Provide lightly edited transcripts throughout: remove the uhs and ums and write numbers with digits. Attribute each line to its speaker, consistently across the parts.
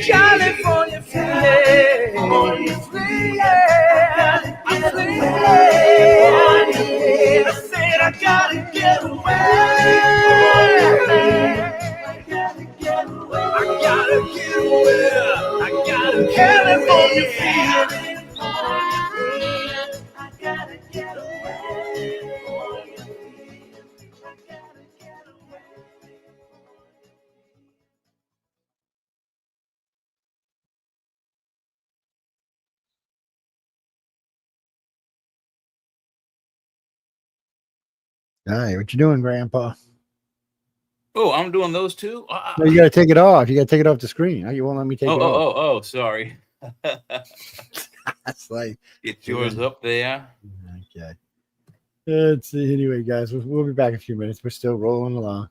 Speaker 1: California feeling. I said I gotta get away. I gotta get away. I gotta California feeling. I gotta get away.
Speaker 2: All right, what you doing, Grandpa?
Speaker 3: Oh, I'm doing those too.
Speaker 2: No, you got to take it off. You got to take it off the screen. You won't let me take it off.
Speaker 3: Oh, sorry.
Speaker 2: That's like
Speaker 3: Get yours up there.
Speaker 2: Okay. Let's see. Anyway, guys, we'll be back in a few minutes. We're still rolling along.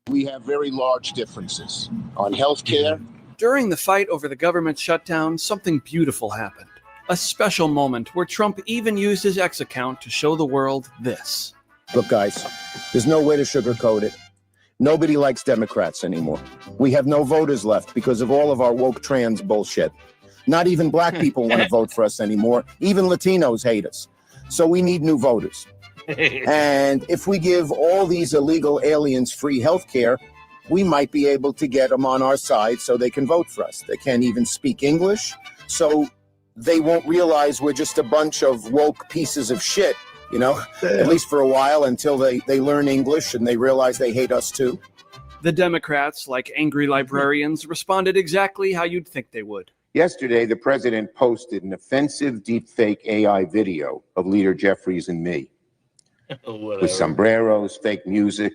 Speaker 4: We have very large differences on healthcare.
Speaker 5: During the fight over the government shutdown, something beautiful happened. A special moment where Trump even used his X account to show the world this.
Speaker 4: Look, guys, there's no way to sugarcoat it. Nobody likes Democrats anymore. We have no voters left because of all of our woke trans bullshit. Not even black people want to vote for us anymore. Even Latinos hate us. So we need new voters. And if we give all these illegal aliens free health care, we might be able to get them on our side so they can vote for us. They can't even speak English, so they won't realize we're just a bunch of woke pieces of shit, you know, at least for a while until they learn English and they realize they hate us too.
Speaker 5: The Democrats, like angry librarians, responded exactly how you'd think they would.
Speaker 4: Yesterday, the president posted an offensive deepfake AI video of Leader Jeffries and me with sombreros, fake music,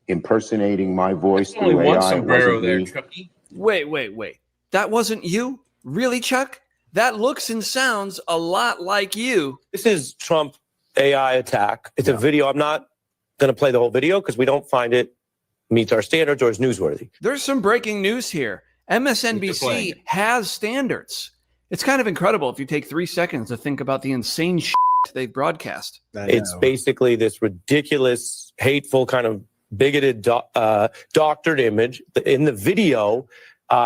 Speaker 4: impersonating my voice
Speaker 3: Only
Speaker 4: through
Speaker 3: one
Speaker 4: AI.
Speaker 3: sombrero there, Chucky.
Speaker 5: Wait. That wasn't you? Really, Chuck? That looks and sounds a lot like you.
Speaker 6: This is Trump AI attack. It's a video. I'm not going to play the whole video because we don't find it meets our standards or is newsworthy.
Speaker 5: There's some breaking news here. MSNBC has standards. It's kind of incredible if you take 3 seconds to think about the insane shit they've broadcast.
Speaker 6: It's basically this ridiculous, hateful, kind of bigoted, doctored image. In the video,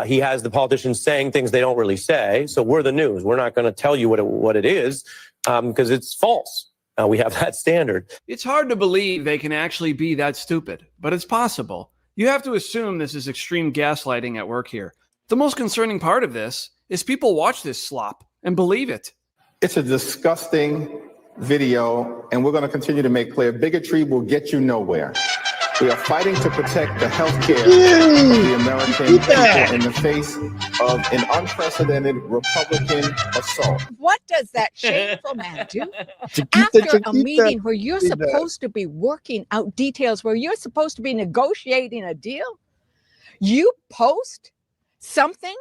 Speaker 6: he has the politicians saying things they don't really say. So we're the news. We're not going to tell you what it is because it's false. We have that standard.
Speaker 5: It's hard to believe they can actually be that stupid, but it's possible. You have to assume this is extreme gaslighting at work here. The most concerning part of this is people watch this slop and believe it.
Speaker 7: It's a disgusting video, and we're going to continue to make clear bigotry will get you nowhere. We are fighting to protect the health care of the American people in the face of an unprecedented Republican assault.
Speaker 8: What does that shameful man do? After a meeting where you're supposed to be working out details, where you're supposed to be negotiating a deal, you post something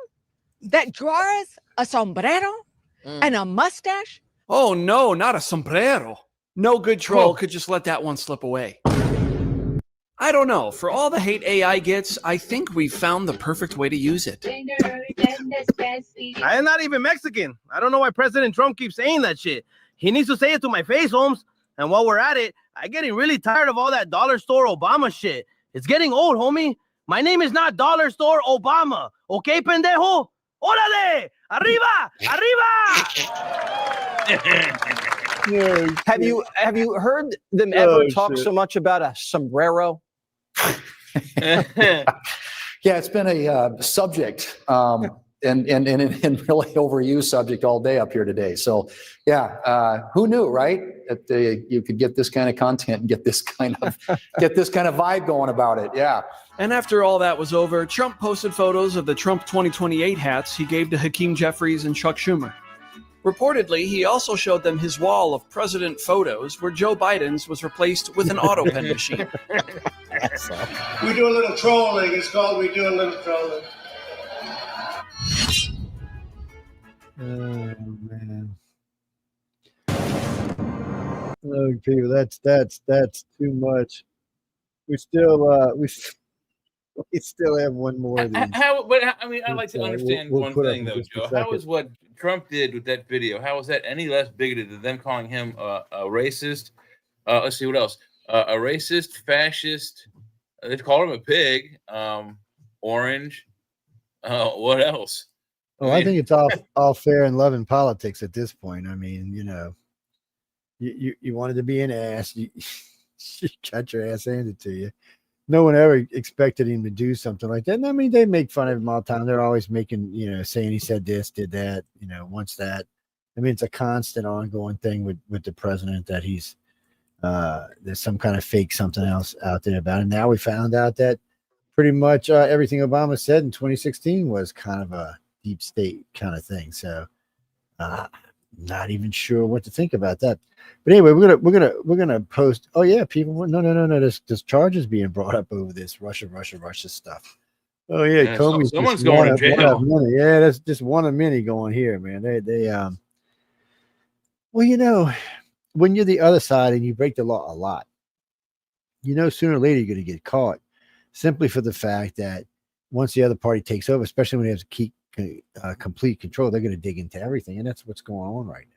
Speaker 8: that draws a sombrero and a mustache?
Speaker 5: Oh no, not a sombrero. No good troll could just let that one slip away. I don't know. For all the hate AI gets, I think we've found the perfect way to use it.
Speaker 9: I am not even Mexican. I don't know why President Trump keeps saying that shit. He needs to say it to my face, Holmes. And while we're at it, I'm getting really tired of all that dollar store Obama shit. It's getting old, homie. My name is not Dollar Store Obama. Okay, pendejo? Órale! Arriba! Arriba!
Speaker 10: Have you heard them ever talk so much about a sombrero?
Speaker 11: Yeah, it's been a subject and really overused subject all day up here today. So yeah, who knew, right? That you could get this kind of content and get this kind of vibe going about it. Yeah.
Speaker 5: And after all that was over, Trump posted photos of the Trump 2028 hats he gave to Hakeem Jeffries and Chuck Schumer. Reportedly, he also showed them his wall of president photos where Joe Biden's was replaced with an auto pen machine.
Speaker 12: We do a little trolling. It's called We Do a Little Trolling.
Speaker 2: Oh man. Oh, people, that's too much. We still have one more of these.
Speaker 3: I'd like to understand one thing though, Joe. How is what Trump did with that video? How is that any less bigoted than them calling him a racist? Let's see what else. A racist, fascist. They call him a pig. Orange. What else?
Speaker 2: Well, I think it's all fair and love in politics at this point. I mean, you wanted to be an ass, you got your ass handed to you. No one ever expected him to do something like that. And I mean, they make fun of him all the time. They're always making, saying he said this, did that, wants that. I mean, it's a constant ongoing thing with the president that he's there's some kind of fake something else out there about him. Now we found out that pretty much everything Obama said in 2016 was kind of a deep state kind of thing. So not even sure what to think about that. But anyway, we're gonna post. Oh yeah, people. No. There's charges being brought up over this Russia stuff. Oh yeah, Comey's
Speaker 3: someone's going to jail.
Speaker 2: Yeah, that's just one of many going here, man. They well, when you're the other side and you break the law a lot, sooner or later you're going to get caught, simply for the fact that once the other party takes over, especially when they have to keep complete control, they're going to dig into everything, and that's what's going on right now.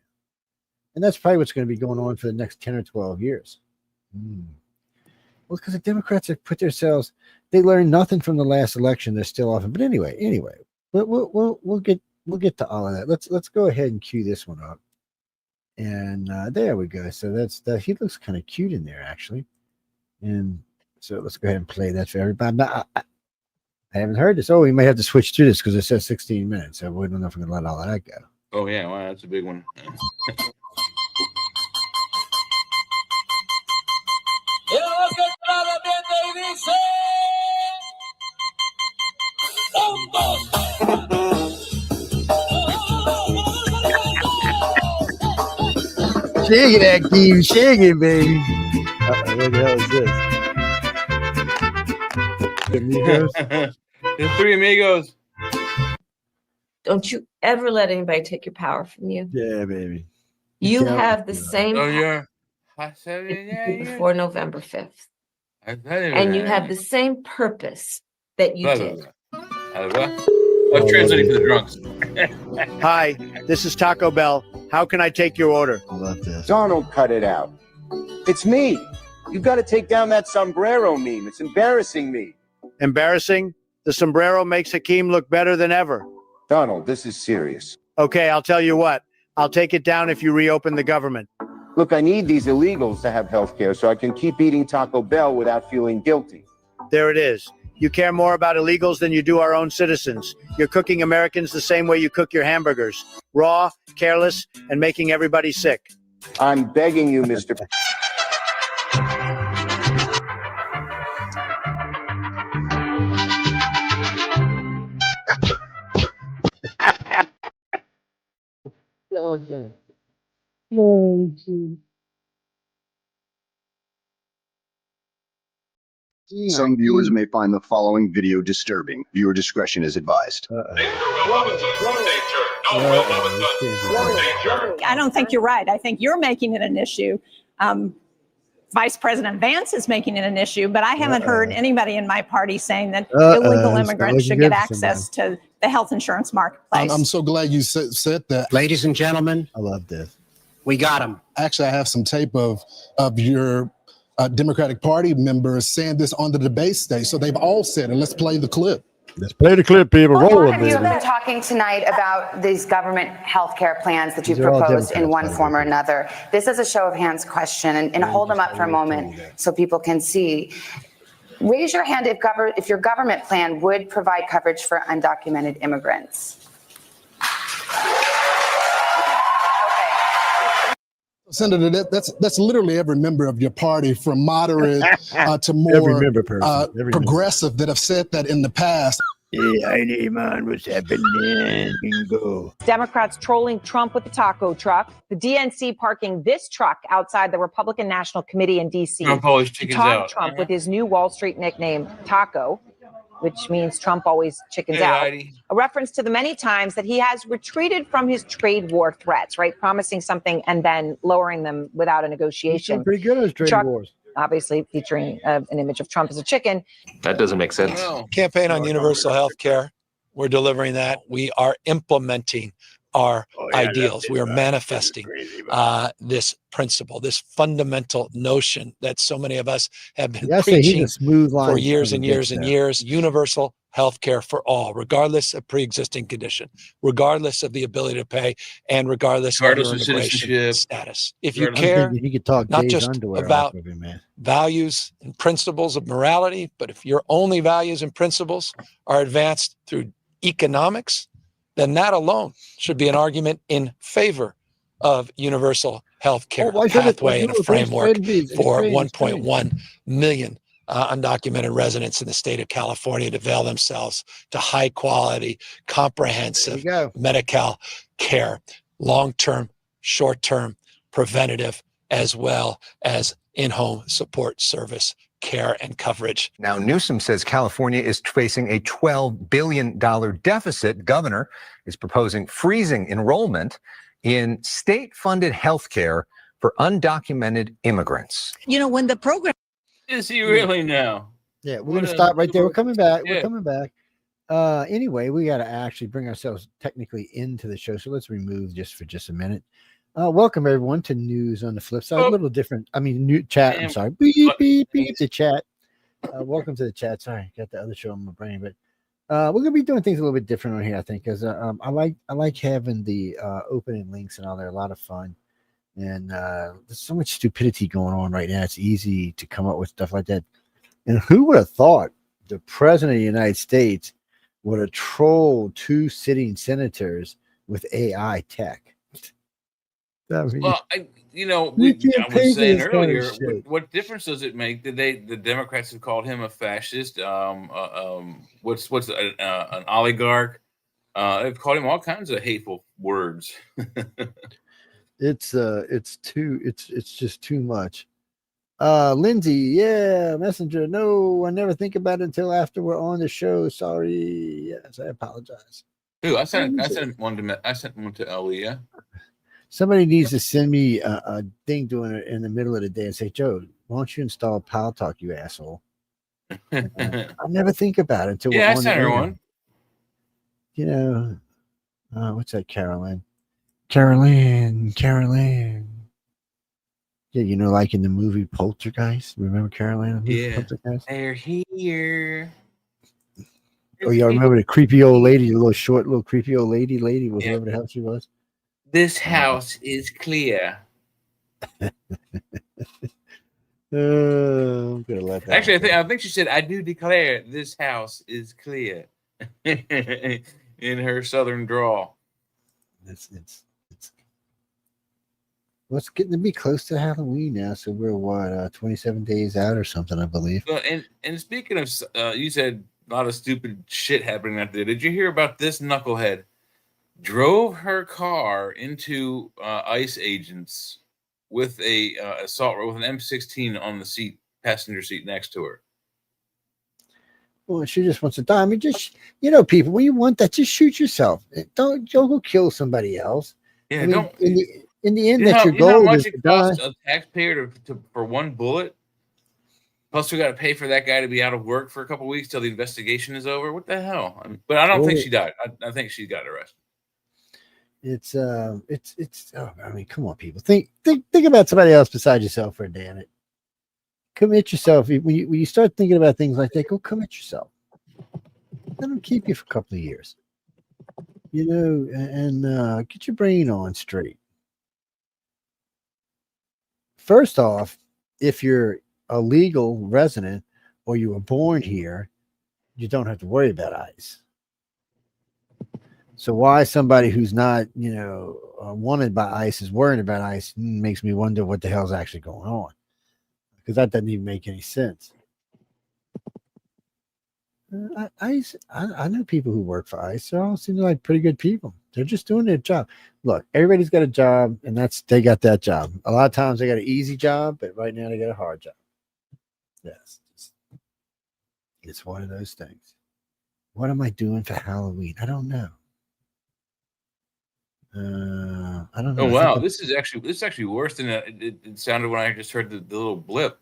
Speaker 2: And that's probably what's going to be going on for the next 10 or 12 years. Well, because the Democrats have put themselves, they learned nothing from the last election. They're still off. But anyway, we'll get to all of that. Let's go ahead and cue this one up. And there we go. So that's that. He looks kind of cute in there, actually. And so let's go ahead and play that for everybody. Now, I haven't heard this. Oh, we may have to switch through this because it says 16 minutes. So we don't know if we're going to let all that go.
Speaker 3: Oh, yeah. Wow, that's a big one.
Speaker 2: Shake it, Akeem. Shake it, baby. What the hell is this? Amigos?
Speaker 3: The Three Amigos.
Speaker 13: Don't you ever let anybody take your power from you.
Speaker 2: Yeah, baby.
Speaker 13: You have the same
Speaker 3: Oh,
Speaker 13: before November 5th. And you have the same purpose that you did.
Speaker 3: I'm translating for the drunks.
Speaker 14: Hi, this is Taco Bell. How can I take your order?
Speaker 2: I love this.
Speaker 4: Donald, cut it out. It's me. You got to take down that sombrero meme. It's embarrassing me.
Speaker 14: Embarrassing? The sombrero makes Hakeem look better than ever.
Speaker 4: Donald, this is serious.
Speaker 14: Okay, I'll tell you what. I'll take it down if you reopen the government.
Speaker 4: Look, I need these illegals to have health care so I can keep eating Taco Bell without feeling guilty.
Speaker 14: There it is. You care more about illegals than you do our own citizens. You're cooking Americans the same way you cook your hamburgers. Raw, careless, and making everybody sick.
Speaker 4: I'm begging you, Mr.
Speaker 15: Some viewers may find the following video disturbing. Viewer discretion is advised.
Speaker 16: I don't think you're right. I think you're making it an issue. Vice President Vance is making it an issue, but I haven't heard anybody in my party saying that illegal immigrants should get access to the health insurance marketplace.
Speaker 17: I'm so glad you said that. Ladies and gentlemen,
Speaker 2: I love this.
Speaker 17: We got him. Actually, I have some tape of your Democratic Party members saying this on the debate stage. So they've all said it. Let's play the clip.
Speaker 2: Let's play the clip, people. Roll it, baby.
Speaker 18: You've been talking tonight about these government health care plans that you proposed in one form or another. This is a show of hands question, and hold them up for a moment so people can see. Raise your hand if your government plan would provide coverage for undocumented immigrants.
Speaker 17: Senator, that's literally every member of your party, from moderate to more progressive, that have said that in the past.
Speaker 2: Yeah, I need man what's happening. Bingo.
Speaker 19: Democrats trolling Trump with the taco truck. The DNC parking this truck outside the Republican National Committee in D.C.
Speaker 3: Trump always chickens out.
Speaker 19: Trump with his new Wall Street nickname, Taco, which means Trump always chickens out.
Speaker 3: Heidi.
Speaker 19: A reference to the many times that he has retreated from his trade war threats, right? Promising something and then lowering them without a negotiation.
Speaker 2: Pretty good at his trade wars.
Speaker 19: Obviously featuring an image of Trump as a chicken.
Speaker 20: That doesn't make sense.
Speaker 21: Campaign on universal health care. We're delivering that. We are implementing our ideals. We are manifesting this principle, this fundamental notion that so many of us have been preaching for years and years and years. Universal health care for all, regardless of pre-existing condition, regardless of the ability to pay, and regardless of your immigration status. If you care
Speaker 2: he could talk
Speaker 21: not
Speaker 2: Jay's
Speaker 21: just
Speaker 2: underwear
Speaker 21: about
Speaker 2: off of him, man.
Speaker 21: values and principles of morality, but if your only values and principles are advanced through economics, then that alone should be an argument in favor of universal health care, a pathway and a framework for 1.1 million undocumented residents in the state of California to avail themselves to high quality, comprehensive medical care, long-term, short-term, preventative, as well as in-home support service care and coverage.
Speaker 20: Now, Newsom says California is facing a $12 billion deficit. Governor is proposing freezing enrollment in state-funded health care for undocumented immigrants.
Speaker 8: You know, when the program
Speaker 3: is he really now?
Speaker 2: Yeah, we're gonna stop right there. We're coming back. We're coming back. Anyway, we got to actually bring ourselves technically into the show, so let's remove just for just a minute. Welcome everyone to News on the Flip Side. A little different. I mean, new chat. I'm sorry. Beep beep beep. The chat. Welcome to the chat. Sorry, got the other show on my brain, but we're gonna be doing things a little bit different on here, I think, because I like having the opening links and all. They're a lot of fun. And there's so much stupidity going on right now. It's easy to come up with stuff like that. And who would have thought the president of the United States would have trolled 2 sitting senators with AI tech?
Speaker 3: Well, I was saying earlier, what difference does it make that the Democrats have called him a fascist? What's an oligarch? They've called him all kinds of hateful words.
Speaker 2: It's just too much. Lindsay, yeah, Messenger. No, I never think about it until after we're on the show. Sorry. Yes, I apologize.
Speaker 3: Dude, I sent one to Aaliyah.
Speaker 2: Somebody needs to send me a thing doing it in the middle of the day and say, Joe, why don't you install Paltalk, you asshole? I never think about it until we're on
Speaker 3: I sent her one.
Speaker 2: You know, what's that, Carolyn? Carolyn. Yeah, you know, like in the movie Poltergeist. Remember Carolyn?
Speaker 3: Yeah.
Speaker 2: Poltergeist?
Speaker 3: They're here.
Speaker 2: Oh, y'all remember the creepy old lady, the little creepy old lady, whoever the hell she was?
Speaker 3: This house is clear.
Speaker 2: I'm gonna let that
Speaker 3: Actually, I think she said, I do declare this house is clear. In her southern drawl.
Speaker 2: Well, it's getting to be close to Halloween now, so we're 27 days out or something, I believe.
Speaker 3: Well, and speaking of, you said a lot of stupid shit happening out there. Did you hear about this knucklehead? Drove her car into ICE agents with a assault with an M16 on the passenger seat next to her.
Speaker 2: Well, she just wants to die. I mean, just people, when you want that, just shoot yourself. Don't go kill somebody else.
Speaker 3: Yeah,
Speaker 2: I mean,
Speaker 3: don't.
Speaker 2: In the end, that's your goal.
Speaker 3: You know how much it costs a taxpayer for one bullet? Plus, we got to pay for that guy to be out of work for a couple of weeks till the investigation is over. What the hell? But I don't think she died. I think she got arrested.
Speaker 2: It's oh, I mean, come on, people. Think about somebody else besides yourself for a damn it. Commit yourself. When you start thinking about things like that, go commit yourself. Let them keep you for a couple of years. And get your brain on straight. First off, if you're a legal resident or you were born here, you don't have to worry about ICE. So why somebody who's not, wanted by ICE is worried about ICE makes me wonder what the hell's actually going on. Because that doesn't even make any sense. I know people who work for ICE. They all seem like pretty good people. They're just doing their job. Look, everybody's got a job, and they got that job. A lot of times they got an easy job, but right now they got a hard job. Yes, it's one of those things. What am I doing for Halloween? I don't know. I don't know.
Speaker 3: Oh wow, this is actually worse than it sounded when I just heard the little blip.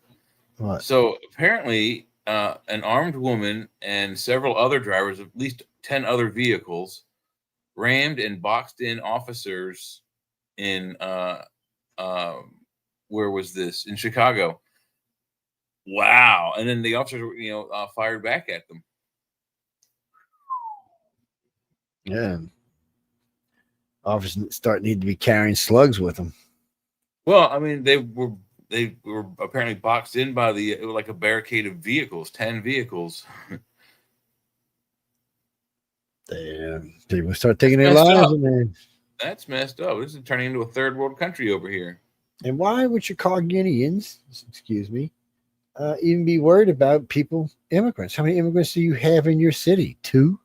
Speaker 2: What?
Speaker 3: So apparently, an armed woman and several other drivers, at least 10 other vehicles, rammed and boxed in officers in where was this? In Chicago. Wow. And then the officers fired back at them.
Speaker 2: Yeah. Officers need to be carrying slugs with them.
Speaker 3: Well, I mean, they were apparently boxed in by it was like a barricade of vehicles, 10 vehicles.
Speaker 2: Damn. People start taking their lives, man.
Speaker 3: That's messed up. This is turning into a third world country over here.
Speaker 2: And why would Chicagoans, excuse me, even be worried about immigrants? How many immigrants do you have in your city? 2?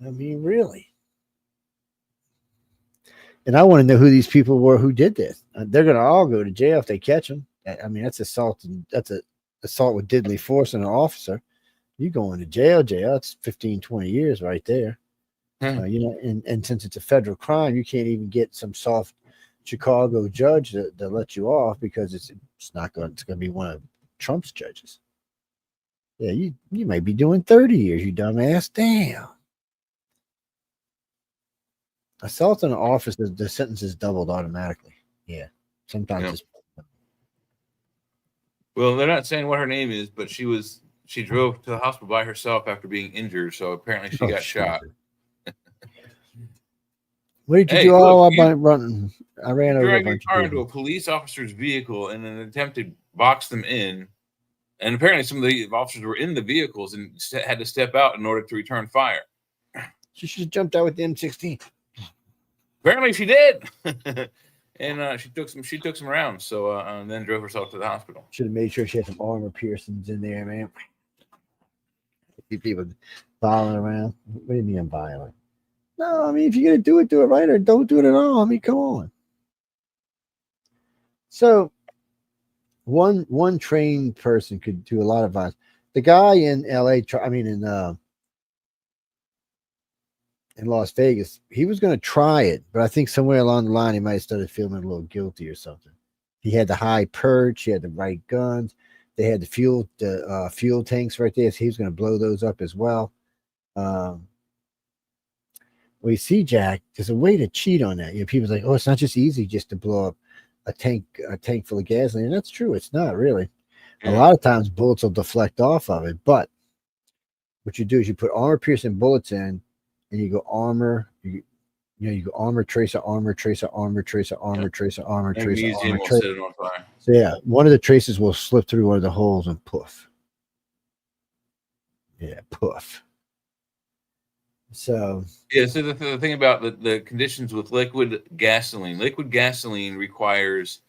Speaker 2: I mean, really? And I want to know who these people were who did this. They're going to all go to jail if they catch them. I mean, that's assault. That's a assault with deadly force on an officer. You going to jail. It's 15, 20 years right there. And since it's a federal crime, you can't even get some soft Chicago judge to let you off because it's going to be one of Trump's judges. Yeah, you might be doing 30 years, you dumbass. Damn. Assault on an officer, the sentence is doubled automatically. Yeah. Sometimes it's.
Speaker 3: Well, they're not saying what her name is, but she drove to the hospital by herself after being injured. So apparently she got shot.
Speaker 2: What did you do? I ran over a bunch
Speaker 3: of car into a police officer's vehicle in an attempt to box them in. And apparently some of the officers were in the vehicles and had to step out in order to return fire.
Speaker 2: She should have jumped out with the M16.
Speaker 3: Apparently she did. And she took some rounds, so and then drove herself to the hospital.
Speaker 2: Should have made sure she had some armor piercings in there, man. People violent around. What do you mean I'm violent? No, I mean if you're gonna do it right, or don't do it at all. I mean, come on. So one trained person could do a lot of violence. The guy in LA, in Las Vegas, he was going to try it, but I think somewhere along the line he might have started feeling a little guilty or something. He had the high perch, he had the right guns, they had the fuel tanks right there, so he was going to blow those up as well. Well, you see, Jack, there's a way to cheat on that. People's like, oh, it's not just easy just to blow up a tank full of gasoline. And that's true. It's not really. A lot of times bullets will deflect off of it, but what you do is you put armor piercing bullets in. And you go armor, you go armor tracer, armor tracer, armor tracer, armor tracer, armor tracer, armor tracer. So yeah, one of the traces will slip through one of the holes and poof. Yeah, poof. So
Speaker 3: yeah, so the thing about the conditions with liquid gasoline requires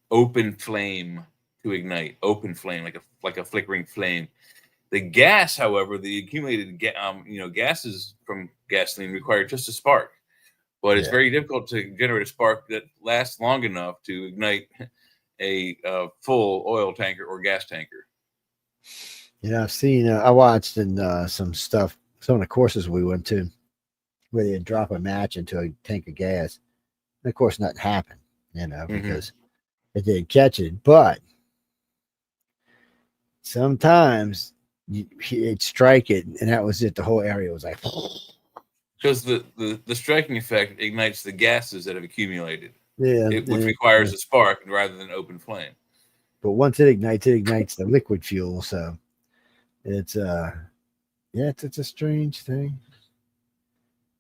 Speaker 3: open flame to ignite, open flame, like a flickering flame. The gas, however, the accumulated gases from gasoline require just a spark, but it's very difficult to generate a spark that lasts long enough to ignite a full oil tanker or gas tanker.
Speaker 2: I've seen, I watched in some stuff, some of the courses we went to, where they'd drop a match into a tank of gas. And of course, nothing happened, because it didn't catch it. But sometimes it'd strike it, and that was it. The whole area was like,
Speaker 3: because the striking effect ignites the gases that have accumulated.
Speaker 2: Yeah,
Speaker 3: which requires a spark rather than open flame.
Speaker 2: But once it ignites the liquid fuel. So it's it's a strange thing.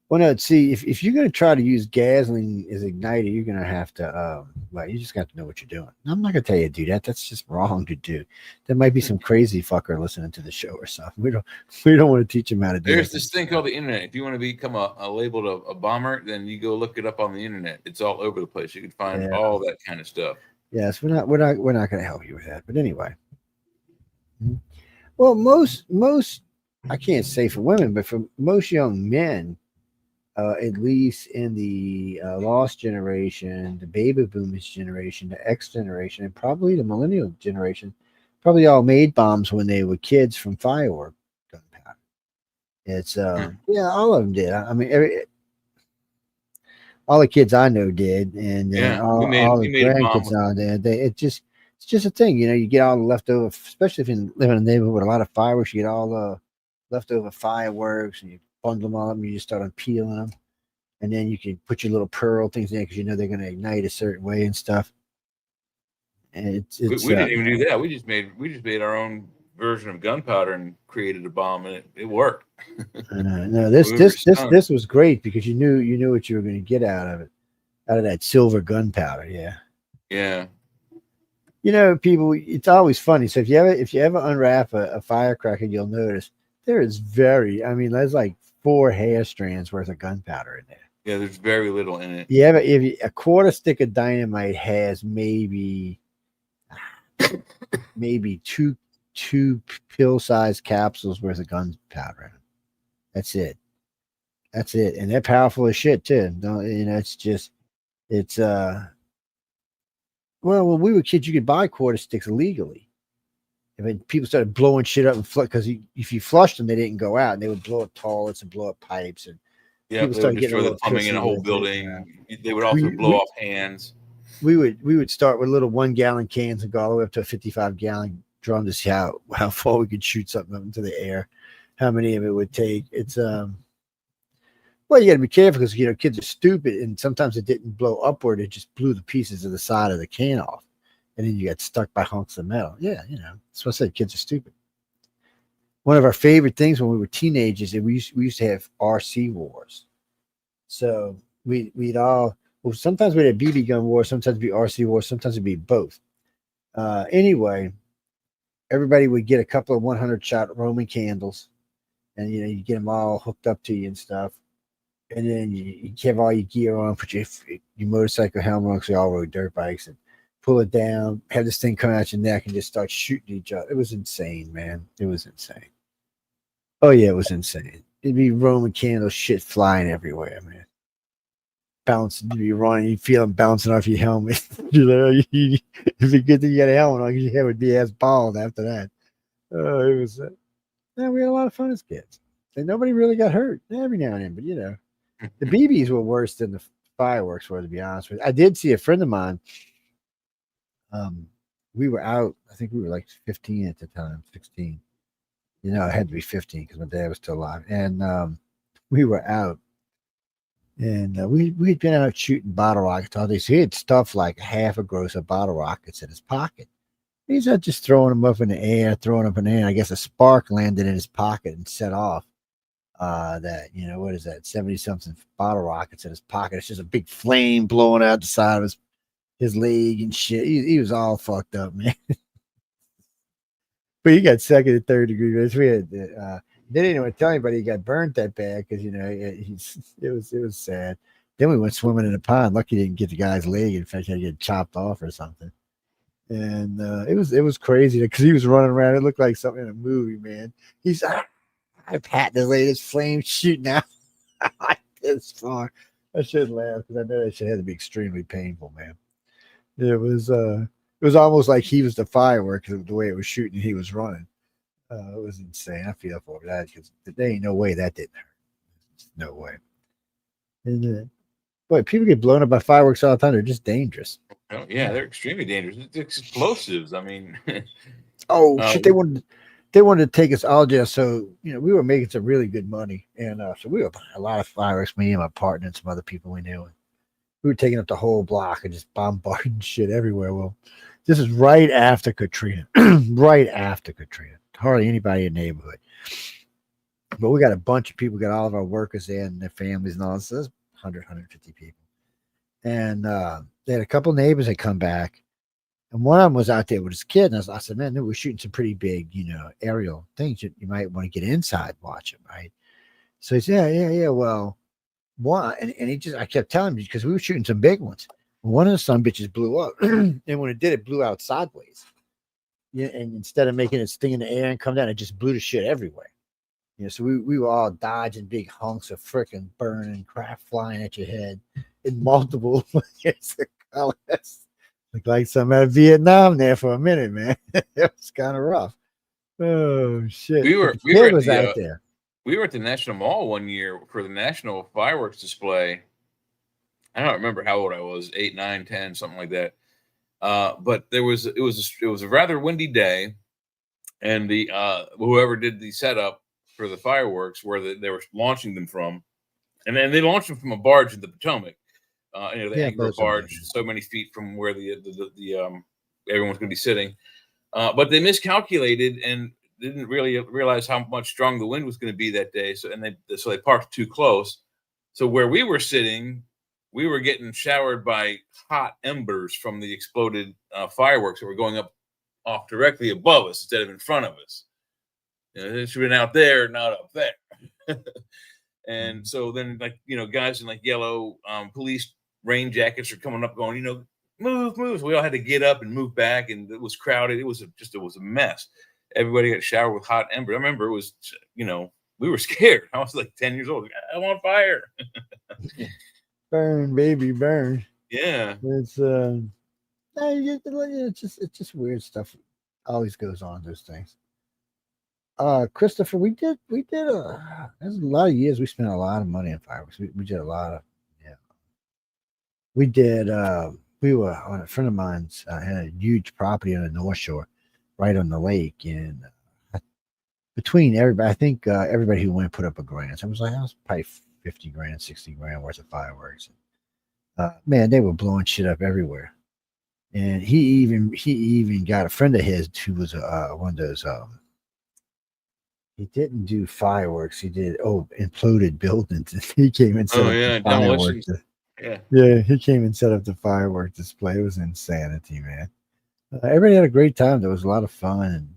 Speaker 2: Well, no, see, if you're going to try to use gasoline as igniter, you're going to have to, you just got to know what you're doing. I'm not going to tell you to do that. That's just wrong to do. There might be some crazy fucker listening to the show or something. We don't want to teach them how to do it.
Speaker 3: There's this thing called the internet. If you want to become a labeled a bomber, then you go look it up on the internet. It's all over the place. You can find all that kind of stuff.
Speaker 2: Yes, we're not going to help you with that. But anyway, well, most I can't say for women, but for most young men. At least in the lost generation, the baby boomers generation, the X generation, and probably the millennial generation, probably all made bombs when they were kids from firework gunpowder. It's all of them did. I mean, all the kids I know did, and all the grandkids out there. It's just a thing, you get all the leftover, especially if you live in a neighborhood with a lot of fireworks. You get all the leftover fireworks, and you bundle them all up, and you just start peeling them, and then you can put your little pearl things in because they're going to ignite a certain way and stuff. And we
Speaker 3: didn't even do that. We just made our own version of gunpowder and created a bomb, and it worked.
Speaker 2: No, this was great because you knew what you were going to get out of it, out of that silver gunpowder. Yeah.
Speaker 3: Yeah.
Speaker 2: You know, people, it's always funny. So if you ever unwrap a firecracker, you'll notice there is there's like 4 hair strands worth of gunpowder in there.
Speaker 3: Yeah, there's very little in it.
Speaker 2: If a quarter stick of dynamite has maybe two pill-sized capsules worth of gunpowder in it. That's it. And they're powerful as shit too. Well, when we were kids, you could buy quarter sticks illegally. I mean, people started blowing shit up and because if you flushed them, they didn't go out, and they would blow up toilets and blow up pipes, and people started
Speaker 3: destroy the plumbing in a whole building. They would also blow off hands.
Speaker 2: We would start with little 1-gallon cans and go all the way up to a 55-gallon drum to see how far we could shoot something up into the air, how many of it would take. It's well, you got to be careful because kids are stupid, and sometimes it didn't blow upward; it just blew the pieces of the side of the can off, and then you got stuck by hunks of metal. Yeah, that's what I said. Kids are stupid. One of our favorite things when we were teenagers, we used to have RC wars. So we'd all sometimes we'd have BB gun wars, sometimes it'd be RC wars, sometimes it'd be both. Anyway, everybody would get a couple of 100-shot Roman candles, and you get them all hooked up to you and stuff. And then you have all your gear on, put your motorcycle helmet on, because we all rode dirt bikes, and pull it down, have this thing come out your neck, and just start shooting each other. It was insane, man. It was insane. Oh yeah, it was insane. It'd be Roman candle shit flying everywhere, man. Bouncing, you'd be running, you feel them bouncing off your helmet. It'd be good that you got a helmet on because your head would be as bald after that. It was. We had a lot of fun as kids, and nobody really got hurt every now and then. But the BBs were worse than the fireworks were, to be honest with you. I did see a friend of mine. We were out. I think we were like 15 at the time, 16. It had to be 15 because my dad was still alive, and we were out. And we'd been out shooting bottle rockets all day. So he had stuff like half a gross of bottle rockets in his pocket. He's not just throwing them up in the air, and I guess a spark landed in his pocket and set off what is that, 70-something bottle rockets in his pocket. It's just a big flame blowing out the side of his leg and shit. He was all fucked up, man. But he got second and third degree. We had they didn't want to tell anybody he got burned that bad because it was sad. Then we went swimming in a pond. Lucky he didn't get the guy's leg. In fact, he had to get chopped off or something. And it was crazy because he was running around. It looked like something in a movie, man. He's patting his leg, his flame shooting out like this far. I shouldn't laugh because I know that shit had to be extremely painful, man. It was almost like he was the firework the way it was shooting. He was running. It was insane. I feel for that because there ain't no way that didn't hurt. No way. And boy, people get blown up by fireworks all the time. They're just dangerous.
Speaker 3: Oh, yeah, they're extremely dangerous. It's explosives. I mean,
Speaker 2: shit! They wanted to take us all jail. So we were making some really good money, and so we were buying a lot of fireworks. Me and my partner and some other people we knew. And we were taking up the whole block and just bombarding shit everywhere. Well, this is right after Katrina. Right after Katrina. Hardly anybody in the neighborhood. But we got a bunch of people, got all of our workers there and their families and all this. So there's 100, 150 people. And they had a couple neighbors that come back. And one of them was out there with his kid. And I said, man, we're shooting some pretty big, aerial things. You might want to get inside, watch them, right? So he said, yeah. Well, one, and I kept telling him because we were shooting some big ones. One of the son bitches blew up. And when it did, it blew out sideways. Yeah, and instead of making it sting in the air and come down, it just blew the shit everywhere. So we were all dodging big hunks of freaking burning crap flying at your head in multiple layers of colors. Looked like something out of Vietnam there for a minute, man. It was kind of rough. Oh shit!
Speaker 3: We were
Speaker 2: out there.
Speaker 3: We were at the National Mall one year for the National Fireworks display. I don't remember how old I was, 8, 9, 10, something like that. But it was a rather windy day, and the whoever did the setup for the fireworks, where they were launching them from, and then they launched them from a barge in the Potomac. The anchor barge, so many feet from where the everyone's going to be sitting. But they miscalculated, and didn't really realize how much strong the wind was going to be that day. So they parked too close. So where we were sitting, we were getting showered by hot embers from the exploded fireworks that were going up off directly above us instead of in front of us. It should have been out there, not up there. And so then, like, guys in like yellow police rain jackets are coming up going, move. So we all had to get up and move back, and it was crowded. It was a mess. Everybody got showered with hot embers. I remember it was, we were scared. I was like 10 years old. I want fire.
Speaker 2: Burn, baby, burn.
Speaker 3: Yeah.
Speaker 2: It's just weird stuff always goes on, those things. Christopher, we did there's a lot of years we spent a lot of money on fireworks. We did a lot of, we did we were on a friend of mine's had a huge property on the North Shore, right on the lake, and between everybody, I think everybody who went put up a grant. So it was probably 50 grand, 60 grand worth of fireworks. Man, they were blowing shit up everywhere. And he even got a friend of his who was one of those he didn't do fireworks, he did imploded buildings. He came and set up the fireworks. Yeah, he came and set up the firework display. It was insanity, man. Everybody had a great time. There was a lot of fun,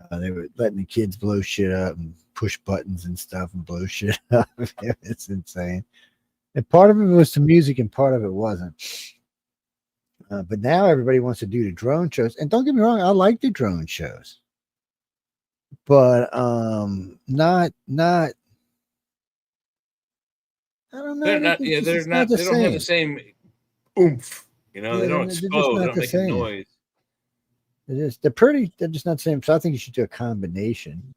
Speaker 2: and they were letting the kids blow shit up and push buttons and stuff and blow shit up. It's insane. And part of it was to music and part of it wasn't. But now everybody wants to do the drone shows. And don't get me wrong, I like the drone shows. But not I don't know.
Speaker 3: They don't have the same oomph. They don't explode. They don't make a noise.
Speaker 2: It is. They're just not the same. So I think you should do a combination.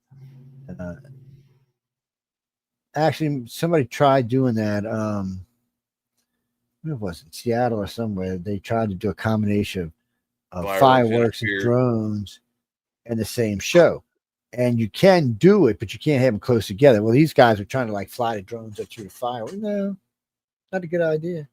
Speaker 2: Actually, somebody tried doing that. Where was it? Seattle or somewhere. They tried to do a combination of fireworks and drones in the same show. And you can do it, but you can't have them close together. Well, these guys are trying to fly the drones up through the fire. No, not a good idea.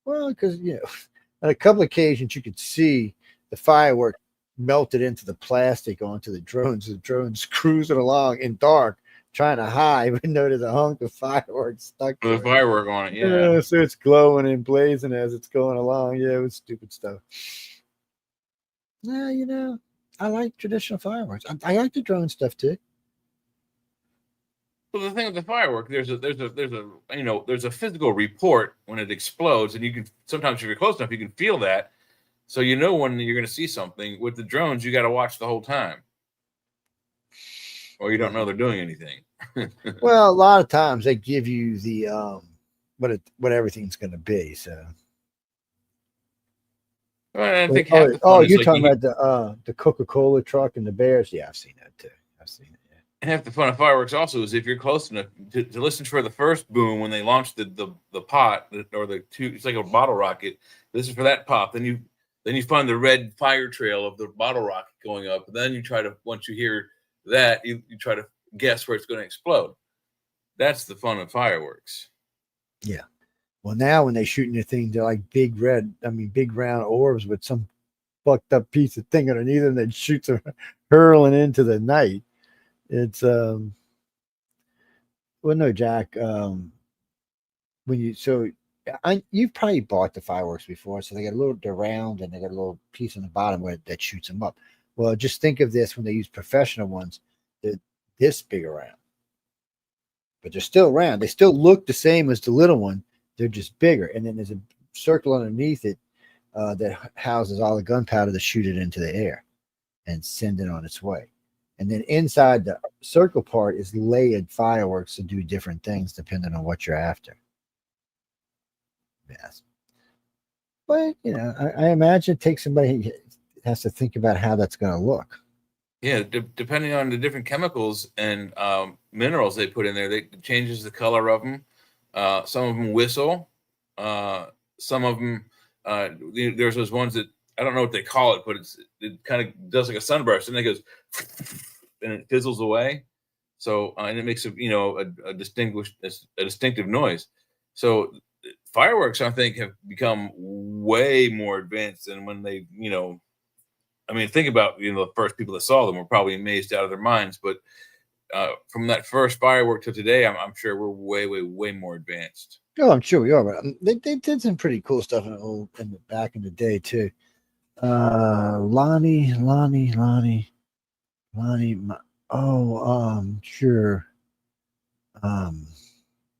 Speaker 2: Well, because on a couple of occasions you could see the firework melted into the plastic onto the drones. The drones cruising along in dark, trying to hide, but there's a hunk of fireworks stuck.
Speaker 3: With a firework on it, yeah.
Speaker 2: So it's glowing and blazing as it's going along. Yeah, it was stupid stuff. Yeah, I like traditional fireworks. I like the drone stuff too.
Speaker 3: Well, the thing with the firework, there's a physical report when it explodes, and you can sometimes, if you're close enough, you can feel that. So when you're going to see something. With the drones, you got to watch the whole time, or you don't know they're doing anything.
Speaker 2: Well, a lot of times they give you the what everything's going to be. So.
Speaker 3: I think
Speaker 2: you're talking about the Coca-Cola truck and the bears. Yeah, I've seen that too. I've seen it. Yeah.
Speaker 3: Half the fun of fireworks also is if you're close enough to listen for the first boom when they launched the pot or the two. It's like a bottle rocket. Listen for that pop. Then you find the red fire trail of the bottle rocket going up. And then you try to, once you hear that, you try to guess where it's going to explode. That's the fun of fireworks.
Speaker 2: Yeah. Well, now when they shooting the thing, they're like big round orbs with some fucked up piece of thing underneath them that shoots them hurling into the night. It's well, no, Jack. You've probably bought the fireworks before, so they're round and they got a little piece on the bottom that shoots them up. Well, just think of this when they use professional ones, they're this big around, but they're still round. They still look the same as the little one. They're just bigger. And then there's a circle underneath it that houses all the gunpowder to shoot it into the air and send it on its way. And then inside the circle part is layered fireworks to do different things depending on what you're after. Yes. But, I imagine it takes somebody who has to think about how that's going to look.
Speaker 3: Yeah, depending on the different chemicals and minerals they put in there, it changes the color of them. Some of them whistle. Some of them, there's those ones that I don't know what they call it, but it kind of does like a sunburst, and it goes and it fizzles away. So and it makes a distinctive noise. So fireworks, I think, have become way more advanced than when they I mean, think about, the first people that saw them were probably amazed out of their minds. But from that first firework to today, I'm sure we're way more advanced.
Speaker 2: Oh, I'm sure we are, but they did some pretty cool stuff back in the day too. Lonnie. Sure.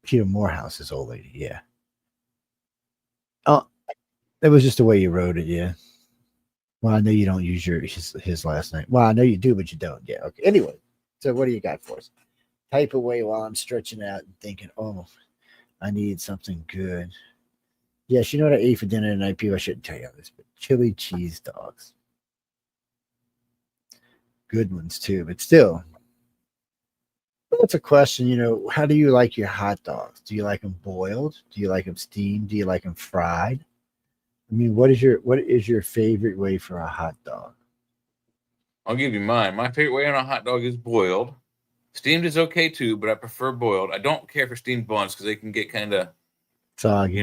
Speaker 2: Peter Morehouse's old lady, yeah. Oh, it was just the way you wrote it, yeah. Well, I know you don't use his last name. Well, I know you do, but you don't. Yeah. Okay. Anyway, so what do you got for us? Type away while I'm stretching out and thinking, oh, I need something good. Yes, you know what I ate for dinner tonight, people? I shouldn't tell you this, but chili cheese dogs. Good ones too, but still. That's a question, how do you like your hot dogs? Do you like them boiled? Do you like them steamed? Do you like them fried? I mean, what is your favorite way for a hot dog?
Speaker 3: I'll give you mine. My favorite way on a hot dog is boiled. Steamed is okay too, but I prefer boiled. I don't care for steamed buns because they can get kind of
Speaker 2: soggy.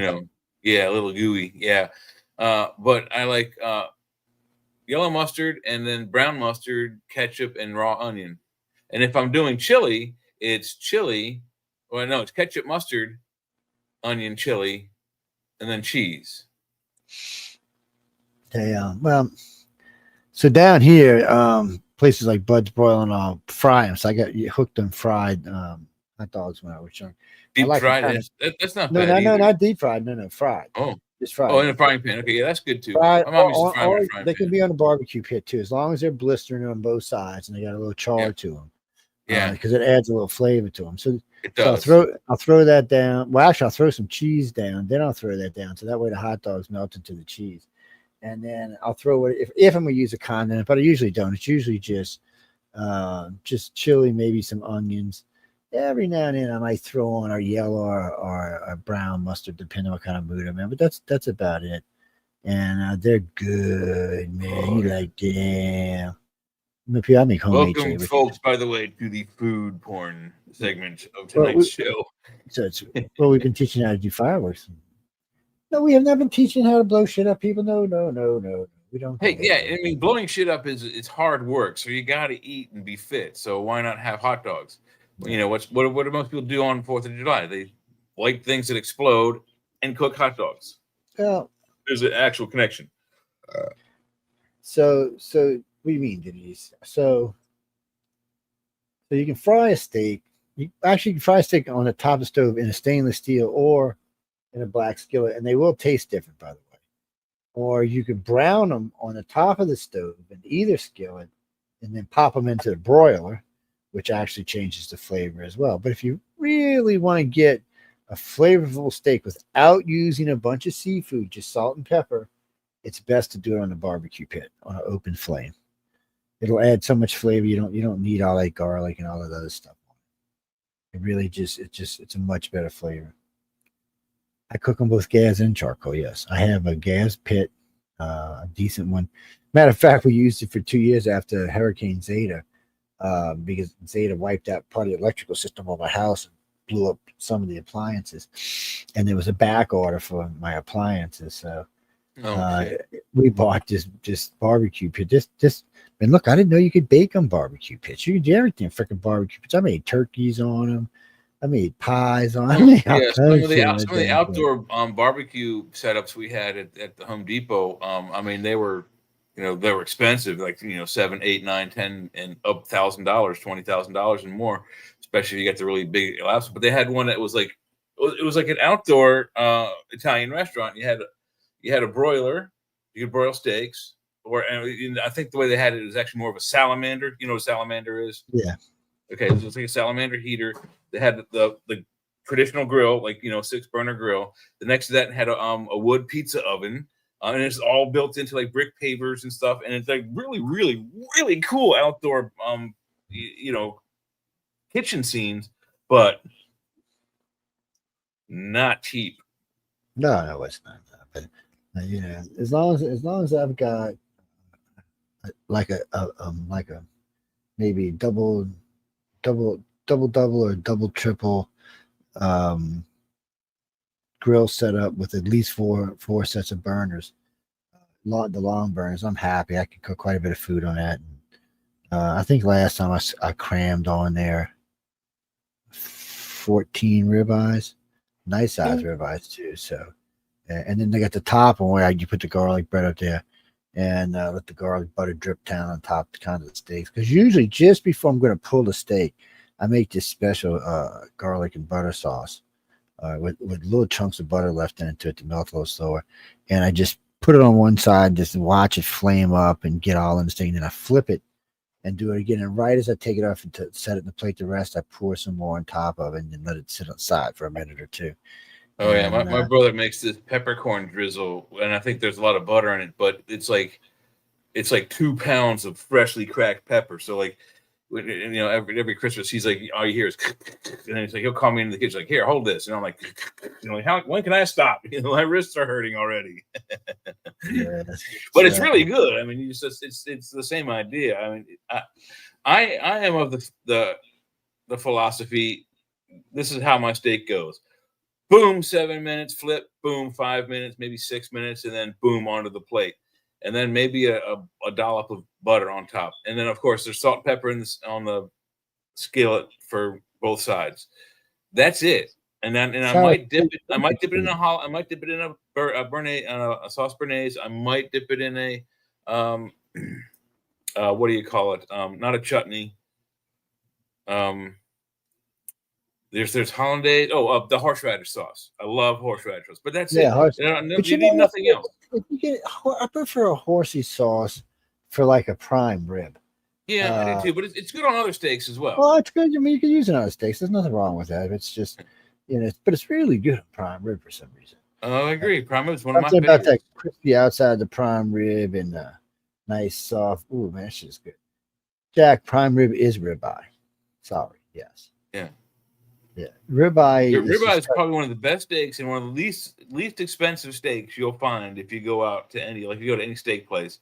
Speaker 3: Yeah, a little gooey. Yeah. But I like yellow mustard and then brown mustard, ketchup, and raw onion. And if I'm doing chili, it's chili. Well, no, it's ketchup, mustard, onion, chili, and then cheese.
Speaker 2: Well, so down here, places like Bud's Broil, I'll fry them. So I got hooked on fried hot dogs when I was young.
Speaker 3: Deep fried? That's not bad. No,
Speaker 2: not deep fried. No, fried.
Speaker 3: Oh.
Speaker 2: Just fried.
Speaker 3: Oh, in a frying pan. Okay, yeah, that's good too.
Speaker 2: Fried,
Speaker 3: my mom used to fry them in a frying
Speaker 2: they
Speaker 3: pan.
Speaker 2: can be on a barbecue pit too, as long as they're blistering on both sides and they got a little char to them.
Speaker 3: Yeah,
Speaker 2: because it adds a little flavor to them. So,
Speaker 3: it does.
Speaker 2: I'll throw that down. Well, actually, I'll throw some cheese down. Then I'll throw that down, so that way the hot dogs melt into the cheese. And then I'll throw it if I'm gonna use a condiment, but I usually don't. It's usually just chili, maybe some onions. Every now and then I might throw on a yellow or brown mustard, depending on what kind of mood I'm in. But that's about it. And they're good, man. You like them. I make homemade chili.
Speaker 3: Welcome, folks, by the way, to the food porn segment of tonight's show.
Speaker 2: So we've been teaching how to do fireworks. No, we have not been teaching how to blow shit up, people. No. We don't.
Speaker 3: Hey, yeah, I mean, blowing shit up it's hard work, so you got to eat and be fit. So why not have hot dogs? What do most people do on 4th of July? They light things that explode and cook hot dogs.
Speaker 2: Well,
Speaker 3: there's an actual connection.
Speaker 2: So what do you mean, Denise? So you can fry a steak. You can fry a steak on the top of the stove in a stainless steel or in a black skillet, and they will taste different, by the way. Or you could brown them on the top of the stove in either skillet and then pop them into the broiler, which actually changes the flavor as well. But if you really want to get a flavorful steak without using a bunch of seafood, just salt and pepper, it's best to do it on a barbecue pit on an open flame. It'll add so much flavor. You don't need all that garlic and all that other stuff. It really it's a much better flavor. I cook on both gas and charcoal. Yes, I have a gas pit, a decent one. Matter of fact, we used it for 2 years after Hurricane Zeta, because Zeta wiped out part of the electrical system of my house and blew up some of the appliances. And there was a back order for my appliances, so we bought this barbecue pit. And look, I didn't know you could bake on barbecue pits. You can do everything freaking barbecue pits. I made turkeys on them. I made pies on them.
Speaker 3: Some of the outdoor barbecue setups we had at the Home Depot. I mean, they were expensive, like $7, $8, $9, $10, and up $1,000, $20,000 and more. Especially if you get the really big laptops. But they had one that was like an outdoor Italian restaurant. You had a broiler. You could broil steaks. And I think the way they had it was actually more of a salamander. You know what a salamander is?
Speaker 2: Yeah.
Speaker 3: Okay, so it's like a salamander heater. They had the traditional grill, 6-burner grill. The next to that had a wood pizza oven, and it's all built into like brick pavers and stuff. And it's like really, really, really cool outdoor, kitchen scenes, but not cheap.
Speaker 2: No, it's not. But as long as I've got like a maybe double or double triple grill setup with at least four sets of burners, the long burns. I'm happy. I can cook quite a bit of food on that. I think last time I crammed on there 14 ribeyes, nice size ribeyes too. So, and then they got the top one where you put the garlic bread up there and let the garlic butter drip down on top of kind of the steaks. Because usually just before I'm going to pull the steak, I make this special garlic and butter sauce with little chunks of butter left into it to melt a little slower. And I just put it on one side, just watch it flame up and get all in the steak. And then I flip it and do it again. And right as I take it off and to set it in the plate to rest, I pour some more on top of it and then let it sit on the side for a minute or two.
Speaker 3: Oh yeah, my brother makes this peppercorn drizzle, and I think there's a lot of butter in it, but it's like 2 pounds of freshly cracked pepper. So like, you know, every Christmas he's like, all you hear is, and then he's like, he'll call me into the kitchen like, here, hold this, and I'm like, you know, when can I stop? You know, my wrists are hurting already. But it's really good. I mean, it's the same idea. I mean, I am of the philosophy. This is how my steak goes. Boom, 7 minutes, flip, boom, 5 minutes, maybe 6 minutes, and then boom, onto the plate. And then maybe a dollop of butter on top. And then, of course, there's salt and pepper on the skillet for both sides. That's it. And then I might dip it. I might dip it in a sauce béarnaise. I might dip it in a what do you call it? Not a chutney. There's hollandaise. Oh, the horseradish sauce. I love horseradish sauce, but that's it. But you need nothing else.
Speaker 2: I prefer a horsey sauce for like a prime rib.
Speaker 3: Yeah, I do too. But it's good on other steaks as well.
Speaker 2: Well, it's good. I mean, you can use it on other steaks. There's nothing wrong with that. It's just, you know, but it's really good on prime rib for some reason.
Speaker 3: Oh, I agree. Prime rib is one of my
Speaker 2: favorites. About
Speaker 3: favorites.
Speaker 2: that crispy outside of the prime rib and nice soft. Ooh, man, that shit's good. Jack, prime rib is ribeye. Sorry, yes.
Speaker 3: Yeah.
Speaker 2: Yeah, ribeye.
Speaker 3: Ribeye is probably one of the best steaks and one of the least expensive steaks you'll find if you go out to any, like if you go to any steak place.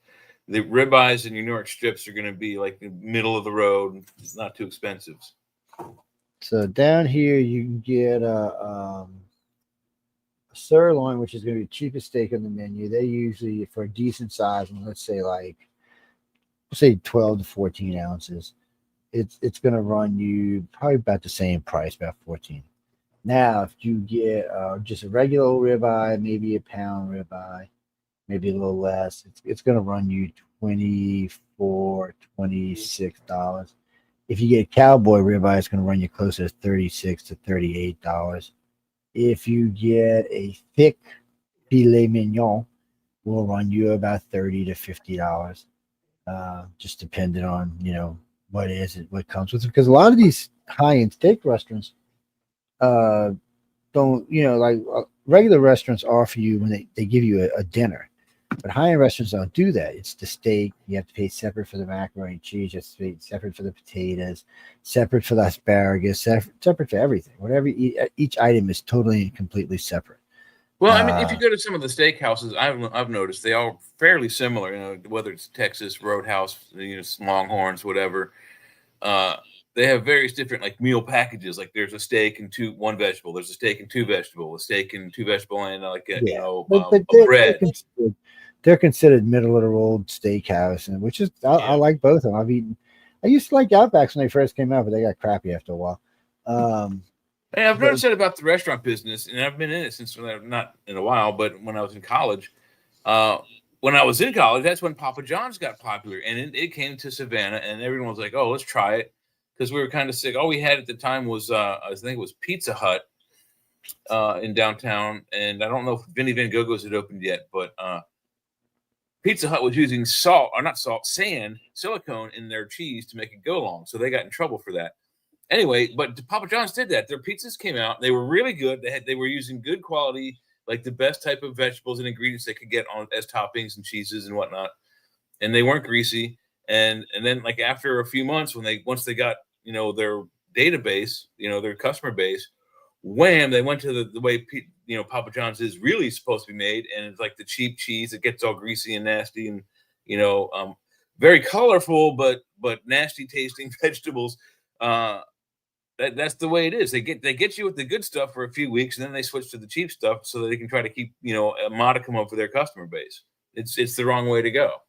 Speaker 3: The ribeyes and your New York strips are going to be like the middle of the road. It's not too expensive.
Speaker 2: So down here you can get a sirloin, which is going to be the cheapest steak on the menu. They usually, for a decent size, let's say 12 to 14 ounces. It's going to run you probably about the same price, about 14. Now, if you get just a regular old ribeye, maybe a pound ribeye, maybe a little less, it's going to run you $24, $26. If you get cowboy ribeye, it's going to run you closer to $36 to $38. If you get a thick filet mignon, will run you about $30 to $50. Just depending on, you know, what comes with it, because a lot of these high-end steak restaurants don't, you know, like regular restaurants offer you when they give you a dinner, but high-end restaurants don't do that. It's the steak. You have to pay separate for the macaroni and cheese, you have to pay separate for the potatoes, separate for the asparagus, separate for everything. Whatever, each item is totally and completely separate.
Speaker 3: Well, I mean, if you go to some of the steakhouses, I've noticed they all fairly similar. You know, whether it's Texas Roadhouse, you know, Longhorns, whatever. They have various different like meal packages. Like there's a steak and one vegetable. There's a steak and 2 vegetable. A steak and 2 vegetable and like a, a bread.
Speaker 2: They're considered middle of the road steakhouse, and which is I like both of them. I used to like Outbacks when they first came out, but they got crappy after a while.
Speaker 3: Hey, I've noticed that about the restaurant business, and I've been in it since not in a while, but when I was in college. When I was in college, that's when Papa John's got popular, and it came to Savannah, and everyone was like, "Oh, let's try it," because we were kind of sick. All we had at the time was, I think it was Pizza Hut in downtown, and I don't know if Vinny Van Gogo's had opened yet, but Pizza Hut was using sand, silicone in their cheese to make it go long, so they got in trouble for that. Anyway, but Papa John's did that. Their pizzas came out; they were really good. They were using good quality, like the best type of vegetables and ingredients they could get on as toppings and cheeses and whatnot, and they weren't greasy. And then like after a few months, once they got, you know, their database, you know, their customer base, wham, they went to the way Papa John's is really supposed to be made, and it's like the cheap cheese that gets all greasy and nasty, and you know, very colorful but nasty tasting vegetables. That's the way it is. They get you with the good stuff for a few weeks, and then they switch to the cheap stuff so that they can try to keep, you know, a modicum of their customer base. It's the wrong way to go.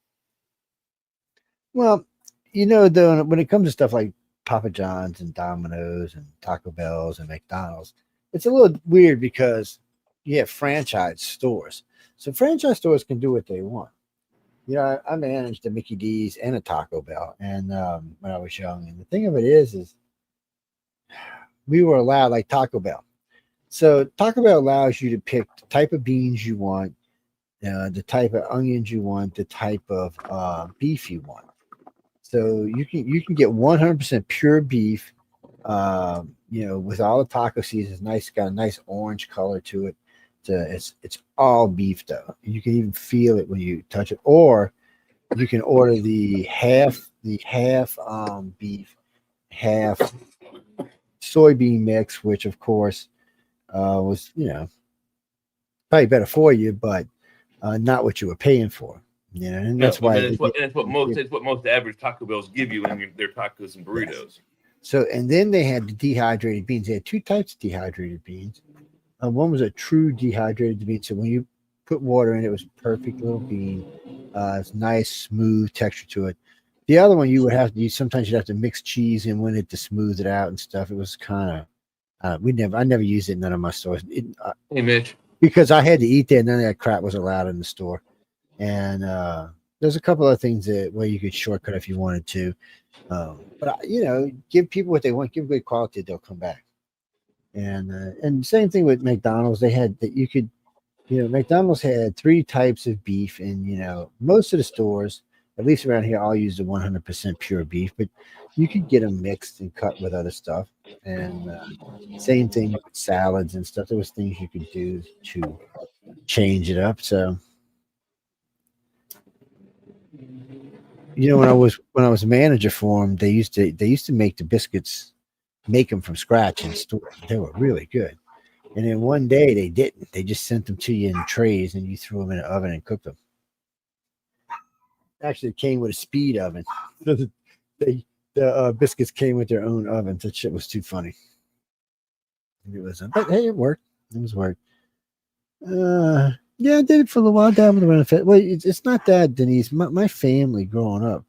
Speaker 2: Well, you know, though, when it comes to stuff like Papa John's and Domino's and Taco Bell's and McDonald's, it's a little weird because you have franchise stores. So franchise stores can do what they want. You know, I managed a Mickey D's and a Taco Bell, and when I was young. And the thing of it is we were allowed, like Taco Bell. So Taco Bell allows you to pick the type of beans you want, the type of onions you want, the type of beef you want. So you can get 100% pure beef, you know, with all the taco seasons. Nice, got a nice orange color to it. It's all beef though. You can even feel it when you touch it. Or you can order the half beef, half soybean mix, which of course was, you know, probably better for you, but not what you were paying for. You know, and that's why
Speaker 3: it's what most average Taco Bells give you in their tacos and burritos.
Speaker 2: So, and then they had the dehydrated beans. They had two types of dehydrated beans. One was a true dehydrated bean. So when you put water in, it was a perfect little bean. It's nice, smooth texture to it. The other one you would have to use. Sometimes you'd have to mix cheese in with it to smooth it out and stuff. It was kind of I never used it in none of my stores.
Speaker 3: Hey, Mitch,
Speaker 2: because I had to eat there. None of that crap was allowed in the store. And there's a couple of things where you could shortcut if you wanted to. But you know, give people what they want. Give good quality, they'll come back. And same thing with McDonald's. They had that you could, you know, McDonald's had 3 types of beef, and you know, most of the stores, at least around here, all use the 100% pure beef, but you could get them mixed and cut with other stuff. And same thing with salads and stuff. There was things you could do to change it up. So, you know, when I was manager for them, they used to make the biscuits. Make them from scratch in store. They were really good. And then one day they didn't. They just sent them to you in trays, and you threw them in an oven and cooked them. Actually, it came with a speed oven. The biscuits came with their own ovens. That shit was too funny. It was, but hey, it worked. It was work. Yeah, I did it for a little while. Down with the benefit. Well, it's not that, Denise. My family growing up,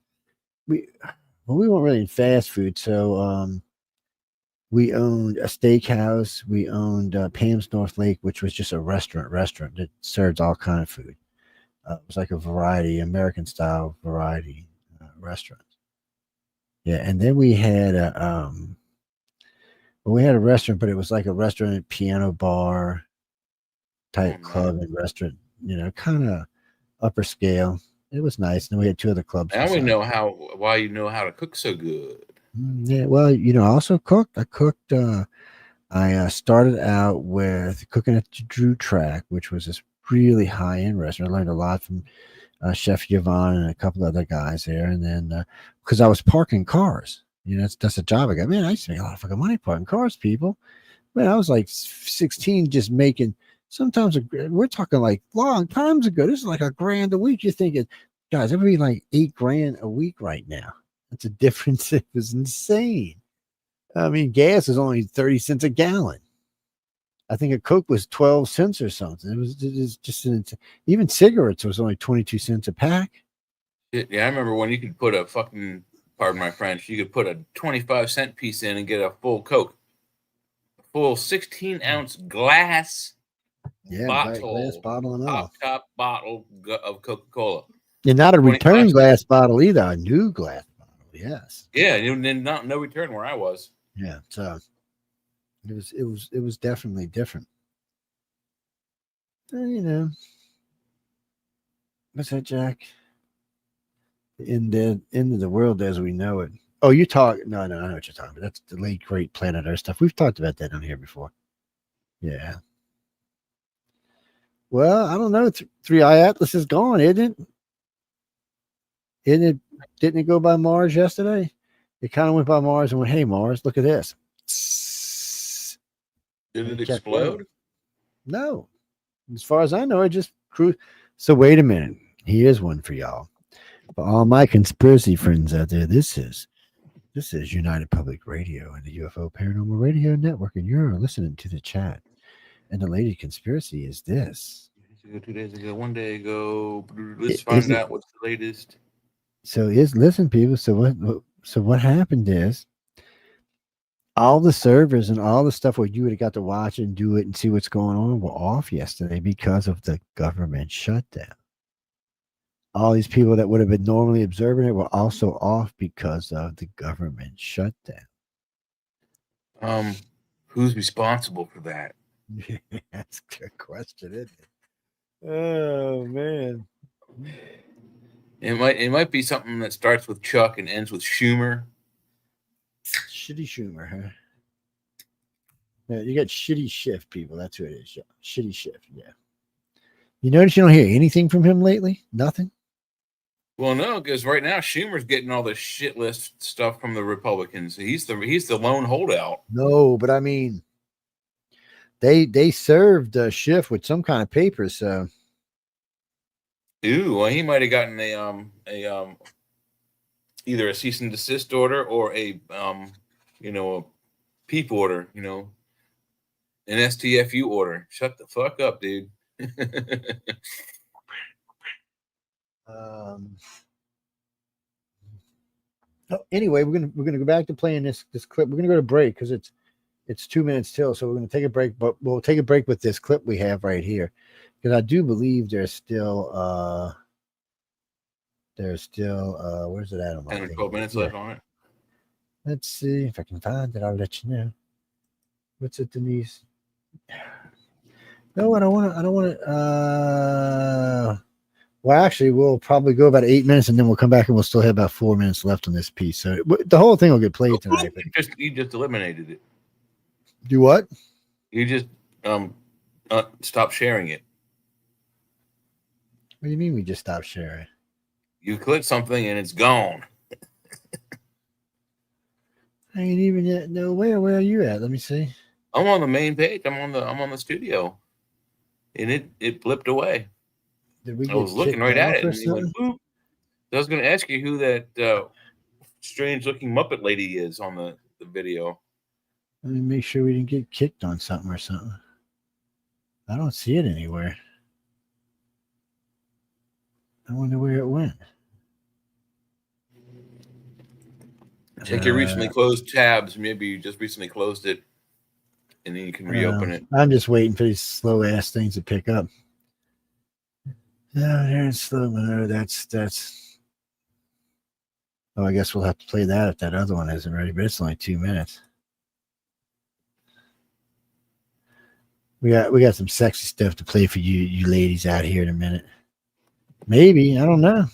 Speaker 2: we weren't really in fast food, so we owned a steakhouse. We owned Pam's North Lake, which was just a restaurant that serves all kind of food. It was like a variety, American style variety restaurant. Yeah, and then we had a restaurant, but it was like a restaurant, piano bar type club and restaurant. You know, kind of upper scale. It was nice. And then we had 2 other clubs.
Speaker 3: Now we know why you know how to cook so good.
Speaker 2: Yeah, well, you know, I also cooked. I started out with cooking at the Drew Track, which was this really high-end restaurant. I learned a lot from Chef Yvonne and a couple other guys there. And then because I was parking cars, you know, that's a job I got. Man, I used to make a lot of fucking money parking cars, people. Man, I was like 16 just making, sometimes we're talking like long times ago. This is like $1,000 a week. You're thinking, guys, it would be like $8,000 a week right now. That's a difference. It was insane. I mean, gas is only 30 cents a gallon. I think a Coke was 12 cents or something. It was just even cigarettes was only 22 cents a pack.
Speaker 3: Yeah, I remember when you could put a fucking, pardon my French, you could put a 25-cent piece in and get a full Coke. A full 16-ounce glass
Speaker 2: glass bottle and all.
Speaker 3: Top bottle of Coca-Cola.
Speaker 2: And not a return glass bottle either, a new glass. Yes.
Speaker 3: Yeah, and then no return where I was.
Speaker 2: Yeah, so it was definitely different. You know, what's that, Jack? In the end of the world as we know it. Oh, you talk? No, I know what you're talking about. That's the late great Planet Earth stuff. We've talked about that on here before. Yeah. Well, I don't know. 3i Atlas is gone, isn't it? Didn't it go by Mars yesterday? It kind of went by Mars and went, hey, Mars, look at this.
Speaker 3: Did it explode?
Speaker 2: No. As far as I know, it just cruised. So wait a minute. Here's one for y'all. For all my conspiracy friends out there, this is United Public Radio and the UFO Paranormal Radio Network, and you're listening to the chat. And the lady conspiracy is this.
Speaker 3: 2 days ago, 1 day ago. Let's find out what's the latest.
Speaker 2: So listen, people. So what happened is all the servers and all the stuff where you would have got to watch and do it and see what's going on were off yesterday because of the government shutdown. All these people that would have been normally observing it were also off because of the government shutdown.
Speaker 3: Who's responsible for that?
Speaker 2: That's a good question, isn't it? Oh man.
Speaker 3: It might be something that starts with Chuck and ends with Schumer.
Speaker 2: Shitty Schumer, huh? Yeah, you got shitty Schiff, people. That's who it is. Yeah. Shitty Schiff, yeah. You notice you don't hear anything from him lately? Nothing?
Speaker 3: Well, no, because right now Schumer's getting all the shit list stuff from the Republicans. He's the lone holdout.
Speaker 2: No, but I mean, they served Schiff with some kind of paper, so.
Speaker 3: Ooh, well, he might have gotten a either a cease and desist order or a PEEP order, an STFU order. Shut the fuck up, dude.
Speaker 2: Anyway, we're gonna go back to playing this clip. We're gonna go to break because it's 2 minutes till, so we're gonna take a break. But we'll take a break with this clip we have right here because I do believe there's still where's it at on my
Speaker 3: 10 or
Speaker 2: thing?
Speaker 3: 12 minutes left on it.
Speaker 2: Let's see if I can find it. I'll let you know. What's it, Denise? No, I don't want to. Well, actually, we'll probably go about 8 minutes, and then we'll come back, and we'll still have about 4 minutes left on this piece. So the whole thing will get played tonight. But
Speaker 3: You just eliminated it.
Speaker 2: do what?
Speaker 3: You just stop sharing it.
Speaker 2: What do you mean we just stopped sharing?
Speaker 3: You click something and it's gone.
Speaker 2: I ain't even yet. No, where are you at? Let me see.
Speaker 3: I'm on the main page. I'm on the studio, and it blipped away.
Speaker 2: Did we?
Speaker 3: I was looking right at it, and it went boop. I was going to ask you who that strange-looking Muppet lady is on the video.
Speaker 2: Let me make sure we didn't get kicked on something or something. I don't see it anywhere. I wonder where it went.
Speaker 3: Check your recently closed tabs. Maybe you just recently closed it, and then you can reopen it.
Speaker 2: I'm just waiting for these slow ass things to pick up. No, there's slow. No, that's. Oh, I guess we'll have to play that if that other one isn't ready. But it's only 2 minutes. We got some sexy stuff to play for you ladies out here in a minute. Maybe, I don't know.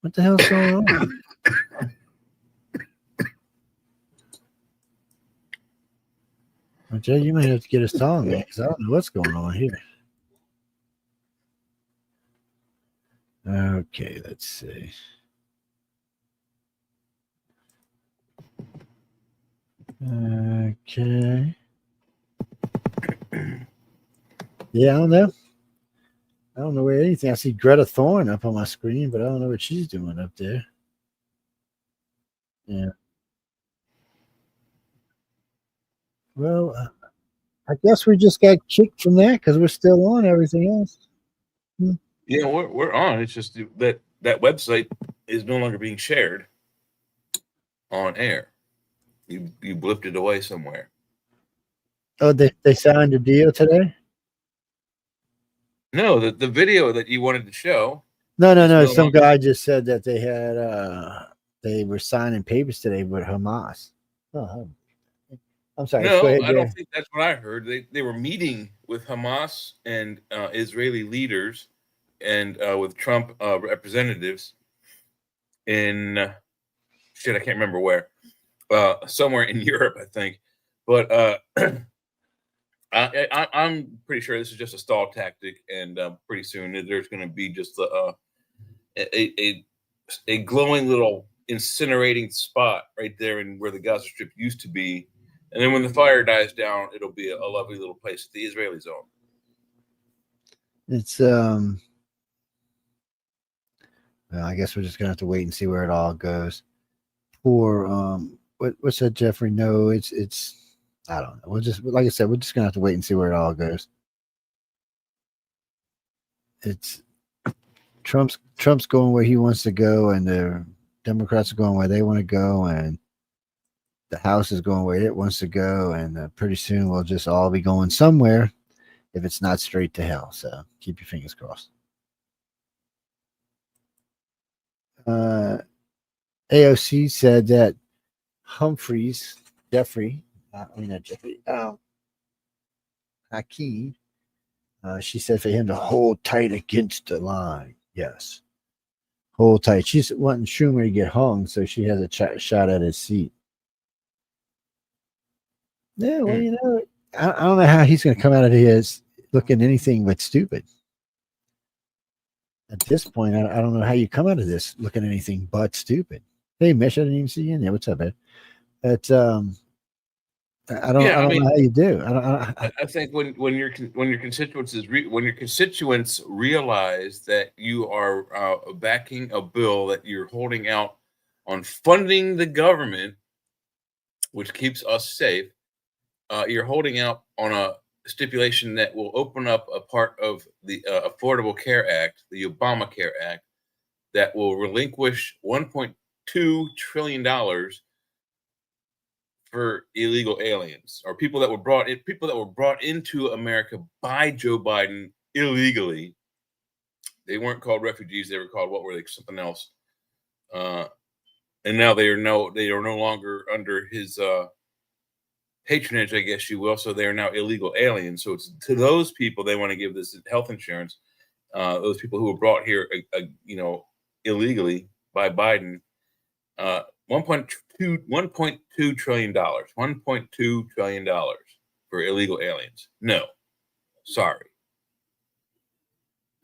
Speaker 2: What the hell's going on? Well, Jay, you might have to get us on, man, because I don't know what's going on here. Okay, let's see. Okay. Yeah, I don't know. I don't know where anything. I see Greta Thorne up on my screen, but I don't know what she's doing up there. Yeah. Well, I guess we just got kicked from that because we're still on everything else.
Speaker 3: Yeah, we're on. It's just that website is no longer being shared on air. You blipped it away somewhere.
Speaker 2: Oh, they signed a deal today?
Speaker 3: No, the video that you wanted to show.
Speaker 2: No. Some guy just said that they had they were signing papers today with Hamas. Oh, I'm sorry.
Speaker 3: No,
Speaker 2: go ahead,
Speaker 3: I don't think that's what I heard. They were meeting with Hamas and Israeli leaders and with Trump representatives in I can't remember where. Somewhere in Europe, I think. But I'm pretty sure this is just a stall tactic, and pretty soon there's going to be just a glowing little incinerating spot right there in where the Gaza Strip used to be. And then when the fire dies down, it'll be a lovely little place, the Israeli zone.
Speaker 2: It's well, I guess we're just gonna have to wait and see where it all goes. For what's that, Jeffrey? No, it's I don't know. We'll just, like I said, we're just gonna have to wait and see where it all goes. it's Trump's going where he wants to go, and the Democrats are going where they want to go, and the House is going where it wants to go, and pretty soon we'll just all be going somewhere if it's not straight to hell. So keep your fingers crossed. AOC said that Hakeem, she said for him to hold tight against the line. Yes. Hold tight. She's wanting Schumer to get hung, so she has a shot at his seat. Yeah, well, you know, I don't know how he's going to come out of his looking anything but stupid. At this point, I don't know how you come out of this looking anything but stupid. Hey, Mish, I didn't even see you in there. What's up, man? It's I don't know how you do.
Speaker 3: I think when your constituents realize that you are backing a bill that you're holding out on funding the government, which keeps us safe, you're holding out on a stipulation that will open up a part of the Affordable Care Act, the Obamacare Act, that will relinquish $1.2 trillion for illegal aliens or people that were brought into America by Joe Biden illegally. They weren't called refugees; they were called, what were they? Something else. And now they are no longer under his patronage, I guess you will. So they are now illegal aliens. So it's to those people they want to give this health insurance. Those people who were brought here, illegally by Biden. $1.2 trillion. $1.2 trillion for illegal aliens. No, sorry.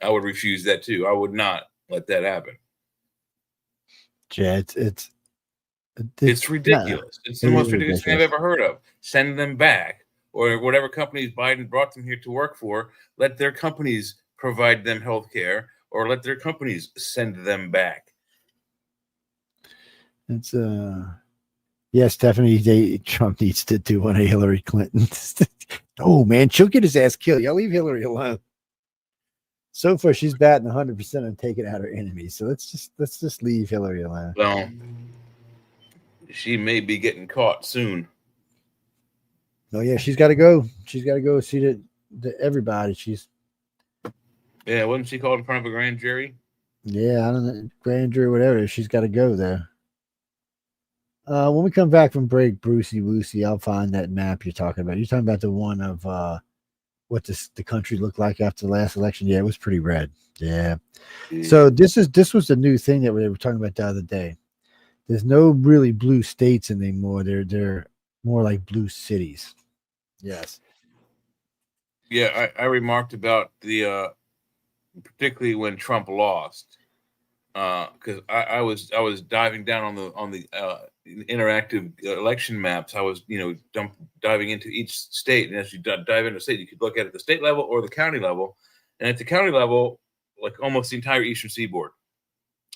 Speaker 3: I would refuse that too. I would not let that happen.
Speaker 2: Yeah,
Speaker 3: it's ridiculous. It's the most ridiculous thing I've ever heard of. Send them back, or whatever companies Biden brought them here to work for. Let their companies provide them health care, or let their companies send them back.
Speaker 2: It's yes, Stephanie. Trump needs to do one of Hillary Clinton's. Oh man, she'll get his ass killed. Y'all leave Hillary alone. So far, she's batting 100% on taking out her enemies. So let's just leave Hillary alone.
Speaker 3: Well, she may be getting caught soon.
Speaker 2: Oh yeah, she's got to go. She's got to go see the everybody.
Speaker 3: Yeah, wasn't she called in front of a grand jury?
Speaker 2: Yeah, I don't know, grand jury, whatever. She's got to go there. When we come back from break, Brucey Woosey, I'll find that map you're talking about. You're talking about the one of what the country looked like after the last election. Yeah, it was pretty red. Yeah. So this was the new thing that we were talking about the other day. There's no really blue states anymore. They're more like blue cities. Yes.
Speaker 3: Yeah, I remarked about the particularly when Trump lost, because I was diving down on the interactive election maps. I was diving into each state, and as you dive into a state, you could look at it at the state level or the county level, and at the county level, like almost the entire Eastern Seaboard,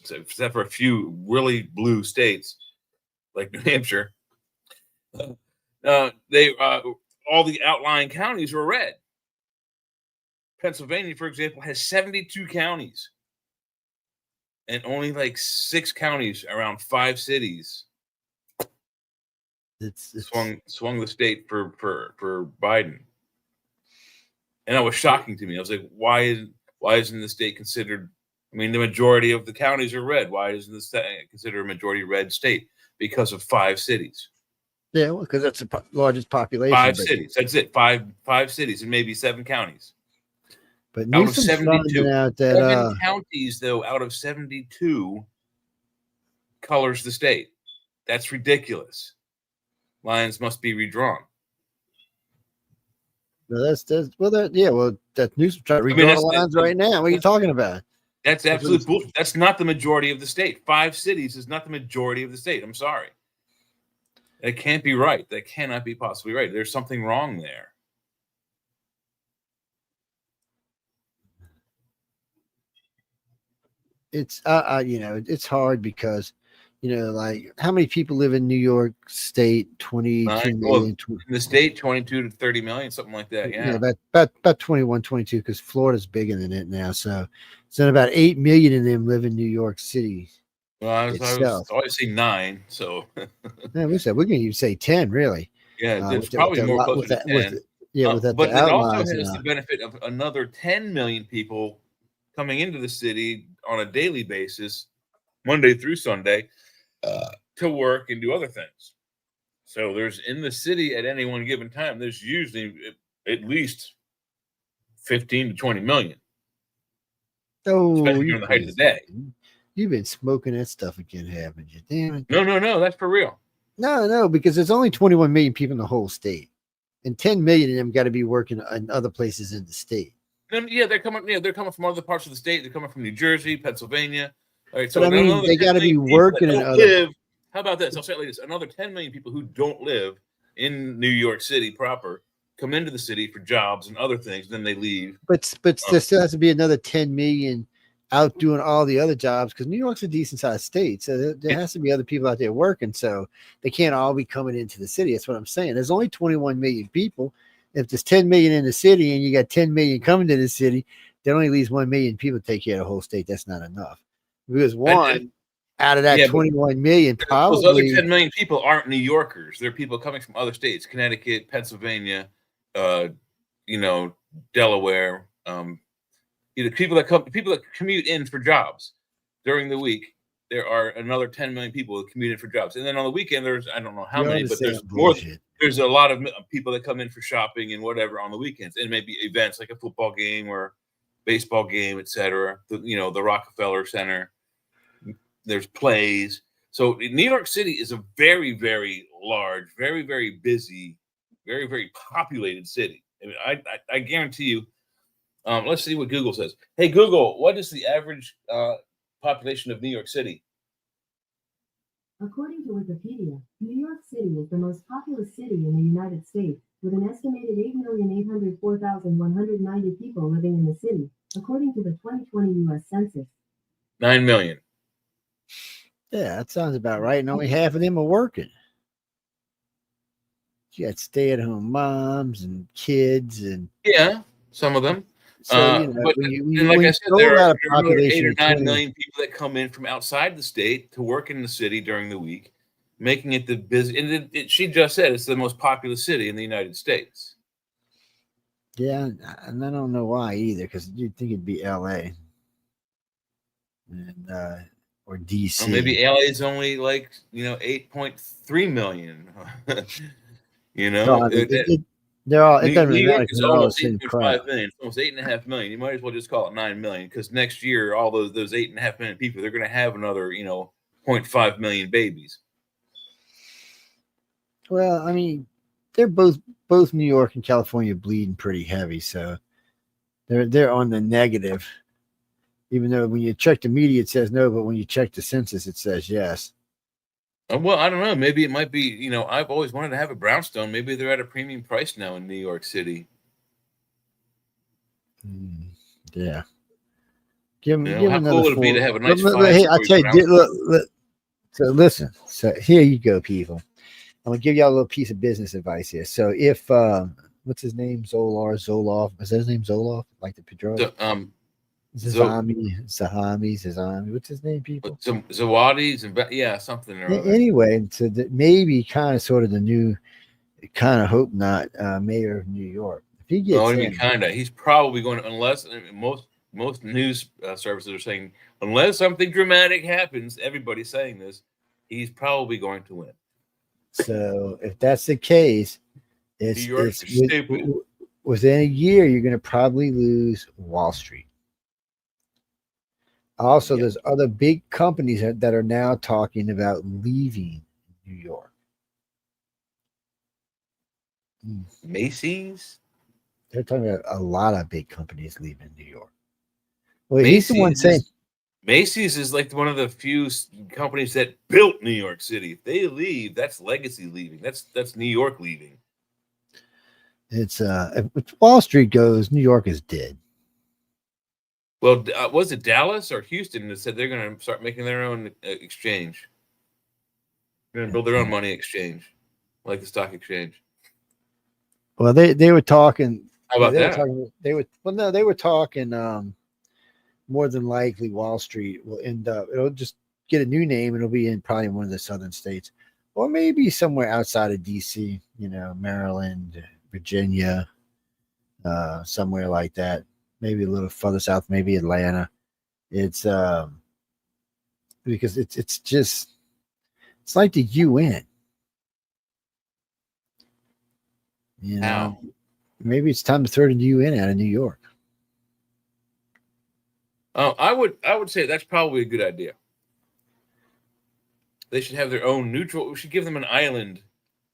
Speaker 3: so except for a few really blue states like New Hampshire, all the outlying counties were red. Pennsylvania, for example, has 72 counties and only like 6 counties around 5 cities. It's swung the state for Biden, and that was shocking to me. I was like, why isn't the state considered? I mean, the majority of the counties are red. Why isn't the state considered a majority red state? Because of 5 cities.
Speaker 2: Yeah, well, because that's the largest population.
Speaker 3: 5 cities. That's it. Five cities and maybe 7 counties.
Speaker 2: But
Speaker 3: out of 72,
Speaker 2: out that,
Speaker 3: 7 counties though out of 72 colors the state. That's ridiculous. Lines must be redrawn.
Speaker 2: No, that news trying to redraw the lines right now. What are you talking about?
Speaker 3: That's absolute bullshit. That's not the majority of the state. 5 cities is not the majority of the state. I'm sorry. It can't be right. That cannot be possibly right. There's something wrong there.
Speaker 2: It's it's hard because like how many people live in New York State? 22 million.
Speaker 3: In the state, 22 to 30 million, something like that. Yeah.
Speaker 2: About 21, 22, because Florida's bigger than it now. So about 8 million of them live in New York City.
Speaker 3: Well, I was always saying 9. So
Speaker 2: yeah, we're going to even say 10, really.
Speaker 3: Yeah, it's probably more closer to 10. But it also has the benefit of another 10 million people coming into the city on a daily basis, Monday through Sunday, to work and do other things. So there's in the city at any one given time, there's usually at least 15 to 20 million.
Speaker 2: Oh,
Speaker 3: especially during the height of the day.
Speaker 2: You've been smoking that stuff again, haven't you? Damn it.
Speaker 3: No, that's for real.
Speaker 2: No, because there's only 21 million people in the whole state, and 10 million of them got to be working in other places in the state.
Speaker 3: Yeah, they're coming. Yeah, they're coming from other parts of the state. They're coming from New Jersey, Pennsylvania. All right, so
Speaker 2: but I mean, they got to be working in other.
Speaker 3: How about this? I'll say it like this: another 10 million people who don't live in New York City proper come into the city for jobs and other things, then they leave.
Speaker 2: But there still has to be another 10 million out doing all the other jobs, because New York's a decent sized state, so there has to be other people out there working, so they can't all be coming into the city. That's what I'm saying. There's only 21 million people. If there's 10 million in the city and you got 10 million coming to the city, that only leaves 1 million people to take care of the whole state. That's not enough, because one out of that 21 million, probably
Speaker 3: those other 10 million people aren't New Yorkers. They're people coming from other states: Connecticut, Pennsylvania, Delaware. People that commute in for jobs during the week. There are another 10 million people that commute in for jobs, and then on the weekend, there's I don't know how many, but there's more. There's a lot of people that come in for shopping and whatever on the weekends, and maybe events like a football game or baseball game, etc. The Rockefeller Center. There's plays. So New York City is a very, very large, very, very busy, very, very populated city. I mean, I guarantee you. Let's see what Google says. Hey, Google, what is the average population of New York City?
Speaker 1: According to Wikipedia, New York City is the most populous city in the United States, with an estimated 8,804,190 people living in the city, according to the 2020 U.S. Census.
Speaker 3: 9 million.
Speaker 2: Yeah, that sounds about right. And only half of them are working. You got stay-at-home moms and kids, and
Speaker 3: some of them.
Speaker 2: So,
Speaker 3: but like I said, there are 8 or 9 million people that come in from outside the state to work in the city during the week, making it the busy. And she just said it's the most populous city in the United States.
Speaker 2: Yeah, and I don't know why either, because you'd think it'd be L.A. and or D.C.
Speaker 3: Well, maybe L.A. is only 8.3 million.
Speaker 2: They're all. It doesn't
Speaker 3: New
Speaker 2: really matter.
Speaker 3: York is almost 8.5 million. It's almost 8.5 million. You might as well just call it 9 million, because next year, all those 8.5 million people, they're going to have another 0.5 million babies.
Speaker 2: Well, I mean, they're both New York and California bleeding pretty heavy, so they're on the negative. Even though when you check the media, it says no, but when you check the census, it says yes.
Speaker 3: Well, I don't know. Maybe it might be, I've always wanted to have a brownstone. Maybe they're at a premium price now in New York City.
Speaker 2: Yeah. Give
Speaker 3: how cool would it be to have a nice
Speaker 2: Hey, I tell you, look, so listen. So here you go, people. I'm going to give y'all a little piece of business advice here. So if, what's his name? Zoloff. Is that his name Zoloff? Like the Pedro? Zahami. What's his name, people?
Speaker 3: Zawadi, something.
Speaker 2: Anyway, so maybe kind of sort of the new, kind of hope not, mayor of New York. If he gets
Speaker 3: he's probably going to, unless most news services are saying, unless something dramatic happens, everybody's saying this, he's probably going to win.
Speaker 2: So if it's the case, within a year, you're going to probably lose Wall Street. Also, there's other big companies that are now talking about leaving New York.
Speaker 3: Macy's?
Speaker 2: They're talking about a lot of big companies leaving New York. Well, he's the one saying
Speaker 3: Macy's is like one of the few companies that built New York City. If they leave, that's legacy leaving. That's New York leaving.
Speaker 2: It's if Wall Street goes, New York is dead.
Speaker 3: Well, was it Dallas or Houston that said they're going to start making their own exchange? They're gonna build their own money exchange, like the stock exchange.
Speaker 2: Well, they were talking.
Speaker 3: How about
Speaker 2: they
Speaker 3: that?
Speaker 2: They were talking. More than likely, Wall Street will end up. It'll just get a new name. It'll be in probably one of the southern states, or maybe somewhere outside of DC. You know, Maryland, Virginia, somewhere like that. Maybe a little further south. Maybe Atlanta. It's because it's just it's like the UN. You know, maybe it's time to throw the UN out of New York.
Speaker 3: Oh, I would say that's probably a good idea. They should have their own neutral. We should give them an island,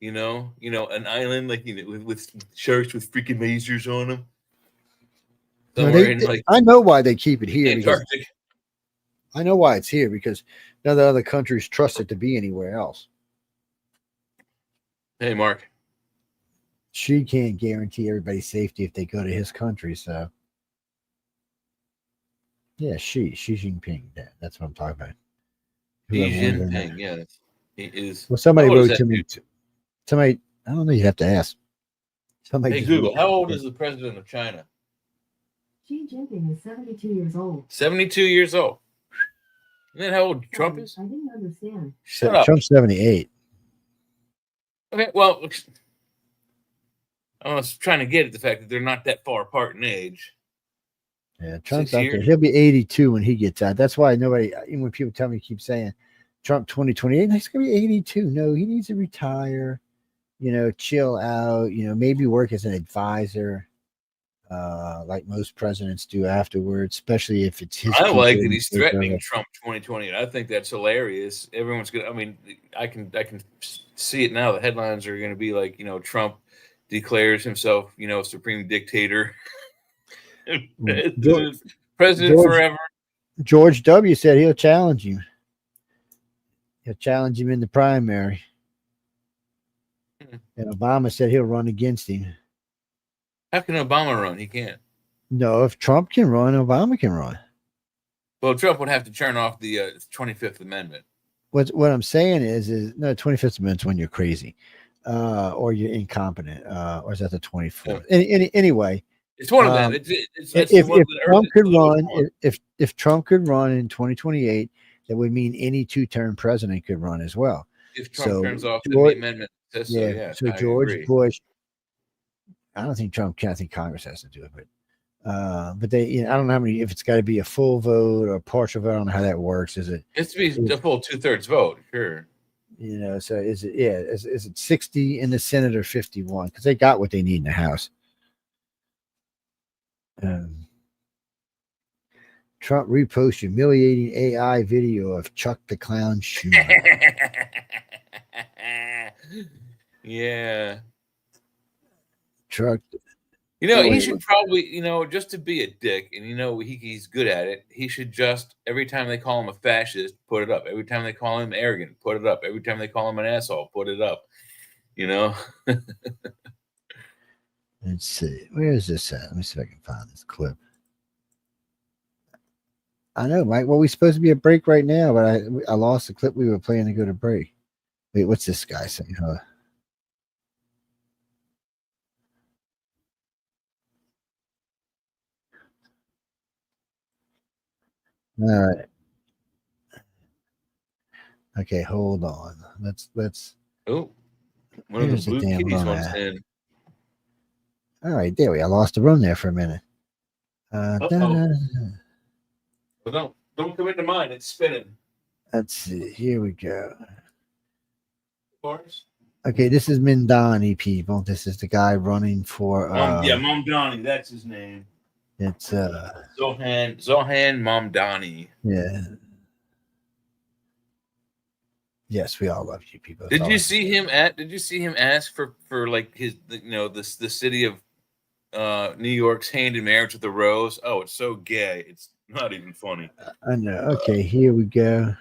Speaker 3: an island like with sharks with freaking lasers on them.
Speaker 2: I know why they keep it here.
Speaker 3: Antarctic.
Speaker 2: I know why it's here because none of the other countries trust it to be anywhere else.
Speaker 3: Hey, Mark.
Speaker 2: She can't guarantee everybody's safety if they go to his country, so. Yeah, Xi Jinping. That's what I'm talking about.
Speaker 3: Xi Jinping, yes. He is.
Speaker 2: Well, somebody wrote to me. Somebody, I don't know, you have to ask. Somebody
Speaker 3: Hey, Google, how old is the president of China?
Speaker 1: Xi Jinping is 72 years old.
Speaker 3: 72 years old. Isn't that how old Trump is?
Speaker 1: I didn't understand.
Speaker 3: Shut up.
Speaker 2: Trump's 78.
Speaker 3: Okay, well, I was trying to get at the fact that they're not that far apart in age.
Speaker 2: Yeah, Trump's out there. He'll be 82 when he gets out. That's why nobody, even when people tell me, keep saying Trump 2028, he's going to be 82. No, he needs to retire, chill out, maybe work as an advisor, like most presidents do afterwards, especially if it's his.
Speaker 3: I like that he's threatening Trump 2020. I think that's hilarious. Everyone's going to, I can see it now. The headlines are going to be like, Trump declares himself, supreme dictator. President forever.
Speaker 2: George W. said he'll challenge him. He'll challenge him in the primary. And Obama said he'll run against him.
Speaker 3: How can Obama run? He can't.
Speaker 2: No, if Trump can run, Obama can run.
Speaker 3: Well, Trump would have to turn off the 25th Amendment.
Speaker 2: What I'm saying is no, 25th Amendment's when you're crazy, or you're incompetent, or is that the 24th? Yeah. Anyway.
Speaker 3: It's one of them.
Speaker 2: If Trump could run in 2028, that would mean any two-term president could run as well.
Speaker 3: If Trump turns off the amendment,
Speaker 2: so George Bush. I don't think Trump can. I think Congress has to do it, but they. I don't know how many. If it's got to be a full vote or a partial vote, I don't know how that works. Is it?
Speaker 3: It's to be a full 2/3 vote. Sure.
Speaker 2: So is it? Yeah. Is it 60 in the Senate or 51? Because they got what they need in the House. Trump reposts humiliating AI video of Chuck the Clown Schumer.
Speaker 3: Yeah.
Speaker 2: Truck.
Speaker 3: He should probably, just to be a dick, and he's good at it. He should just, every time they call him a fascist, put it up. Every time they call him arrogant, put it up. Every time they call him an asshole, put it up.
Speaker 2: Let's see. Where is this at? Let me see if I can find this clip. I know, Mike. Well, we're supposed to be at break right now, but I lost the clip we were playing to go to break. Wait, what's this guy saying? Huh? All right. Okay, hold on. Let's.
Speaker 3: Oh, one of the blue kitties wants in.
Speaker 2: All right, there we go. I lost the run there for a minute.
Speaker 3: Well, don't come into mine. It's spinning.
Speaker 2: Let's see. Here we go.
Speaker 3: Course.
Speaker 2: Okay, this is Mamdani, people. This is the guy running for.
Speaker 3: Mamdani. That's his name.
Speaker 2: It's
Speaker 3: Zohan Mamdani.
Speaker 2: Yeah. Yes, we all love you, people.
Speaker 3: Did you see him ask for like his the city of New York's hand in marriage with a rose? Oh, it's so gay. It's not even funny.
Speaker 2: I know. Okay, here we go.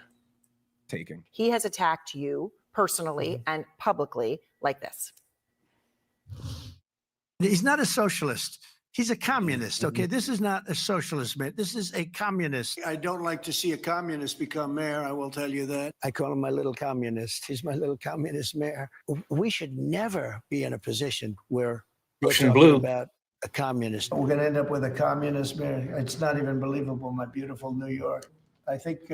Speaker 20: Taking.
Speaker 6: He has attacked you personally and publicly like this.
Speaker 22: He's not a socialist.
Speaker 7: He's a communist, okay? This is not a socialist, man. This is a communist.
Speaker 12: I don't like to see a communist become mayor, I will tell you that.
Speaker 7: I call him my little communist. He's my little communist mayor. We should never be in a position where we're
Speaker 3: Russian
Speaker 7: talking
Speaker 3: blue.
Speaker 7: about a communist.
Speaker 12: We're going to end up with a communist mayor. It's not even believable, my beautiful New York. I think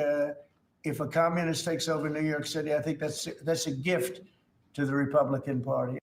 Speaker 12: if a communist takes over New York City, I think that's a gift to the Republican Party.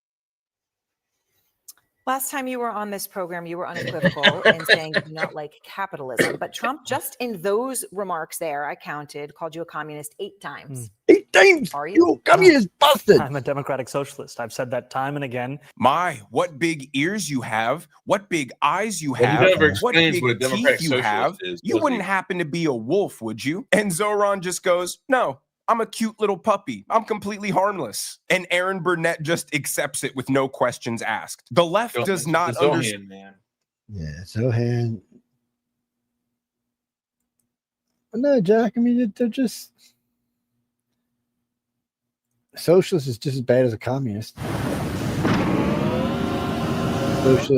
Speaker 6: Last time you were on this program, you were unequivocal in saying you do not like capitalism. But Trump, just in those remarks there, I counted, called you a communist 8 times.
Speaker 2: 8 times?
Speaker 6: Are you?
Speaker 2: Communist bastard.
Speaker 22: I'm a democratic socialist. I've said that time and again.
Speaker 23: My, what big ears you have, what big eyes you
Speaker 3: Well, he
Speaker 23: have,
Speaker 3: never
Speaker 23: what
Speaker 3: explains
Speaker 23: big
Speaker 3: what a democratic
Speaker 23: teeth you have.
Speaker 3: socialist is,
Speaker 23: You
Speaker 3: does
Speaker 23: wouldn't
Speaker 3: he?
Speaker 23: happen to be a wolf, would you? And Zoran just goes, no, I'm a cute little puppy. I'm completely harmless. And Aaron Burnett just accepts it with no questions asked. The left does not understand.
Speaker 2: Yeah, Zohan. No, Jack, I mean, they're just. Socialist is just as bad as a communist.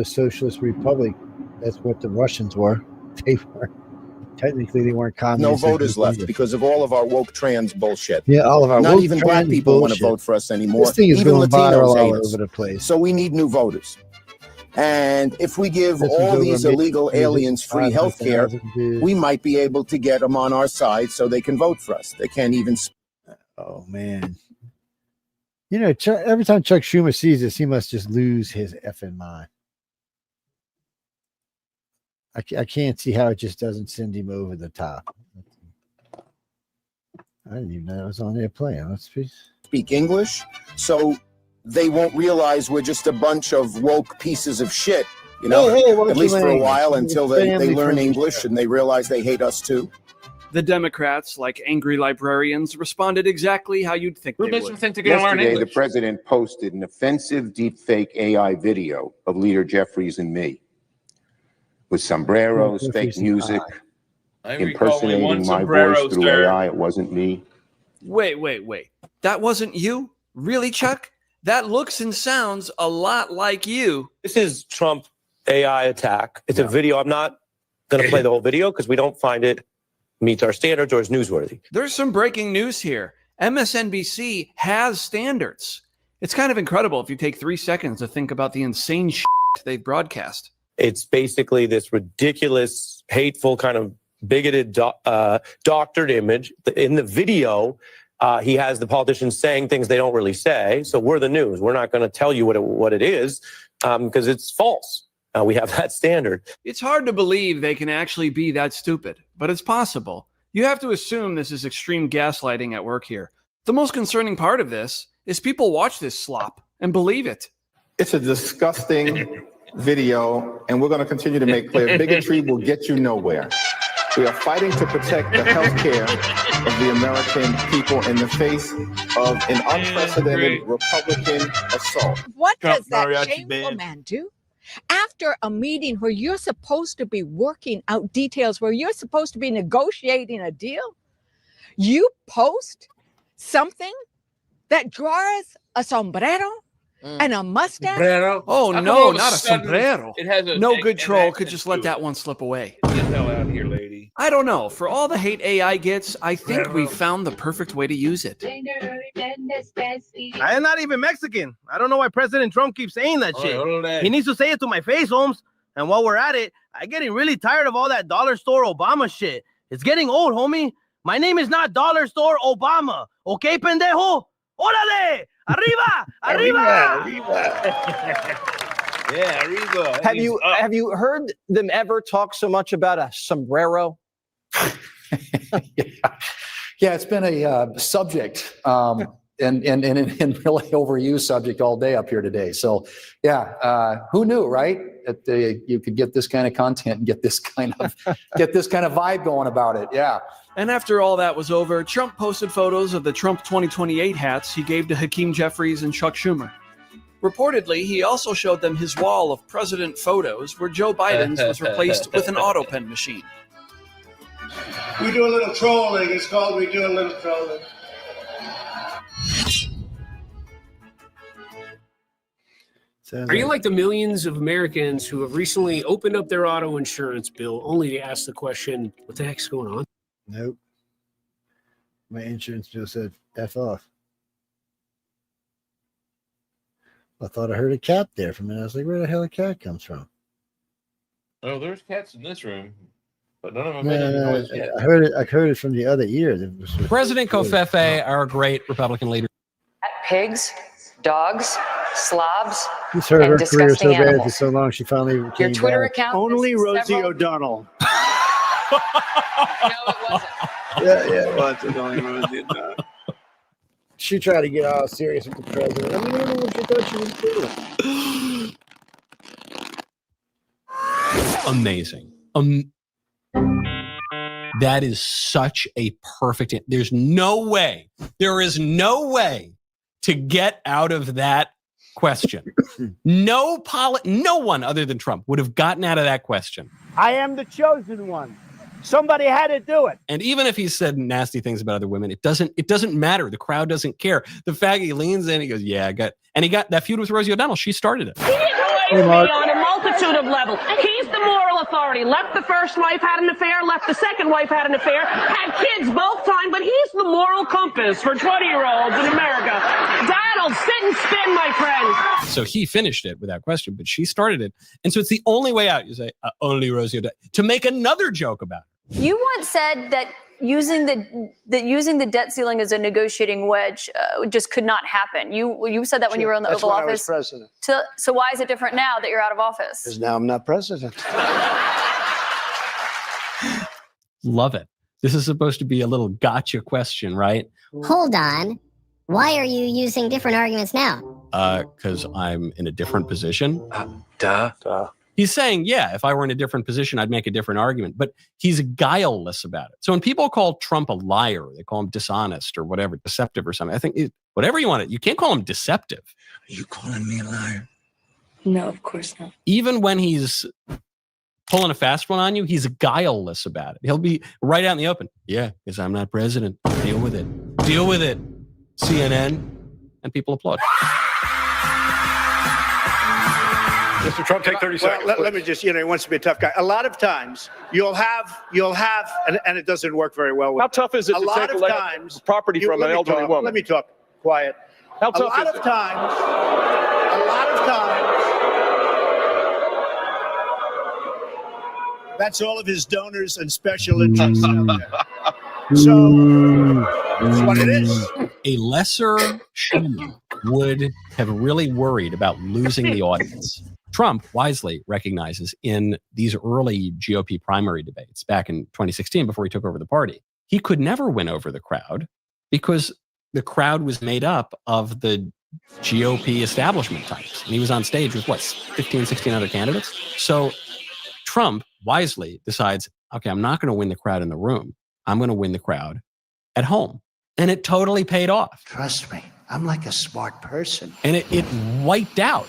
Speaker 2: Socialist republic. That's what the Russians were. They were. Technically, they weren't
Speaker 4: No
Speaker 2: communists.
Speaker 4: voters left because of all of our woke trans bullshit.
Speaker 2: Yeah, all of our
Speaker 4: Not
Speaker 2: woke
Speaker 4: even black
Speaker 2: trans
Speaker 4: people want to
Speaker 2: bullshit.
Speaker 4: vote for us anymore.
Speaker 2: This thing is
Speaker 4: Even
Speaker 2: going
Speaker 4: Latinos
Speaker 2: viral
Speaker 4: hate
Speaker 2: all
Speaker 4: us.
Speaker 2: over the place.
Speaker 4: So we need new voters. And if we give
Speaker 2: This is
Speaker 4: all
Speaker 2: over
Speaker 4: these
Speaker 2: a
Speaker 4: illegal
Speaker 2: million
Speaker 4: aliens free health care,
Speaker 2: 500,000 views.
Speaker 4: we might be able to get them on our side so they can vote for us. They can't even.
Speaker 2: Oh, man. You know, every time Chuck Schumer sees this, he must just lose his effing mind. I can't see how it just doesn't send him over the top. I didn't even know it was on there playing. Let's see.
Speaker 4: Speak English, so they won't realize we're just a bunch of woke pieces of shit, you know,
Speaker 2: Hey, what's
Speaker 4: at
Speaker 2: your
Speaker 4: least for a
Speaker 2: language?
Speaker 4: while until they learn
Speaker 2: Family-friendly
Speaker 4: English and they realize they hate us too.
Speaker 5: The Democrats, like angry librarians, responded exactly how you'd think they would.
Speaker 24: Yesterday, the president posted an offensive deepfake AI video of Leader Jeffries and me with sombreros, fake music,
Speaker 3: I recall only one
Speaker 24: impersonating my
Speaker 3: sombrero,
Speaker 24: voice through
Speaker 3: sir.
Speaker 24: AI. It wasn't me.
Speaker 5: Wait. That wasn't you? Really, Chuck? That looks and sounds a lot like you.
Speaker 25: This is Trump AI attack. It's a video. I'm not going to play the whole video because we don't find it meets our standards or is newsworthy.
Speaker 5: There's some breaking news here. MSNBC has standards. It's kind of incredible if you take 3 seconds to think about the insane shit they broadcast.
Speaker 25: It's basically this ridiculous, hateful, kind of bigoted, doctored image. In the video, he has the politicians saying things they don't really say. So we're the news. We're not going to tell you what it is because it's false. We have that standard.
Speaker 5: It's hard to believe they can actually be that stupid, but it's possible. You have to assume this is extreme gaslighting at work here. The most concerning part of this is people watch this slop and believe it.
Speaker 26: It's a disgusting video, and we're going to continue to make clear bigotry will get you nowhere. We are fighting to protect the health care of the American people in the face of an unprecedented Republican assault.
Speaker 8: What
Speaker 26: Trump
Speaker 8: does that
Speaker 26: mariachi
Speaker 8: shameful
Speaker 26: band.
Speaker 8: man do? After a meeting where you're supposed to be working out details, where you're supposed to be negotiating a deal, you post something that draws a sombrero and a mustache.
Speaker 3: Sombrero?
Speaker 5: Oh,
Speaker 3: How come
Speaker 5: no,
Speaker 3: all of a
Speaker 5: not a
Speaker 3: sudden
Speaker 5: sombrero.
Speaker 3: It has a
Speaker 5: No good
Speaker 3: an
Speaker 5: troll
Speaker 3: accent
Speaker 5: could just let
Speaker 3: to
Speaker 5: that
Speaker 3: it?
Speaker 5: one slip away.
Speaker 3: Get the hell out of here, lady.
Speaker 5: I don't know. For all the hate AI gets, I think we found the perfect way to use it.
Speaker 9: I am not even Mexican. I don't know why President Trump keeps saying that shit. He needs to say it to my face, Holmes. And while we're at it, I'm getting really tired of all that dollar store Obama shit. It's getting old, homie. My name is not Dollar Store Obama. Okay, pendejo? Órale! Arriba! Arriba!
Speaker 3: Yeah, arriba.
Speaker 10: Have you heard them ever talk so much about a sombrero?
Speaker 11: Yeah, it's been a subject and really overused subject all day up here today. So, yeah, who knew, right? That you could get this kind of content and get this kind of vibe going about it. Yeah.
Speaker 5: And after all that was over, Trump posted photos of the Trump 2028 hats he gave to Hakeem Jeffries and Chuck Schumer. Reportedly, he also showed them his wall of president photos where Joe Biden's was replaced with an auto pen machine.
Speaker 12: We do a little trolling. It's called we do a little trolling.
Speaker 2: Sounds
Speaker 13: Are you like the millions of Americans who have recently opened up their auto insurance bill only to ask the question, what the heck's going on?
Speaker 2: Nope. My insurance bill said F off. I thought I heard a cat there for a minute. I was like, where the hell a cat comes from?
Speaker 3: Oh, there's cats in this room, but none of them made any noise yet.
Speaker 2: I heard it from the other ear.
Speaker 14: President Covfefe, our great Republican leader.
Speaker 15: Pigs, dogs, slobs,
Speaker 2: He's heard
Speaker 15: and
Speaker 2: her career
Speaker 15: disgusting
Speaker 2: so bad for
Speaker 15: animals.
Speaker 2: so long she finally
Speaker 15: Your
Speaker 2: came
Speaker 15: Twitter
Speaker 2: back.
Speaker 15: account.
Speaker 12: Only
Speaker 15: is
Speaker 12: Rosie
Speaker 15: several-
Speaker 12: O'Donnell.
Speaker 15: No, it wasn't.
Speaker 2: Yeah, it was. It's only Rosie O'Donnell. She tried to get all serious with the president. I mean, I don't know what she thought she was doing.
Speaker 14: Amazing. That is such a perfect. There is no way to get out of that question. No one other than Trump would have gotten out of that question.
Speaker 12: I am the chosen one. Somebody had to do it.
Speaker 14: And even if he said nasty things about other women, it doesn't matter. The crowd doesn't care. The fact he leans in, he goes, "Yeah, he got that feud with Rosie O'Donnell. She started it."
Speaker 16: He is on a multitude of levels. He's the moral authority. Left the first wife, had an affair. Left the second wife, had an affair. Had kids both times, but he's the moral compass for 20-year-olds in America. That'll sit and spin, my friend.
Speaker 14: So he finished it without question, but she started it. And so it's the only way out. You say, only Rosie O'Donnell. To make another joke about it.
Speaker 17: You once said that using the debt ceiling as a negotiating wedge just could not happen. You said that when you were in the
Speaker 7: That's
Speaker 17: Oval
Speaker 7: when I was
Speaker 17: Office.
Speaker 7: president.
Speaker 17: So why is it different now that you're out of office?
Speaker 7: Because now I'm not president.
Speaker 14: Love it. This is supposed to be a little gotcha question, right?
Speaker 18: Hold on. Why are you using different arguments now?
Speaker 14: Because I'm in a different position.
Speaker 7: Duh.
Speaker 14: He's saying, yeah, if I were in a different position, I'd make a different argument. But he's guileless about it. So when people call Trump a liar, they call him dishonest or whatever, deceptive or something. I think whatever you want it, you can't call him deceptive.
Speaker 7: Are you calling me a liar?
Speaker 17: No, of course not.
Speaker 14: Even when he's pulling a fast one on you, he's guileless about it. He'll be right out in the open. Yeah, because I'm not president. Deal with it. Deal with it. CNN. And people applaud.
Speaker 27: Mr. Trump, take 30 seconds.
Speaker 12: Let me just, he wants to be a tough guy. A lot of times you'll have, and it doesn't work very well.
Speaker 27: How tough is it
Speaker 12: a
Speaker 27: to
Speaker 12: lot
Speaker 27: take
Speaker 12: of times,
Speaker 27: property from an elderly woman?
Speaker 12: Let me talk. Quiet.
Speaker 27: How
Speaker 12: A
Speaker 27: tough
Speaker 12: lot
Speaker 27: is
Speaker 12: of
Speaker 27: it?
Speaker 12: times, that's all of his donors and special interests out there. So that's what it is.
Speaker 14: A lesser Schumer would have really worried about losing the audience. Trump wisely recognizes in these early GOP primary debates back in 2016, before he took over the party, he could never win over the crowd because the crowd was made up of the GOP establishment types. And he was on stage with 15, 16 other candidates. So Trump wisely decides, okay, I'm not going to win the crowd in the room. I'm going to win the crowd at home. And it totally paid off.
Speaker 7: Trust me, I'm like a smart person.
Speaker 14: And it wiped out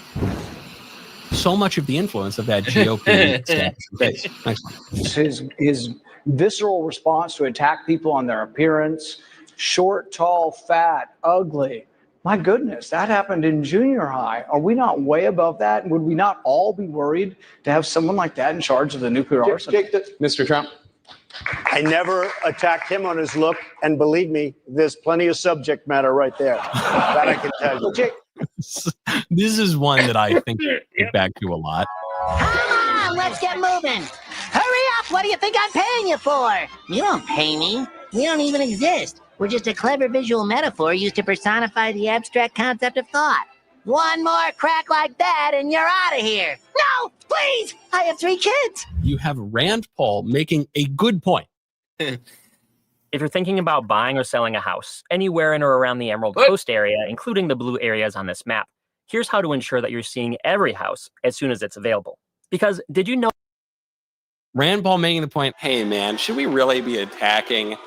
Speaker 14: so much of the influence of that GOP establishment base. Next one.
Speaker 10: His visceral response to attack people on their appearance, short, tall, fat, ugly. My goodness, that happened in junior high. Are we not way above that? Would we not all be worried to have someone like that in charge of the nuclear arsenal?
Speaker 27: Mr. Trump.
Speaker 12: I never attacked him on his look, and believe me, there's plenty of subject matter right there. That I can tell you.
Speaker 14: This is one that I think I get back to a lot.
Speaker 28: Come on, let's get moving. Hurry up. What do you think I'm paying you for? You don't pay me. We don't even exist. We're just a clever visual metaphor used to personify the abstract concept of thought. One more crack like that and you're out of here. No, please. I have 3 kids.
Speaker 14: You have Rand Paul making a good point.
Speaker 29: If you're thinking about buying or selling a house anywhere in or around the Emerald Coast area, including the blue areas on this map, here's how to ensure that you're seeing every house as soon as it's available. Because did you know?
Speaker 14: Rand Paul making the point, hey man, should we really be attacking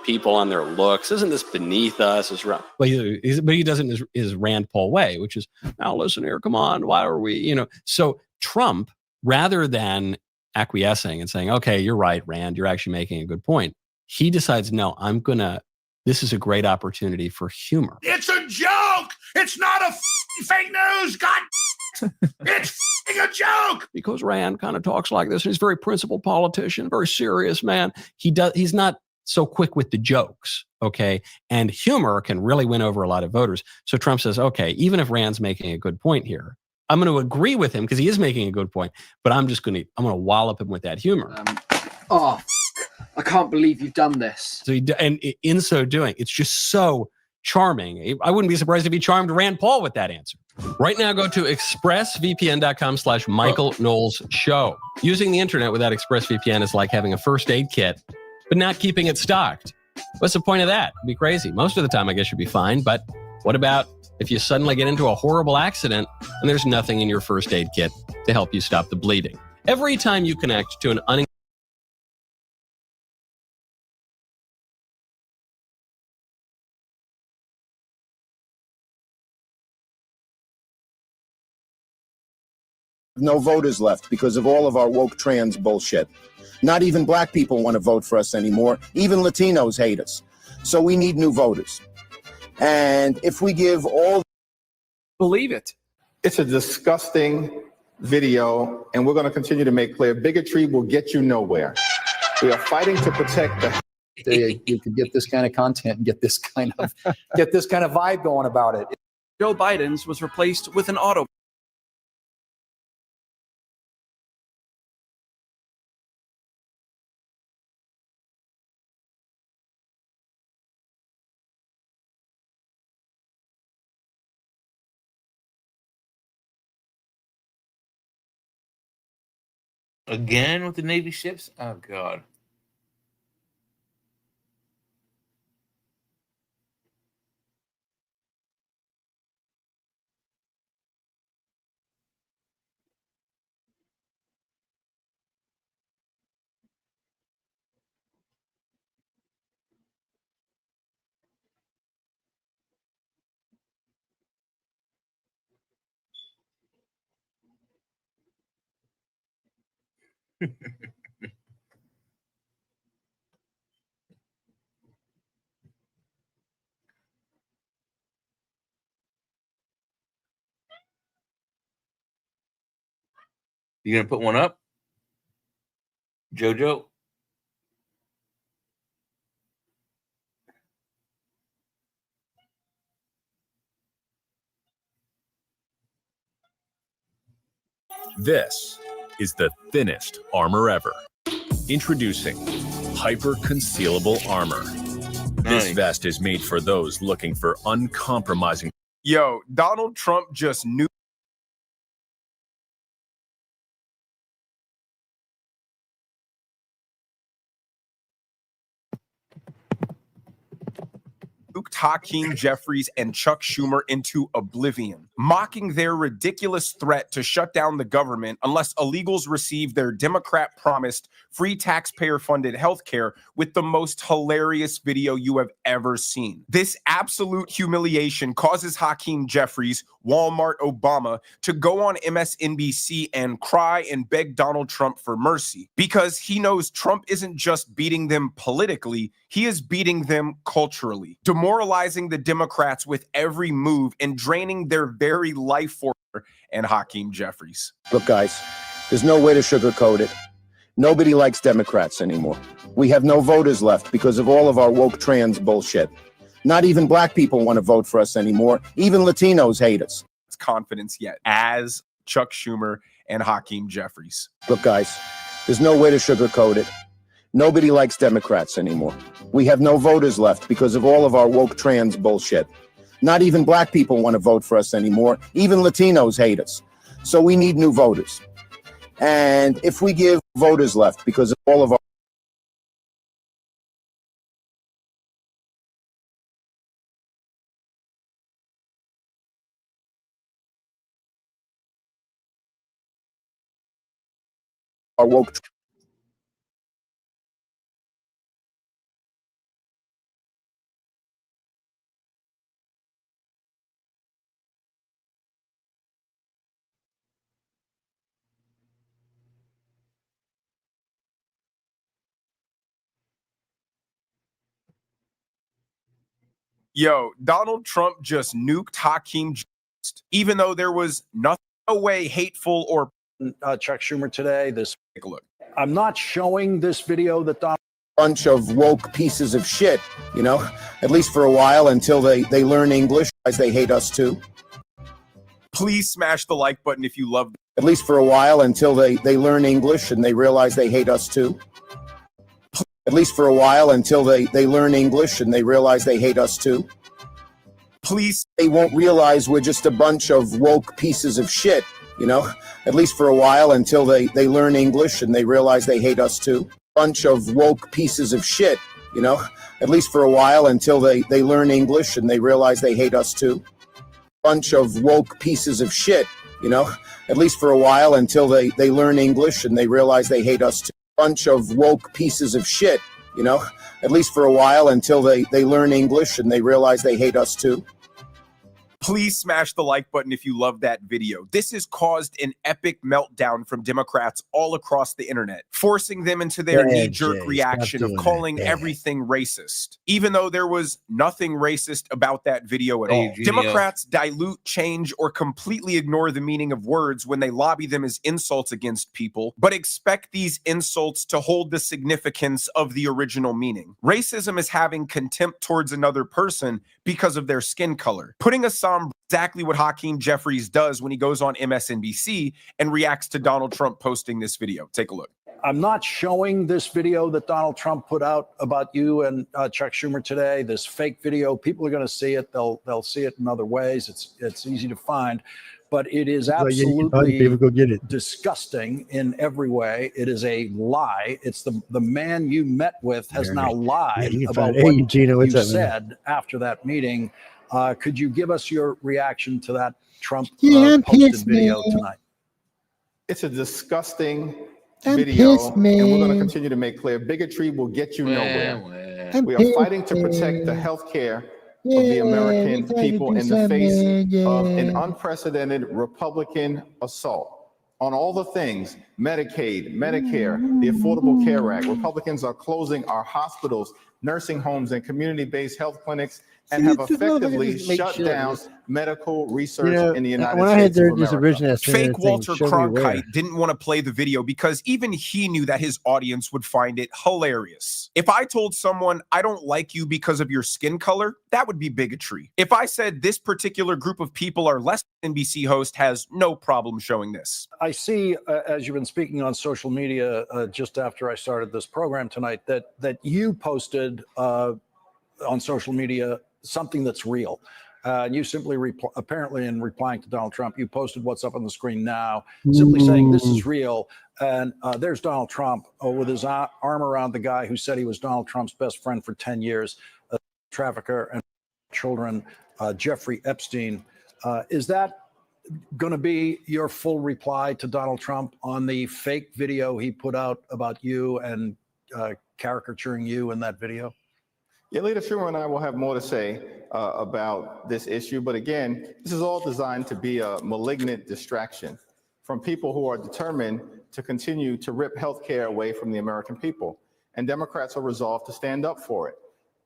Speaker 14: people on their looks? Isn't this beneath us? But he does it in his Rand Paul way, which is, now listen here, come on, why are we, So Trump, rather than acquiescing and saying, okay, you're right, Rand, you're actually making a good point, he decides, no, this is a great opportunity for humor.
Speaker 30: It's a joke. It's not a fake news. God
Speaker 3: It's a joke.
Speaker 14: Because Rand kind of talks like this, and he's a very principled politician, very serious man. He's not so quick with the jokes, okay? And humor can really win over a lot of voters. So Trump says, okay, even if Rand's making a good point here, I'm going to agree with him because he is making a good point, but I'm going to wallop him with that humor.
Speaker 1: I can't believe you've done this.
Speaker 14: So in so doing, it's just so charming. I wouldn't be surprised if he charmed Rand Paul with that answer. Right now, go to expressvpn.com/Michael Knowles Show. Using the internet without ExpressVPN is like having a first aid kit, but not keeping it stocked. What's the point of that? It'd be crazy. Most of the time, I guess you'd be fine. But what about if you suddenly get into a horrible accident and there's nothing in your first aid kit to help you stop the bleeding? Every time you connect to an
Speaker 4: no voters left because of all of our woke trans bullshit. Not even black people want to vote for us anymore. Even Latinos hate us. So we need new voters. And if we give all...
Speaker 5: Believe it.
Speaker 26: It's a disgusting video, and we're going to continue to make clear bigotry will get you nowhere. We are fighting to protect the...
Speaker 11: You could get this kind of content and get this kind of vibe going about it.
Speaker 5: Joe Biden's was replaced with an auto.
Speaker 3: Again with the Navy ships? Oh, God. You gonna put one up, Jojo?
Speaker 6: This is the thinnest armor ever. Introducing Hyper Concealable Armor. This vest is made for those looking for uncompromising.
Speaker 19: Yo, Donald Trump just knew. Hakeem Jeffries and Chuck Schumer into oblivion, mocking their ridiculous threat to shut down the government unless illegals receive their Democrat-promised free taxpayer-funded health care with the most hilarious video you have ever seen. This absolute humiliation causes Hakeem Jeffries, Walmart Obama, to go on MSNBC and cry and beg Donald Trump for mercy because he knows Trump isn't just beating them politically, he is beating them culturally, demoralizing the Democrats with every move and draining their very life force. And Hakeem Jeffries.
Speaker 4: Look, guys, there's no way to sugarcoat it. Nobody likes Democrats anymore. We have no voters left because of all of our woke trans bullshit. Not even black people want to vote for us anymore. Even Latinos hate us.
Speaker 19: Confidence yet as Chuck Schumer and Hakeem Jeffries.
Speaker 4: Look, guys, there's no way to sugarcoat it. Nobody likes Democrats anymore. We have no voters left because of all of our woke trans bullshit. Not even black people want to vote for us anymore. Even Latinos hate us. So we need new voters. And if we give voters left because of all of our woke...
Speaker 19: Yo, Donald Trump just nuked Hakeem, even though there was nothing no way hateful or
Speaker 8: Chuck Schumer today.
Speaker 19: Take a look.
Speaker 8: I'm not showing this video that Donald.
Speaker 4: Bunch of woke pieces of shit, you know, at least for a while until they learn English, as they hate us too.
Speaker 19: Please smash the like button if you love.
Speaker 4: At least for a while until they learn English and they realize they hate us too. At least for a while until they learn English and they realize they hate us too.
Speaker 19: Please.
Speaker 4: They won't realize we're just a bunch of woke pieces of shit, you know, at least for a while until they learn English and they realize they hate us too. Bunch of woke pieces of shit, you know, at least for a while until they learn English and they realize they hate us too. Bunch of woke pieces of shit, you know, at least for a while until they learn English and they realize they hate us too. Bunch of woke pieces of shit, you know, at least for a while until they learn English and they realize they hate us too.
Speaker 19: Please smash the like button if you love that video. This has caused an epic meltdown from Democrats all across the internet, forcing them into their knee-jerk reaction of calling everything racist, even though there was nothing racist about that video at all. Democrats dilute, change, or completely ignore the meaning of words when they lobby them as insults against people, but expect these insults to hold the significance of the original meaning. Racism is having contempt towards another person because of their skin color, putting aside exactly what Hakeem Jeffries does when he goes on MSNBC and reacts to Donald Trump posting this video. Take a look.
Speaker 8: I'm not showing this video that Donald Trump put out about you and Chuck Schumer today. This fake video, people are going to see it. They'll see it in other ways. It's easy to find, but it is absolutely
Speaker 2: go get it.
Speaker 8: disgusting in every way. It is a lie. It's the man you met with has now lied about what you said after that meeting. Could you give us your reaction to that Trump posted video tonight?
Speaker 26: It's a disgusting video, and we're going to continue to make clear bigotry will get you nowhere. We are fighting to protect the health care of the American people in the face of an unprecedented Republican assault on all the things: Medicaid, Medicare, the Affordable Care Act. Republicans are closing our hospitals, nursing homes, and community-based health clinics, and have effectively shut down medical research in the United States of America.
Speaker 19: Fake Walter Cronkite didn't want to play the video because even he knew that his audience would find it hilarious. If I told someone I don't like you because of your skin color, that would be bigotry. If I said this particular group of people are less, NBC host has no problem showing this.
Speaker 8: I see, as you've been speaking on social media just after I started this program tonight, that you posted on social media something that's real. And you simply, apparently in replying to Donald Trump, you posted what's up on the screen now, simply saying this is real. And there's Donald Trump with his arm around the guy who said he was Donald Trump's best friend for 10 years, a trafficker and children, Jeffrey Epstein. Is that going to be your full reply to Donald Trump on the fake video he put out about you and caricaturing you in that video?
Speaker 26: Yeah, Leader Schumer and I will have more to say about this issue. But again, this is all designed to be a malignant distraction from people who are determined to continue to rip healthcare away from the American people. And Democrats are resolved to stand up for it.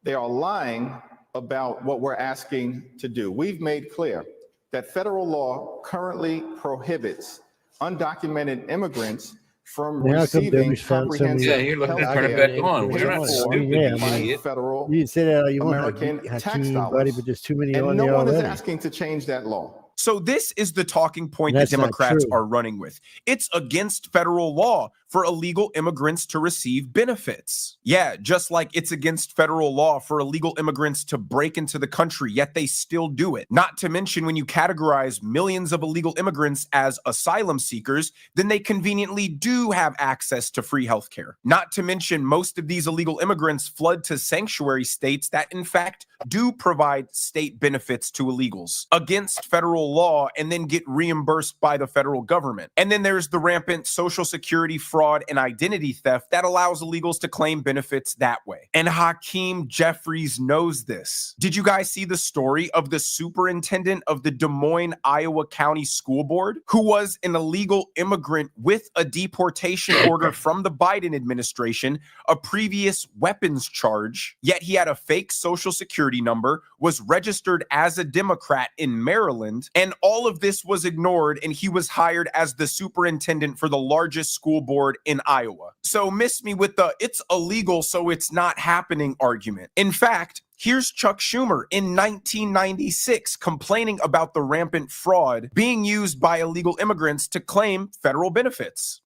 Speaker 26: They are lying about what we're asking to do. We've made clear that federal law currently prohibits undocumented immigrants from receiving comprehensive
Speaker 3: you're looking to turn it back on. We're not stupid,
Speaker 26: federal
Speaker 2: you can say that all you want,
Speaker 26: American tax
Speaker 2: Hakeem,
Speaker 26: dollars.
Speaker 2: buddy, but there's too many
Speaker 26: And
Speaker 2: on
Speaker 26: no
Speaker 2: there
Speaker 26: one is
Speaker 2: already.
Speaker 26: asking to change that law.
Speaker 19: So this is the talking point
Speaker 2: That's
Speaker 19: that
Speaker 2: not
Speaker 19: Democrats
Speaker 2: true.
Speaker 19: are running with. It's against federal law for illegal immigrants to receive benefits. Yeah, just like it's against federal law for illegal immigrants to break into the country, yet they still do it. Not to mention, when you categorize millions of illegal immigrants as asylum seekers, then they conveniently do have access to free healthcare. Not to mention, most of these illegal immigrants flood to sanctuary states that, in fact, do provide state benefits to illegals against federal law and then get reimbursed by the federal government. And then there's the rampant Social Security fraud and identity theft that allows illegals to claim benefits that way. And Hakeem Jeffries knows this. Did you guys see the story of the superintendent of the Des Moines, Iowa County School Board, who was an illegal immigrant with a deportation order from the Biden administration, a previous weapons charge, yet he had a fake Social Security number, was registered as a Democrat in Maryland, And all of this was ignored, and he was hired as the superintendent for the largest school board in Iowa. So miss me with the "it's illegal, so it's not happening" argument. In fact, here's Chuck Schumer in 1996 complaining about the rampant fraud being used by illegal immigrants to claim federal benefits.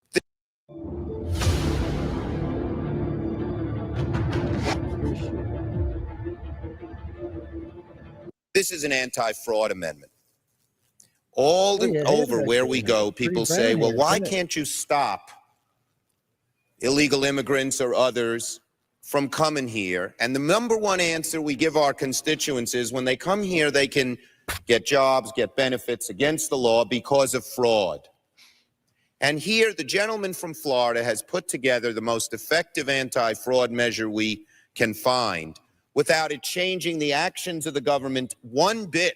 Speaker 9: This is an anti-fraud amendment. All over where we go, people say, well, why can't you stop illegal immigrants or others from coming here? And the number one answer we give our constituents is when they come here, they can get jobs, get benefits against the law because of fraud. And here, the gentleman from Florida has put together the most effective anti-fraud measure we can find without it changing the actions of the government one bit.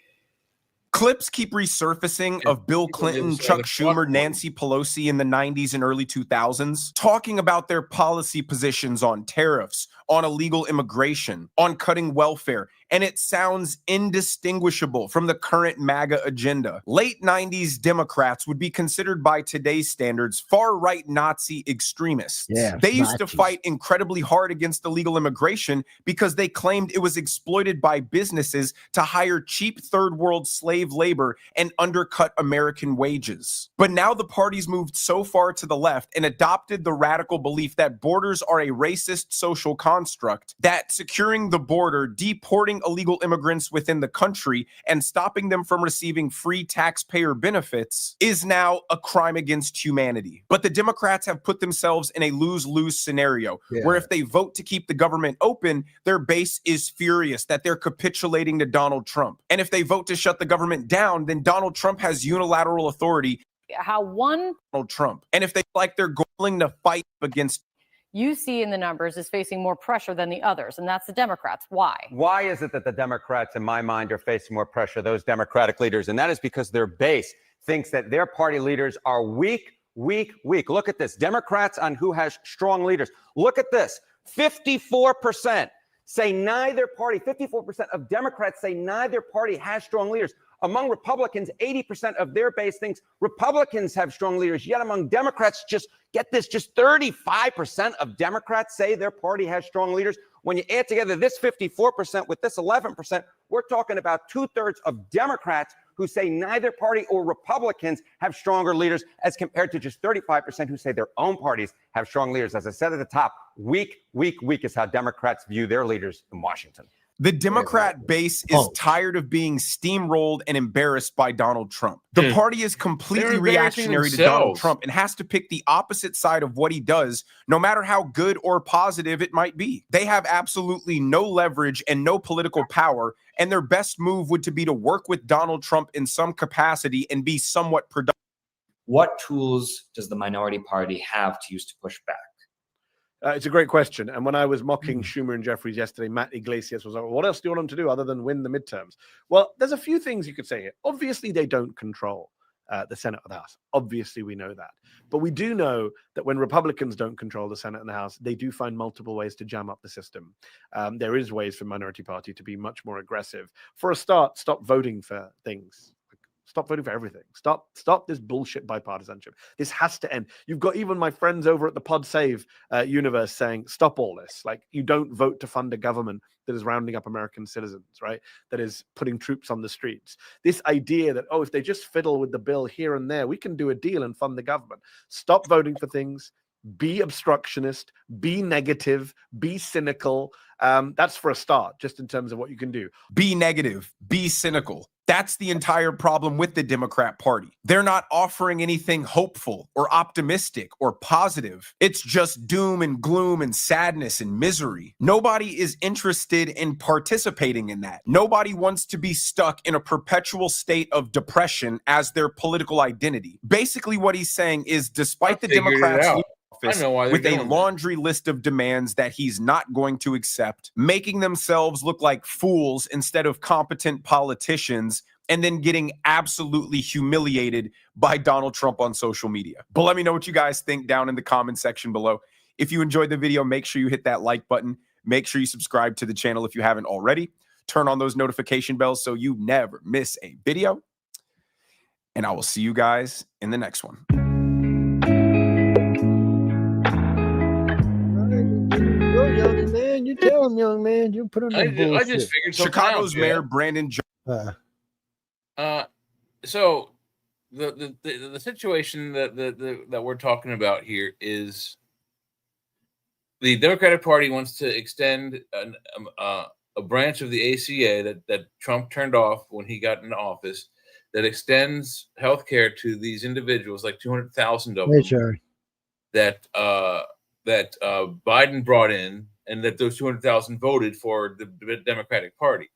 Speaker 19: Clips keep resurfacing of Bill Clinton, Chuck Schumer, Nancy Pelosi in the 90s and early 2000s, talking about their policy positions on tariffs, on illegal immigration, on cutting welfare, and it sounds indistinguishable from the current MAGA agenda. Late 90s Democrats would be considered by today's standards far-right Nazi extremists. They used to fight incredibly hard against illegal immigration because they claimed it was exploited by businesses to hire cheap third-world slave labor and undercut American wages. But now the party's moved so far to the left and adopted the radical belief that borders are a racist social construct, that securing the border, deporting illegal immigrants within the country, and stopping them from receiving free taxpayer benefits is now a crime against humanity. But the Democrats have put themselves in a lose-lose scenario where if they vote to keep the government open, their base is furious that they're capitulating to Donald Trump. And if they vote to shut the government down, then Donald Trump has unilateral authority. Donald Trump. And if they like they're going to fight against
Speaker 13: you see in the numbers is facing more pressure than the others, and that's the Democrats. Why?
Speaker 15: Why is it that the Democrats, in my mind, are facing more pressure, those Democratic leaders? And that is because their base thinks that their party leaders are weak. Look at this. Democrats on who has strong leaders. Look at this. 54% say neither party, 54% of Democrats say neither party has strong leaders. Among Republicans, 80% of their base thinks Republicans have strong leaders. Yet among Democrats, just get this, just 35% of Democrats say their party has strong leaders. When you add together this 54% with this 11%, we're talking about 2/3 of Democrats who say neither party or Republicans have stronger leaders, as compared to just 35% who say their own parties have strong leaders. As I said at the top, weak is how Democrats view their leaders in Washington.
Speaker 19: The Democrat base is tired of being steamrolled and embarrassed by Donald Trump. The party is completely reactionary to Donald Trump and has to pick the opposite side of what he does, no matter how good or positive it might be. They have absolutely no leverage and no political power, and their best move would be to work with Donald Trump in some capacity and be somewhat productive.
Speaker 20: What tools does the minority party have to use to push back?
Speaker 21: It's a great question. And when I was mocking Schumer and Jeffries yesterday, Matt Iglesias was like, well, what else do you want them to do other than win the midterms? Well, there's a few things you could say here. Obviously, they don't control the Senate or the House. Obviously, we know that. But we do know that when Republicans don't control the Senate and the House, they do find multiple ways to jam up the system. There is ways for minority party to be much more aggressive. For a start, stop voting for things. Stop voting for everything. Stop this bullshit bipartisanship. This has to end. You've got even my friends over at the Pod Save universe saying, stop all this. Like, you don't vote to fund a government that is rounding up American citizens, right? That is putting troops on the streets. This idea that, oh, if they just fiddle with the bill here and there, we can do a deal and fund the government. Stop voting for things. Be obstructionist, be negative, be cynical. That's for a start, just in terms of what you can do.
Speaker 19: Be negative, be cynical. That's the entire problem with the Democrat Party. They're not offering anything hopeful or optimistic or positive. It's just doom and gloom and sadness and misery. Nobody is interested in participating in that. Nobody wants to be stuck in a perpetual state of depression as their political identity. Basically, what he's saying is, despite the Democrats with a laundry list of demands that he's not going to accept, making themselves look like fools instead of competent politicians, and then getting absolutely humiliated by Donald Trump on social media. But let me know what you guys think down in the comment section below. If you enjoyed the video, make sure you hit that like button. Make sure you subscribe to the channel if you haven't already. Turn on those notification bells so you never miss a video. and I will see you guys in the next one.
Speaker 2: Go, young man. You tell him, young man. You put on
Speaker 3: I
Speaker 2: that bullshit.
Speaker 3: just figured something
Speaker 19: Chicago's
Speaker 3: out,
Speaker 19: Mayor
Speaker 3: Jeff.
Speaker 19: Brandon
Speaker 3: So the situation that we're talking about here is the Democratic Party wants to extend a branch of the ACA that Trump turned off when he got into office that extends health care to these individuals, like 200,000 of them,
Speaker 2: Sure.
Speaker 3: that Biden brought in, and that those 200,000 voted for the Democratic Party.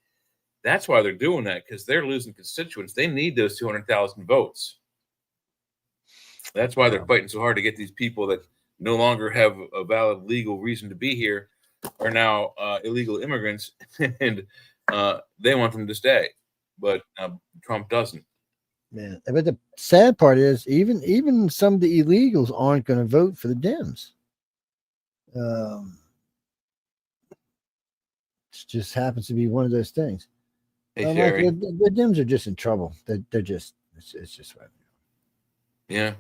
Speaker 3: That's why they're doing that, because they're losing constituents. They need those 200,000 votes. That's why they're fighting so hard to get these people that no longer have a valid legal reason to be here are now illegal immigrants, and they want them to stay, but Trump doesn't.
Speaker 2: Man, but the sad part is even some of the illegals aren't going to vote for the Dems. It just happens to be one of those things.
Speaker 3: Hey,
Speaker 2: Like,
Speaker 3: Sherry.
Speaker 2: the Dems are just in trouble. They're just it's just right.
Speaker 3: Yeah.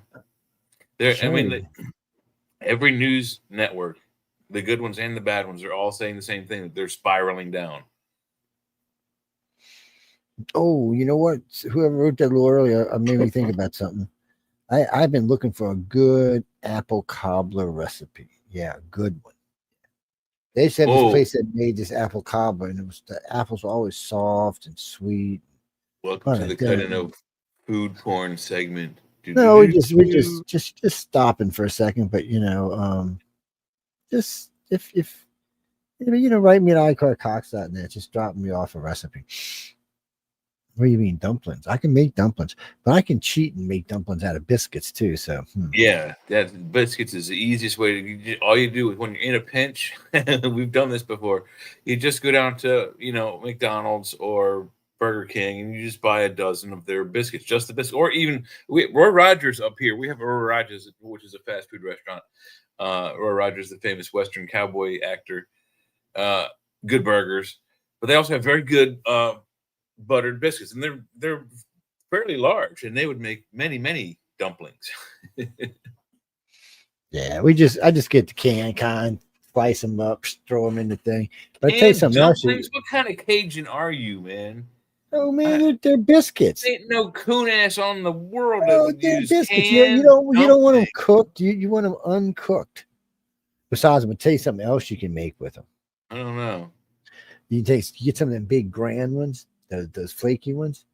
Speaker 3: Every news network, the good ones and the bad ones, are all saying the same thing, that they're spiraling down.
Speaker 2: Oh, you know what? Whoever wrote that a little earlier made me think about something. I've been looking for a good apple cobbler recipe. Yeah, a good one. They said this place that made this apple cobbler, and the apples were always soft and sweet.
Speaker 3: Welcome to the Cutting of Food Porn segment.
Speaker 2: No, we're just stopping for a second, but just if write me at iCarCox.net, just drop me off a recipe. What do you mean dumplings? I can make dumplings, but I can cheat and make dumplings out of biscuits too. So
Speaker 3: Yeah, that biscuits is the easiest way to. All you do is when you're in a pinch. We've done this before. You just go down to McDonald's or Burger King, and you just buy a dozen of their biscuits, just the biscuit, or even Roy Rogers up here. We have Roy Rogers, which is a fast food restaurant. Roy Rogers, the famous Western cowboy actor. Good burgers, but they also have very good buttered biscuits, and they're fairly large, and they would make many dumplings.
Speaker 2: yeah, I just get the canned kind, slice them up, throw them in the thing. But I tell you something else.
Speaker 3: Dumplings? What kind of Cajun are you, man?
Speaker 2: Oh man, they're biscuits.
Speaker 3: Ain't no coon ass on the world.
Speaker 2: Oh, they're biscuits. You don't want them cooked. You want them uncooked. Besides, I'm gonna tell you something else you can make with them.
Speaker 3: I don't know.
Speaker 2: You get some of them big grand ones, those flaky ones,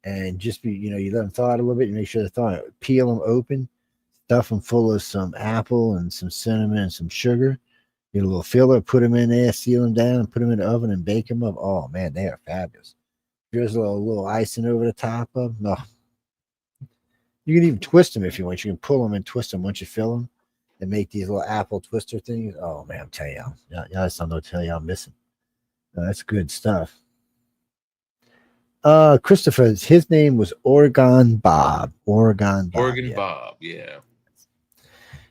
Speaker 2: and just you let them thaw out a little bit and make sure they're thawing. Peel them open, stuff them full of some apple and some cinnamon and some sugar. Get a little filler, put them in there, seal them down, and put them in the oven and bake them up. Oh man, they are fabulous. There's a little icing over the top of them. Oh. You can even twist them if you want. You can pull them and twist them once you fill them and make these little apple twister things. Oh man, I'm telling y'all, that's something to tell y'all missing. That's good stuff. Christopher, his name was Oregon Bob. Oregon Bob,
Speaker 3: yeah.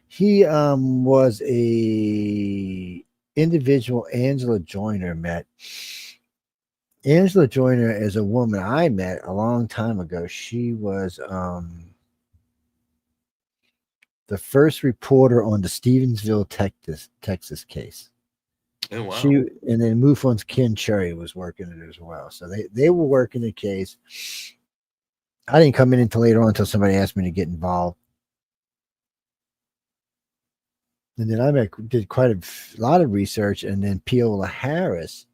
Speaker 2: He was a individual Angela Joyner met. Angela Joyner is a woman I met a long time ago. She was the first reporter on the Stevensville, Texas case.
Speaker 3: Oh, wow.
Speaker 2: And then MUFON's Ken Cherry was working it as well. So they were working the case. I didn't come in until later on, until somebody asked me to get involved. And then I did quite a lot of research, and then Piola Harris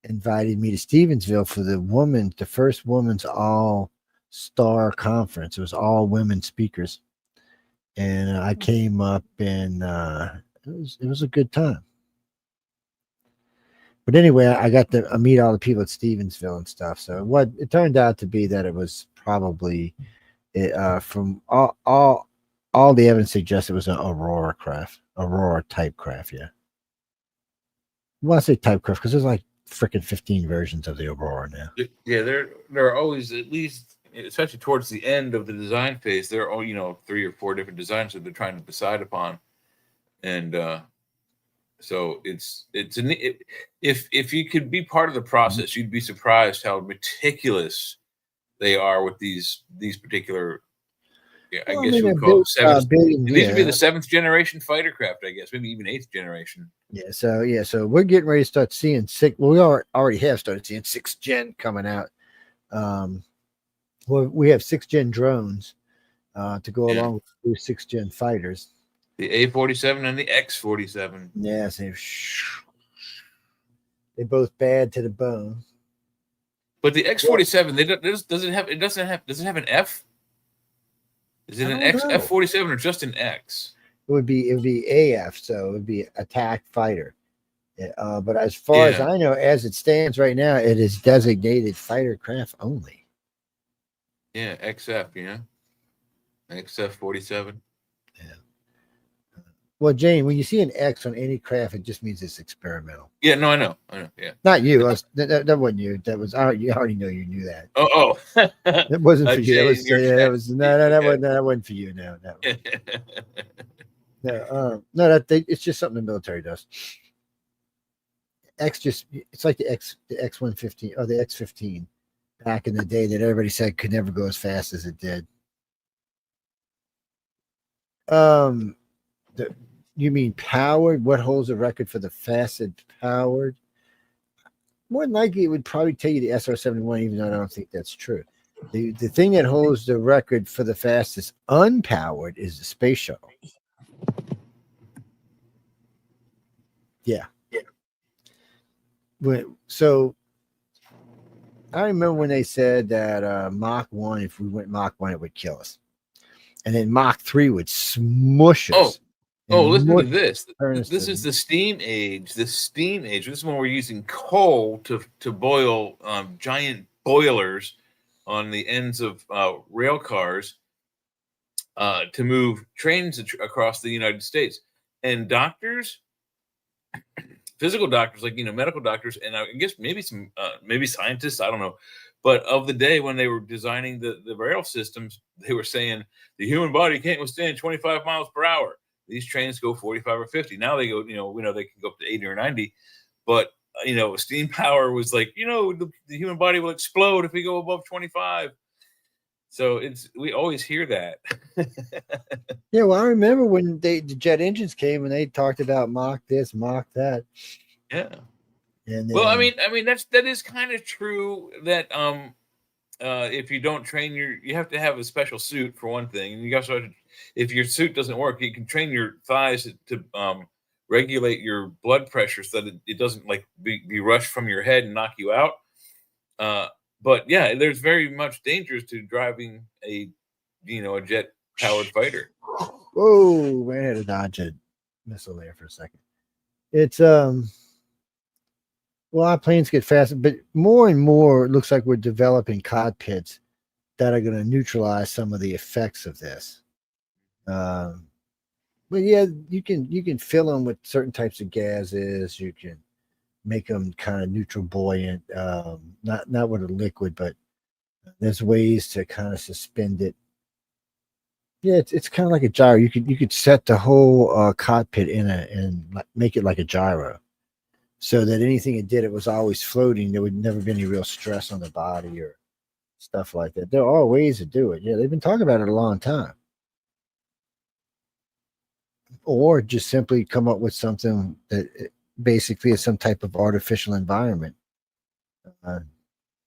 Speaker 2: invited me to Stevensville for the first women's all-star conference. It was all women speakers. And I came up, and it was a good time. But anyway, I got to meet all the people at Stevensville and stuff. So what it turned out to be that it was probably from all the evidence suggests it was an Aurora type craft. Yeah. Well, I say type craft because there's like freaking 15 versions of the Aurora now.
Speaker 3: Yeah, there are always, at least, especially towards the end of the design phase, there are 3 or 4 different designs that they're trying to decide upon, and so if you could be part of the process, you'd be surprised how meticulous they are with these particular. Yeah, I
Speaker 2: Well,
Speaker 3: guess
Speaker 2: I
Speaker 3: you
Speaker 2: mean,
Speaker 3: would call it seventh.
Speaker 2: big,
Speaker 3: These would be
Speaker 2: yeah.
Speaker 3: the 7th generation fighter craft, I guess, maybe even 8th generation.
Speaker 2: Yeah, so we're getting ready to start seeing well, we already have started seeing 6th gen coming out. Well, we have 6th gen drones to go along with the 6th gen fighters.
Speaker 3: The A-47 and the X-47.
Speaker 2: Yes, they're both bad to the bone.
Speaker 3: But the X-47, does it have an F? Is it an F-47 or just an X?
Speaker 2: It would be AF, so it would be attack fighter. But as far as I know, as it stands right now, it is designated fighter craft only.
Speaker 3: Yeah, XF, XF-47.
Speaker 2: Well, Jane, when you see an X on any craft, it just means it's experimental.
Speaker 3: Yeah, no, I know, yeah.
Speaker 2: Not you. That wasn't you. That was you already know you knew that.
Speaker 3: Oh.
Speaker 2: It wasn't for you.
Speaker 3: Jay,
Speaker 2: That was that wasn't for you. No. It's just something the military does. It's like the X-115 or the X-15 back in the day that everybody said could never go as fast as it did. You mean powered? What holds the record for the fastest powered? More than likely, it would probably tell you the SR-71, even though I don't think that's true. The thing that holds the record for the fastest unpowered is the space shuttle. Yeah. So I remember when they said that Mach 1, if we went Mach 1, it would kill us. And then Mach 3 would smush us.
Speaker 3: Listen to this. This is the steam age. The steam age. This is when we're using coal to boil giant boilers on the ends of rail cars to move trains across the United States. And doctors, physical doctors, like medical doctors, and I guess maybe some maybe scientists, I don't know. But of the day when they were designing the rail systems, they were saying the human body can't withstand 25 miles per hour. These trains go 45 or 50. Now they go, we know they can go up to 80 or 90. But, steam power was like, the human body will explode if we go above 25. So we always hear that.
Speaker 2: Yeah, well, I remember when the jet engines came and they talked about Mach this, Mach that.
Speaker 3: Yeah.
Speaker 2: And then,
Speaker 3: well, I mean that is kind of true that if you don't train you have to have a special suit for one thing, and you also if your suit doesn't work, you can train your thighs to regulate your blood pressure so that it doesn't be rushed from your head and knock you out. But yeah, there's very much dangers to driving a jet powered fighter.
Speaker 2: Whoa, man, I had to dodge a missile there for a second. It's well, our planes get faster, but more and more it looks like we're developing cockpits that are going to neutralize some of the effects of this. But yeah, you can fill them with certain types of gases. You can make them kind of neutral buoyant, not with a liquid, but there's ways to kind of suspend it. Yeah, it's kind of like a gyro. You could set the whole cockpit and make it like a gyro, so that anything it did, it was always floating. There would never be any real stress on the body or stuff like that. There are ways to do it. Yeah, they've been talking about it a long time. Or just simply come up with something that basically is some type of artificial environment. That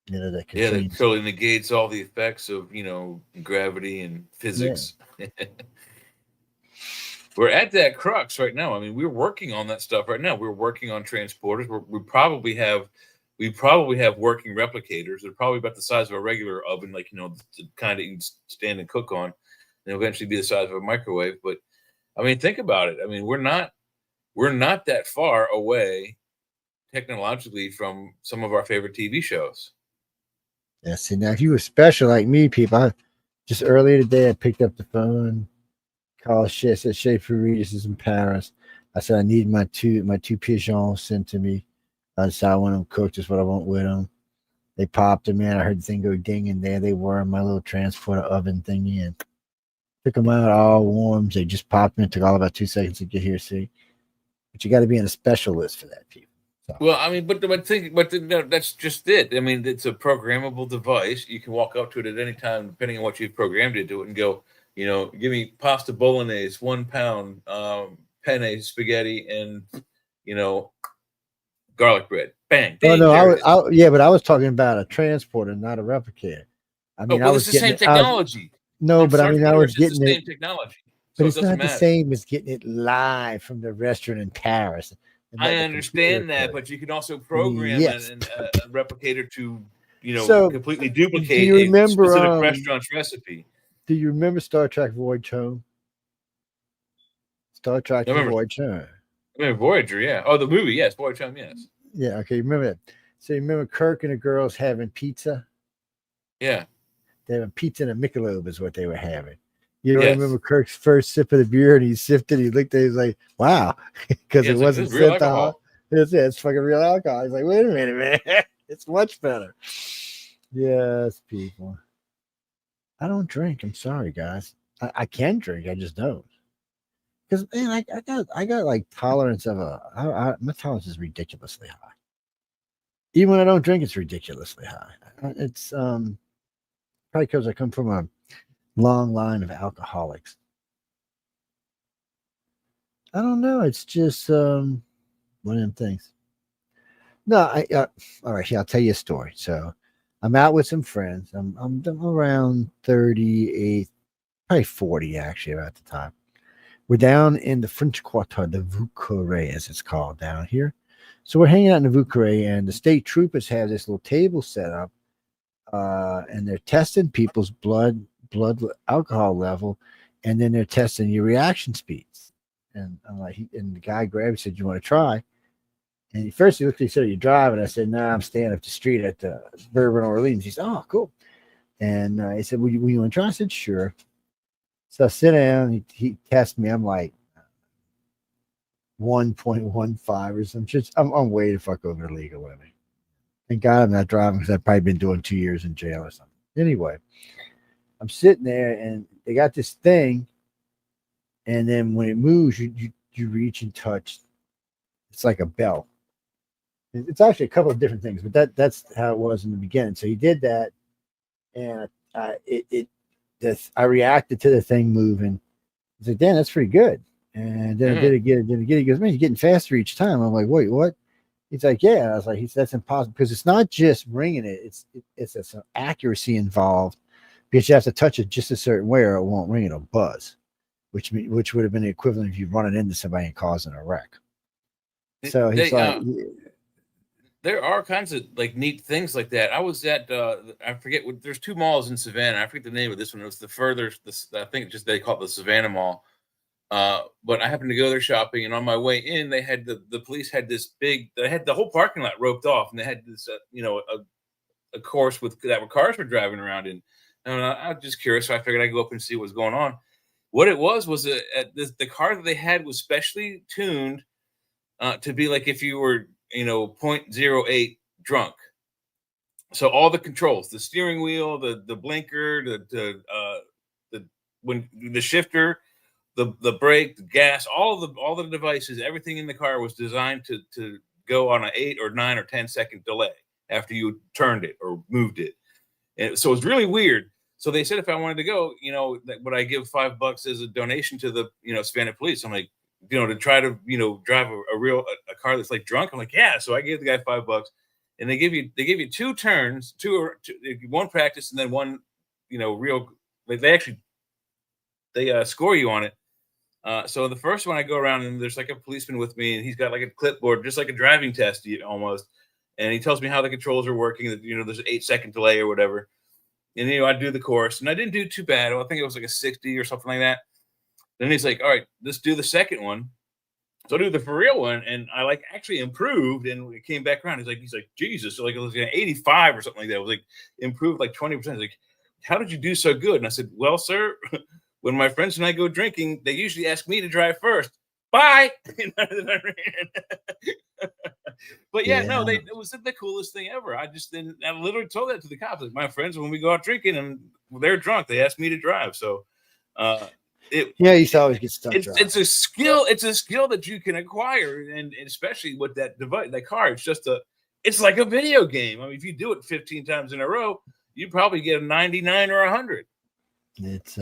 Speaker 2: can
Speaker 3: that totally negates all the effects of gravity and physics. Yeah. We're at that crux right now. I mean, we're working on that stuff right now. We're working on transporters. We probably have working replicators. They're probably about the size of a regular oven, the kind that you can stand and cook on, and eventually be the size of a microwave. But I mean, think about it. I mean, we're not that far away technologically from some of our favorite TV shows.
Speaker 2: Yeah, see, now if you were special like me, people, just earlier today I picked up the phone, called Shay, said Shay Regis is in Paris. I said I need my two pigeons sent to me. I decided I want them cooked, just what I want with them. They popped them in. I heard the thing go ding, and there they were in my little transporter oven thingy, and took them out all warm. They just popped in. It took all about 2 seconds to get here, see. But you got to be on a special list for that, people.
Speaker 3: Well, I mean, but no, that's just it. I mean, it's a programmable device. You can walk up to it at any time, depending on what you've programmed it to it, and go, give me pasta bolognese, 1 pound, penne spaghetti, and garlic bread. Bang.
Speaker 2: Oh
Speaker 3: ding,
Speaker 2: no,
Speaker 3: there it is.
Speaker 2: yeah, but I was talking about a transporter, not a replicator. I mean,
Speaker 3: Well, it's the same technology.
Speaker 2: No, but I mean, I was
Speaker 3: It's the
Speaker 2: getting
Speaker 3: same
Speaker 2: it.
Speaker 3: technology.
Speaker 2: But
Speaker 3: So
Speaker 2: it's
Speaker 3: it doesn't
Speaker 2: not the
Speaker 3: matter.
Speaker 2: same as getting it live from the restaurant in Paris. and
Speaker 3: I
Speaker 2: letting the
Speaker 3: understand
Speaker 2: computer
Speaker 3: that,
Speaker 2: code.
Speaker 3: but you can also program
Speaker 2: Yes.
Speaker 3: a replicator to,
Speaker 2: So,
Speaker 3: completely
Speaker 2: do
Speaker 3: duplicate
Speaker 2: you
Speaker 3: a
Speaker 2: remember,
Speaker 3: specific restaurant's recipe.
Speaker 2: Do you remember Star Trek Voyage Home? Star Trek
Speaker 3: I remember.
Speaker 2: Voyage Home.
Speaker 3: I mean, Voyager, yeah. Oh, the movie, yes. Voyager, yes.
Speaker 2: Yeah, okay, remember that. So you remember Kirk and the girls having pizza?
Speaker 3: Yeah.
Speaker 2: They having pizza and a Michelob is what they were having. You know,
Speaker 3: Yes.
Speaker 2: remember Kirk's first sip of the beer and he sipped it, he looked at it, he's like, wow, because
Speaker 3: Yeah,
Speaker 2: it
Speaker 3: it's like,
Speaker 2: wasn't
Speaker 3: this is real
Speaker 2: sent out.
Speaker 3: alcohol.
Speaker 2: It's fucking real alcohol. He's like, wait a minute, man. It's much better. Yes, people. I don't drink. I'm sorry, guys. I can drink, I just don't. Because man, I got like tolerance of my tolerance is ridiculously high. Even when I don't drink, it's ridiculously high. It's probably because I come from a long line of alcoholics. I don't know. It's just one of them things. No, all right. Yeah, I'll tell you a story. So I'm out with some friends. I'm around 38, probably 40 actually about the time. We're down in the French Quarter, the Vieux Carré, as it's called down here. So we're hanging out in the Vieux Carré, and the state troopers have this little table set up, and they're testing people's blood alcohol level, and then they're testing your reaction speeds. And I'm like, and the guy grabbed me and said, "You want to try?" And first he looked at me and said, "Are you driving?" I said, "No, I'm staying up the street at the Bourbon Orleans." He said, "Oh, cool." And he said, "Will you want to try?" I said, "Sure." So I sit down. He tests me. I'm like 1.15 or some shit. I'm way the fuck over the legal limit. Thank God I'm not driving because I've probably been doing 2 years in jail or something. Anyway, I'm sitting there and they got this thing, and then when it moves, you reach and touch. It's like a bell. It's actually a couple of different things, but that's how it was in the beginning. So he did that, and I reacted to the thing moving. I said, "Damn, that's pretty good." And then I did it again. He goes, "Man, you're getting faster each time." I'm like, "Wait, what?" He's like, "Yeah." And I was like, "That's impossible because it's not just ringing it. It's some accuracy involved because you have to touch it just a certain way or it won't ring. It'll buzz, which would have been the equivalent of you running into somebody and causing a wreck." So he's like,
Speaker 3: there are kinds of like neat things like that. I was at I forget what, there's 2 malls in Savannah. I forget the name of this one. It was the furthest. I think just they call it the Savannah Mall. But I happened to go there shopping, and on my way in, they had the police had this big. They had the whole parking lot roped off, and they had this a course that cars were driving around in. And I was just curious, so I figured I'd go up and see what was going on. What it was the car that they had was specially tuned to be like if you were 0.08 drunk. So all the controls, the steering wheel, the blinker, when the shifter, the brake, the gas, all the devices, everything in the car was designed to go on an 8 or 9 or 10 second delay after you turned it or moved it. And so it's really weird. So they said if I wanted to go, would I give $5 as a donation to the Savannah police? I'm like, to try to drive a car that's like drunk. I'm like, yeah. So I gave the guy $5, and they give you 2 turns, one practice and then one real. They score you on it. So the first one I go around and there's like a policeman with me, and he's got like a clipboard, just like a driving test almost. And he tells me how the controls are working, that, there's an 8-second delay or whatever. And, I do the course, and I didn't do too bad. I think it was like a 60 or something like that. Then he's like, all right, let's do the second one. So I do the for real one, and I like actually improved, and it came back around. He's like, Jesus. So like it was 85 or something like that. It was like improved like 20%. He's like, how did you do so good? And I said, well, sir, when my friends and I go drinking, they usually ask me to drive first. Bye. But no, it was the coolest thing ever. I literally told that to the cops. Like, my friends, when we go out drinking and they're drunk, they ask me to drive. So
Speaker 2: Yeah, you used to always get stuck.
Speaker 3: It's a skill. It's a skill that you can acquire, and especially with that device, that car. It's like a video game. I mean, if you do it 15 times in a row, you probably get a 99 or 100.
Speaker 2: It's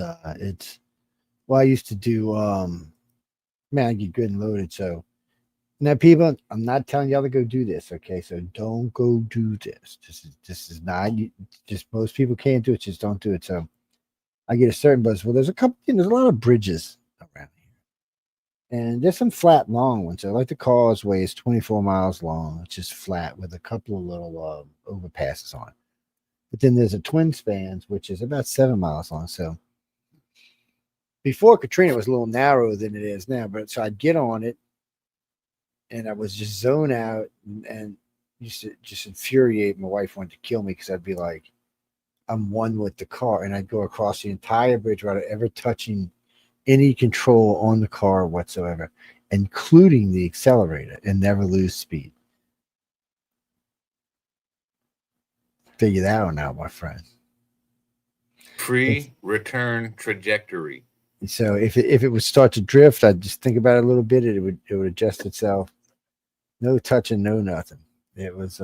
Speaker 2: well, I used to do man, I get good and loaded. So now, people, I'm not telling y'all to go do this, okay? So don't go do this. This is not just most people can't do it. Just don't do it. So I get a certain buzz. Well, there's a lot of bridges around here, and there's some flat, long ones. So like the causeway is 24 miles long. It's just flat with a couple of little overpasses on it. But then there's a twin spans, which is about 7 miles long. So before Katrina, it was a little narrower than it is now. But so I'd get on it, and I was just zone out, and used to just infuriate. My wife wanted to kill me because I'd be like, I'm one with the car, and I'd go across the entire bridge without ever touching any control on the car whatsoever, including the accelerator, and never lose speed. Figure that one out, my friend.
Speaker 3: Pre-return trajectory.
Speaker 2: So if it would start to drift, I'd just think about it a little bit. It would adjust itself. No touching, no nothing. It was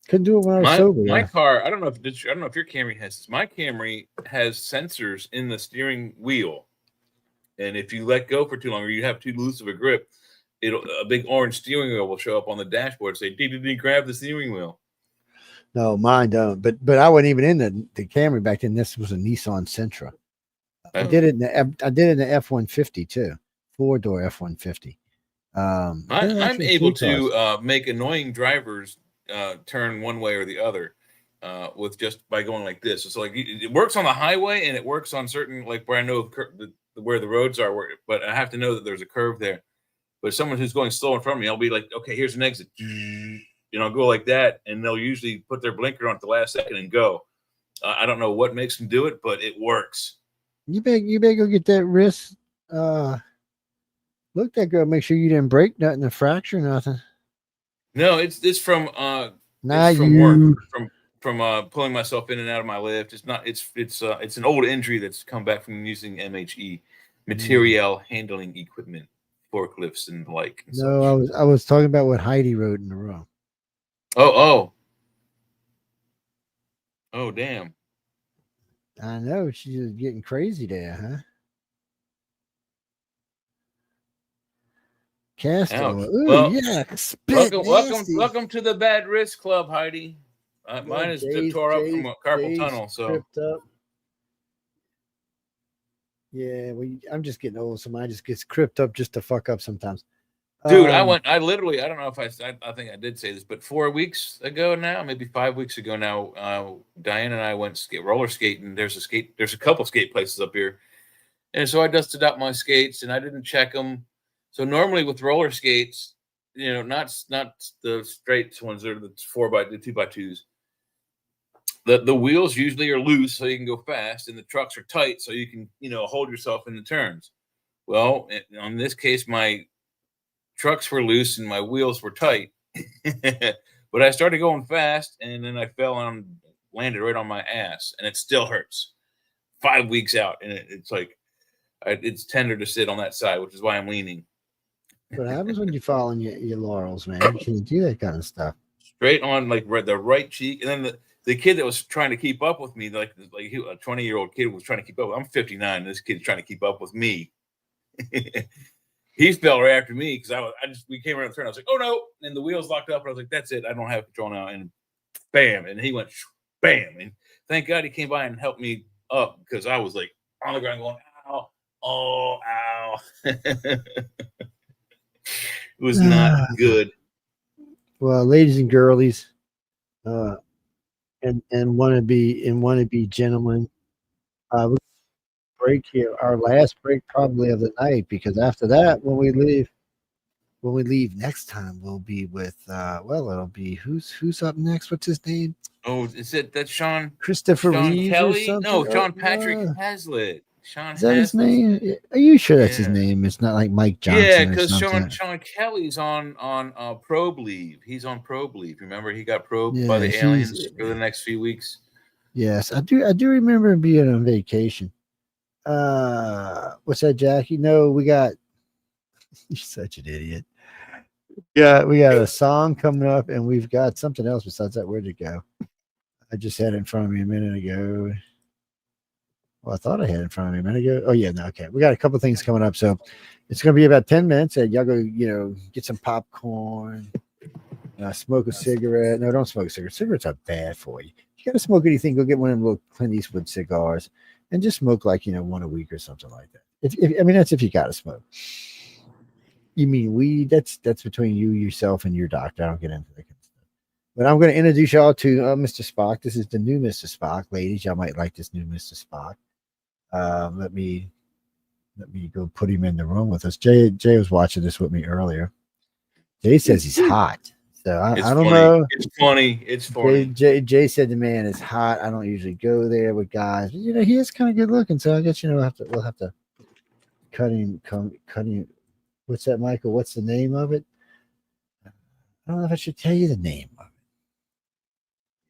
Speaker 2: couldn't do it when I was sober.
Speaker 3: My car, I don't know if your Camry has this. My Camry has sensors in the steering wheel, and if you let go for too long or you have too loose of a grip, a big orange steering wheel will show up on the dashboard and say, "Did grab the steering wheel?"
Speaker 2: No, mine don't. But I wasn't even in the Camry back then. This was a Nissan Sentra. I did it in the F-150 too, 4-door F-150.
Speaker 3: I'm able to make annoying drivers turn one way or the other with just by going like this. So like it works on the highway and it works on certain, like where I know where the roads are, but I have to know that there's a curve there. But someone who's going slow in front of me, I'll be like, okay, here's an exit. Go like that, and they'll usually put their blinker on at the last second and go. I don't know what makes them do it, but it works.
Speaker 2: You better go get that wrist. Look that girl. Make sure you didn't break nothing, or fracture nothing.
Speaker 3: No, it's from
Speaker 2: not
Speaker 3: from
Speaker 2: you.
Speaker 3: work, from pulling myself in and out of my lift. It's not. It's an old injury that's come back from using MHE, material handling equipment, forklifts and the like. And
Speaker 2: No, I was talking about what Heidi wrote in the row.
Speaker 3: Oh, damn.
Speaker 2: I know she's getting crazy there, huh? Castro. Ooh,
Speaker 3: Well,
Speaker 2: yeah. Spit nasty.
Speaker 3: welcome to the Bad Risk Club, Heidi. Mine is tore up from a carpal tunnel, so.
Speaker 2: Tripped up. Yeah, I'm just getting old, so mine just gets cripped up just to fuck up sometimes.
Speaker 3: Dude, I literally, I don't know if I think I did say this, but 4 weeks ago now, maybe 5 weeks ago now, Diane and I went roller skating. There's a couple skate places up here. And so I dusted out my skates and I didn't check them. So normally with roller skates, not the straight ones, they're the 2x2s. The wheels usually are loose so you can go fast, and the trucks are tight so you can, hold yourself in the turns. Well, in this case, my trucks were loose and my wheels were tight. But I started going fast, and then I fell and landed right on my ass, and it still hurts 5 weeks out. And it's like, it's tender to sit on that side, which is why I'm leaning.
Speaker 2: What happens when you fall on your laurels, man? You can't do that kind of stuff.
Speaker 3: Straight on like the right cheek. And then the kid that was trying to keep up with me, like a 20-year-old kid was trying to keep up. I'm 59, and this kid's trying to keep up with me. He fell right after me because we came around the turn. I was like, oh no. And the wheels locked up. And I was like, that's it. I don't have control now. And bam. And he went bam. And thank God he came by and helped me up because I was like on the ground going, ow, oh, ow. It was not good.
Speaker 2: Well, ladies and girlies, and wannabe gentlemen, we'll break here. Our last break probably of the night, because after that, when we leave next time, we'll be with it'll be who's up next? What's his name?
Speaker 3: Oh, is it that Sean
Speaker 2: Christopher
Speaker 3: Sean
Speaker 2: Reeves
Speaker 3: Kelly?
Speaker 2: or something?
Speaker 3: No, John Patrick Hazlitt. Sean
Speaker 2: Is that his
Speaker 3: Hazlitt.
Speaker 2: name? Are you sure that's his name? It's not like Mike Johnson.
Speaker 3: Yeah,
Speaker 2: or
Speaker 3: because
Speaker 2: something.
Speaker 3: Sean Kelly's on probe leave. He's on probe leave. Remember, he got probed by
Speaker 2: Yeah,
Speaker 3: the
Speaker 2: he's-
Speaker 3: aliens for the next few weeks.
Speaker 2: Yes, I do remember him being on vacation. What's that, Jackie? No, we got. You're such an idiot. Yeah, we got a song coming up, and we've got something else besides that. Where'd it go? I just had it in front of me a minute ago. Well, I thought I had it in front of me a minute ago. Oh yeah, no, okay. We got a couple things coming up, so it's going to be about 10 minutes. And y'all go, get some popcorn, smoke a cigarette. No, don't smoke a cigarette. Cigarettes are bad for you. You got to smoke anything, go get one of them little Clint Eastwood cigars, and just smoke like one a week or something like that. If that's if you got to smoke. You mean weed? That's between you, yourself, and your doctor. I don't get into that kind of stuff. But I'm going to introduce y'all to Mr. Spock. This is the new Mr. Spock, ladies. Y'all might like this new Mr. Spock. Let me go put him in the room with us. Jay was watching this with me earlier. Jay says he's hot. So I don't know.
Speaker 3: It's funny. It's funny.
Speaker 2: Jay said the man is hot. I don't usually go there with guys, but he is kind of good looking. So I guess we'll have to cut him. What's that, Michael? What's the name of it? I don't know if I should tell you the name of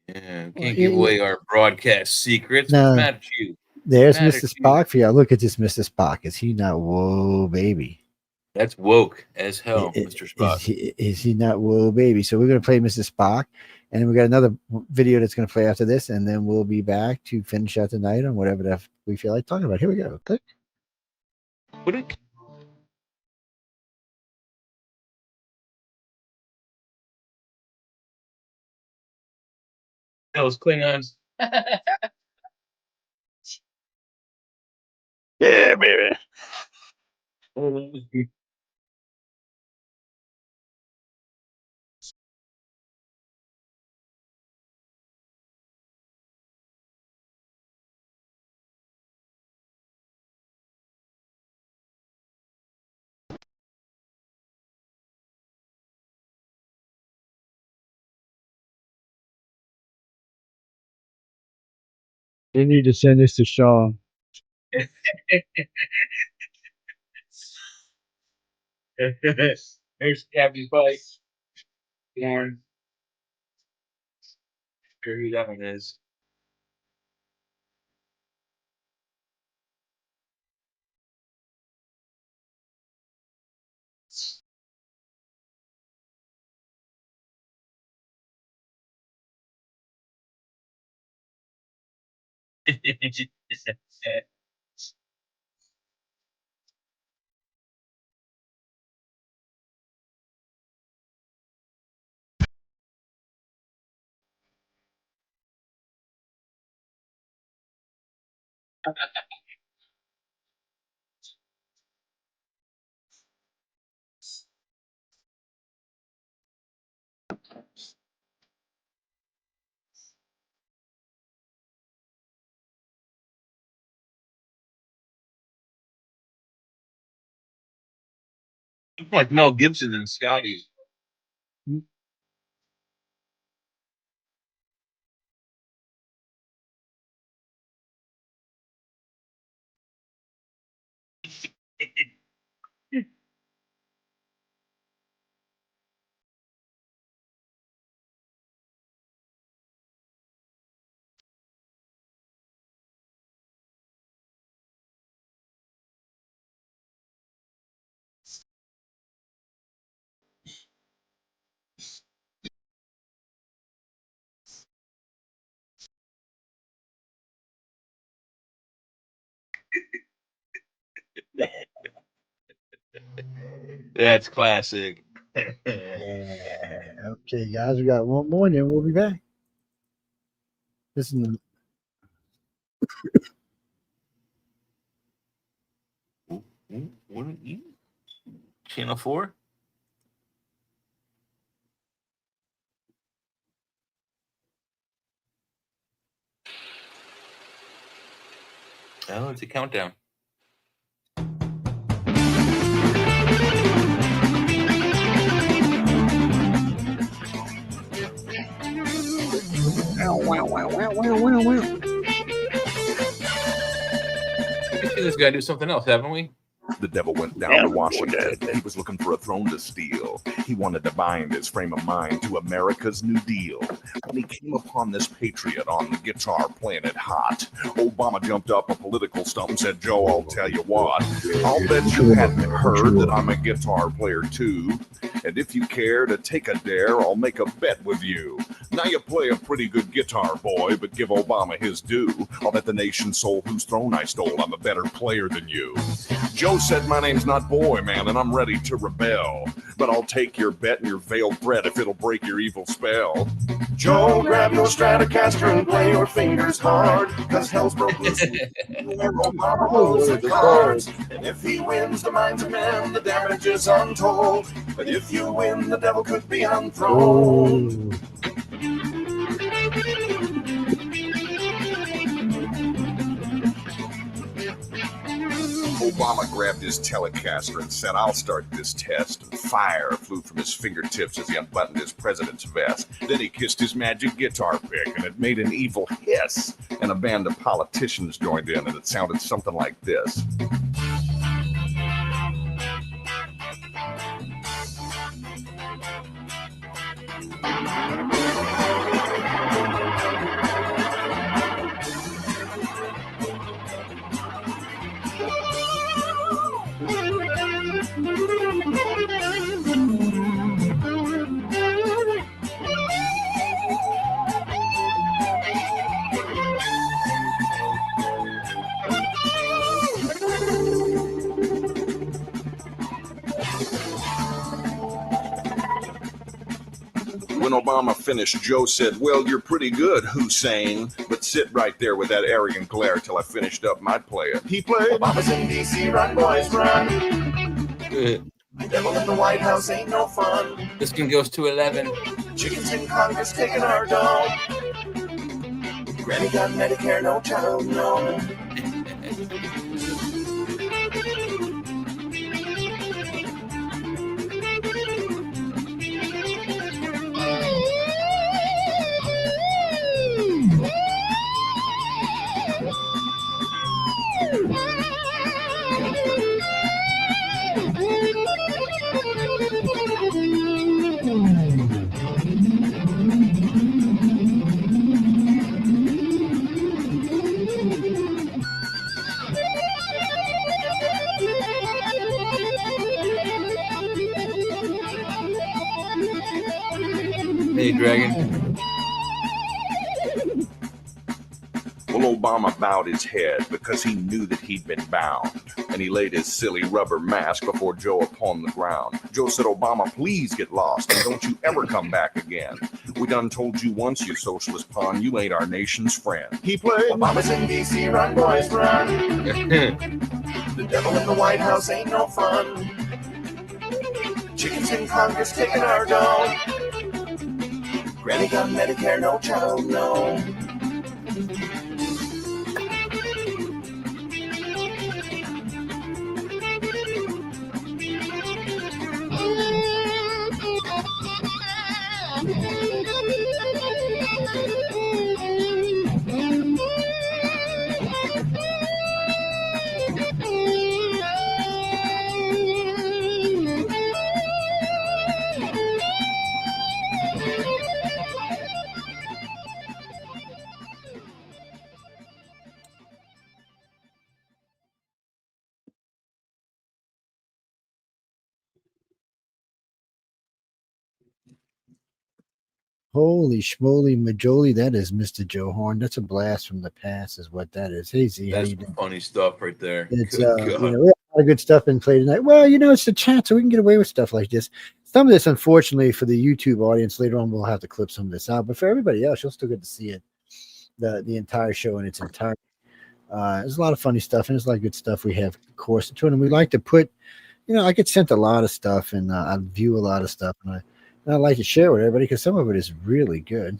Speaker 2: it.
Speaker 3: Yeah, can't give away our broadcast secrets.
Speaker 2: No.
Speaker 3: What's the matter with you?
Speaker 2: There's Mr. Spock for y'all. Look at this Mr. Spock. Is he not whoa baby?
Speaker 3: That's woke as hell, Mr. Spock.
Speaker 2: Is he not whoa baby? So we're going to play Mr. Spock, and we got another video that's going to play after this, and then we'll be back to finish out the night on whatever that we feel like talking about. Here we go. Click.
Speaker 3: Those Klingons.
Speaker 27: Yeah, baby.
Speaker 2: You need to send this to Sean.
Speaker 3: There's Captain Spike. Warren. Sure who that one is. Like Mel Gibson and Scotty. That's classic.
Speaker 2: Okay, guys, we got one more, and then we'll be back. This is
Speaker 3: What are you? Channel 4? Oh, it's a countdown. We've seen this guy do something else, haven't we?
Speaker 7: The devil went down to Washington. He was looking for a throne to steal. He wanted to bind his frame of mind to America's New Deal. When he came upon this patriot on the guitar playing it hot, Obama jumped up a political stump and said, Joe, I'll tell you what, I'll bet you hadn't heard that I'm a guitar player too. And if you care to take a dare, I'll make a bet with you. Now you play a pretty good guitar, boy, but give Obama his due. I'll bet the nation's soul whose throne I stole. I'm a better player than you. Joe said, my name's not Boy, man, and I'm ready to rebel. But I'll take your bet and your veiled threat if it'll break your evil spell. Joe, grab your Stratocaster and play your fingers hard, cause hell's broke loose where Obama holds the cards. And if he wins the minds of men, the damage is untold. But if you win, the devil could be unthroned. Obama grabbed his Telecaster and said, I'll start this test. And fire flew from his fingertips as he unbuttoned his president's vest. Then he kissed his magic guitar pick, and it made an evil hiss. And a band of politicians joined in, and it sounded something like this. When Obama finished, Joe said, well, you're pretty good, Hussein, but sit right there with that arrogant glare till I finished up my play. He played Obama's in D.C., run, boys, run.
Speaker 3: Good.
Speaker 7: The devil in the White House ain't no fun.
Speaker 3: This one goes to 11.
Speaker 7: Chickens in Congress taking our dough. Granny got Medicare, no child, no.
Speaker 3: Hey, Dragon.
Speaker 7: Well, Obama bowed his head because he knew that he'd been bound, and he laid his silly rubber mask before Joe upon the ground. Joe said, Obama, please get lost, and don't you ever come back again. We done told you once, you socialist pawn, you ain't our nation's friend. He played Obama's in D.C., run, boys, run. The devil in the White House ain't no fun. Chickens in Congress taking our dough. Granny got Medicare, no child, no.
Speaker 2: Holy schmoly majoli, that is Mr. Joe Horn. That's a blast from the past, is what that is. Hey, Z, how
Speaker 3: That's
Speaker 2: you doing?
Speaker 3: funny stuff right there.
Speaker 2: It's
Speaker 3: Good
Speaker 2: you
Speaker 3: God.
Speaker 2: know, we have a lot of good stuff in play tonight. Well, you know, it's the chat, so we can get away with stuff like this. Some of this, unfortunately, for the YouTube audience, later on we'll have to clip some of this out. But for everybody else, you'll still get to see it, the entire show in its entirety. There's a lot of funny stuff, and there's a lot of good stuff we have, of course, into it. And we like to put, you know, I get sent a lot of stuff, and I view a lot of stuff, and I like to share with everybody because some of it is really good.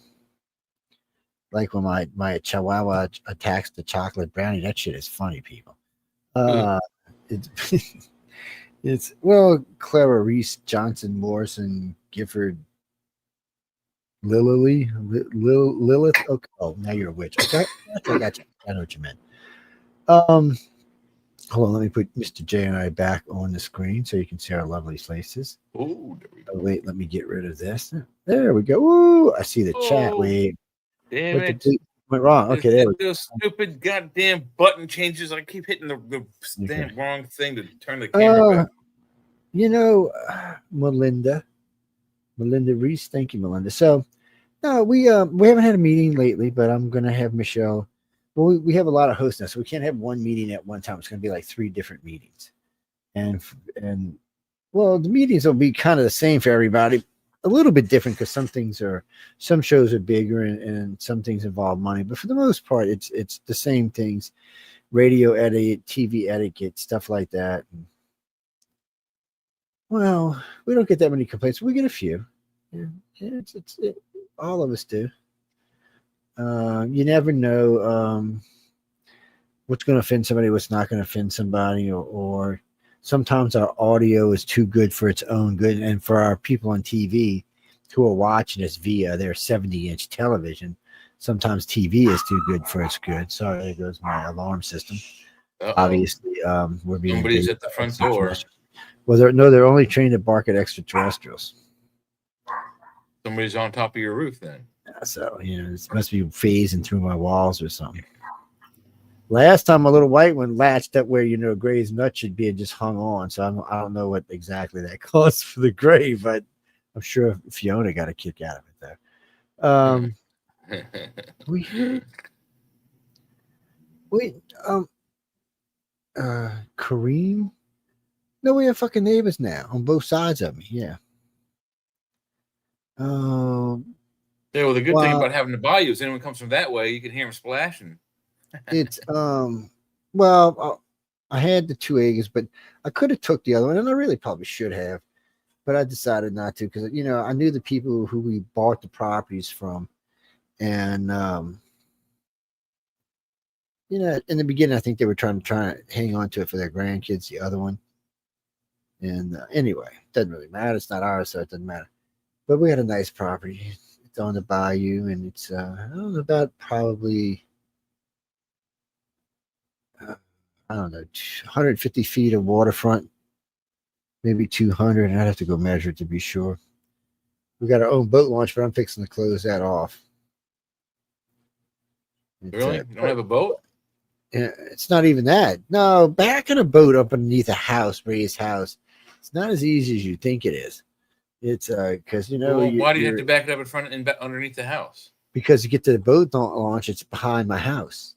Speaker 2: Like when my Chihuahua attacks the chocolate brownie, that shit is funny, people. It's well, Clara Reese, Johnson, Morrison, Gifford, Lilith. Okay, oh, now you're a witch. Okay, I got you. I know what you meant. Hold on, let me put Mr. J and I back on the screen so you can see our lovely faces.
Speaker 3: Oh, there we go.
Speaker 2: Oh, wait, let me get rid of this. There we go. Ooh, I see the chat. Wait,
Speaker 3: Damn
Speaker 2: what
Speaker 3: it.
Speaker 2: the went wrong? Okay, there we go.
Speaker 3: Those stupid goddamn button changes. I keep hitting the damn wrong thing to turn the camera back.
Speaker 2: You know, Melinda Reese. Thank you, Melinda. So, no, we haven't had a meeting lately, but I'm gonna have Michelle. Well, we have a lot of hosts now, so we can't have one meeting at one time. It's gonna be like 3 different meetings, and well, the meetings will be kind of the same for everybody. A little bit different because some shows are bigger and some things involve money, but for the most part, it's the same things: radio etiquette, TV etiquette, stuff like that. Well, we don't get that many complaints. We get a few. Yeah, all of us do. You never know what's going to offend somebody, what's not going to offend somebody, or sometimes our audio is too good for its own good. And for our people on TV who are watching us via their 70-inch television, sometimes TV is too good for its good. Sorry, there goes my alarm system. Obviously, we're being
Speaker 3: Somebody's at the front door.
Speaker 2: Well, they're only trained to bark at extraterrestrials.
Speaker 3: Somebody's on top of your roof then.
Speaker 2: So, it must be phasing through my walls or something. Last time a little white one latched up where, Gray's nut should be and just hung on. So I don't know what exactly that caused for the Gray, but I'm sure Fiona got a kick out of it there. Kareem? No, we have fucking neighbors now on both sides of me. Yeah.
Speaker 3: Yeah, well, the good thing about having the bayou is anyone comes from that way, you can hear them splashing.
Speaker 2: It's well, I had the 2 acres, but I could have took the other one, and I really probably should have, but I decided not to because I knew the people who we bought the properties from, and in the beginning, I think they were trying to hang on to it for their grandkids, the other one, and anyway, it doesn't really matter. It's not ours, so it doesn't matter. But we had a nice property. It's on the bayou, and it's I don't know, about probably 150 feet of waterfront, maybe 200. I'd have to go measure it to be sure. We got our own boat launch, but I'm fixing to close that off.
Speaker 3: Really? You don't have a boat?
Speaker 2: Yeah, it's not even that. No, backing a boat up underneath a house, Ray's house, it's not as easy as you think it is. It's because
Speaker 3: why do you have to back it up in front and underneath the house?
Speaker 2: Because to get to the boat launch, it's behind my house,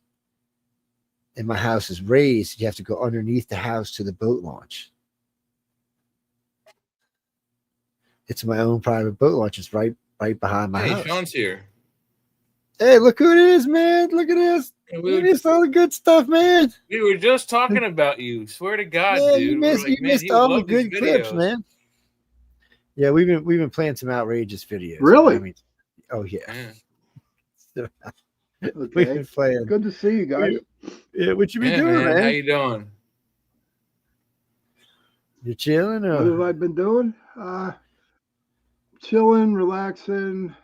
Speaker 2: and my house is raised. You have to go underneath the house to the boat launch. It's my own private boat launch. It's right behind my house.
Speaker 3: Hey, Sean's here.
Speaker 2: Hey, look who it is, man! Look at this. Look at all the good stuff, man.
Speaker 3: We were just talking about you. Swear to God,
Speaker 2: yeah,
Speaker 3: dude.
Speaker 2: You missed all the good clips, man. Yeah, we've been playing some outrageous videos.
Speaker 10: Really?
Speaker 2: I mean, oh yeah. So,
Speaker 10: Okay.
Speaker 2: we've been playing.
Speaker 10: Good to see you guys.
Speaker 2: Yeah, what you been doing, man?
Speaker 3: How you doing?
Speaker 2: You chilling?
Speaker 10: What have I been doing? Chilling, relaxing.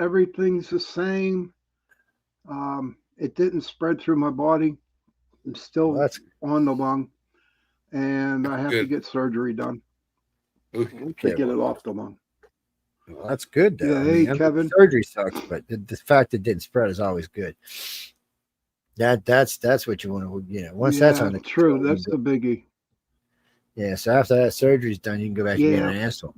Speaker 10: Everything's the same. It didn't spread through my body. I'm still on the lung, and I have to get surgery done to get it off the lung.
Speaker 2: Well, that's good, though.
Speaker 10: Yeah, hey, Kevin.
Speaker 2: Surgery sucks, but the fact it didn't spread is always good. That's what you want to, once that's on the
Speaker 10: true. That's the biggie.
Speaker 2: Yeah, so after that surgery's done, you can go back and get an asshole.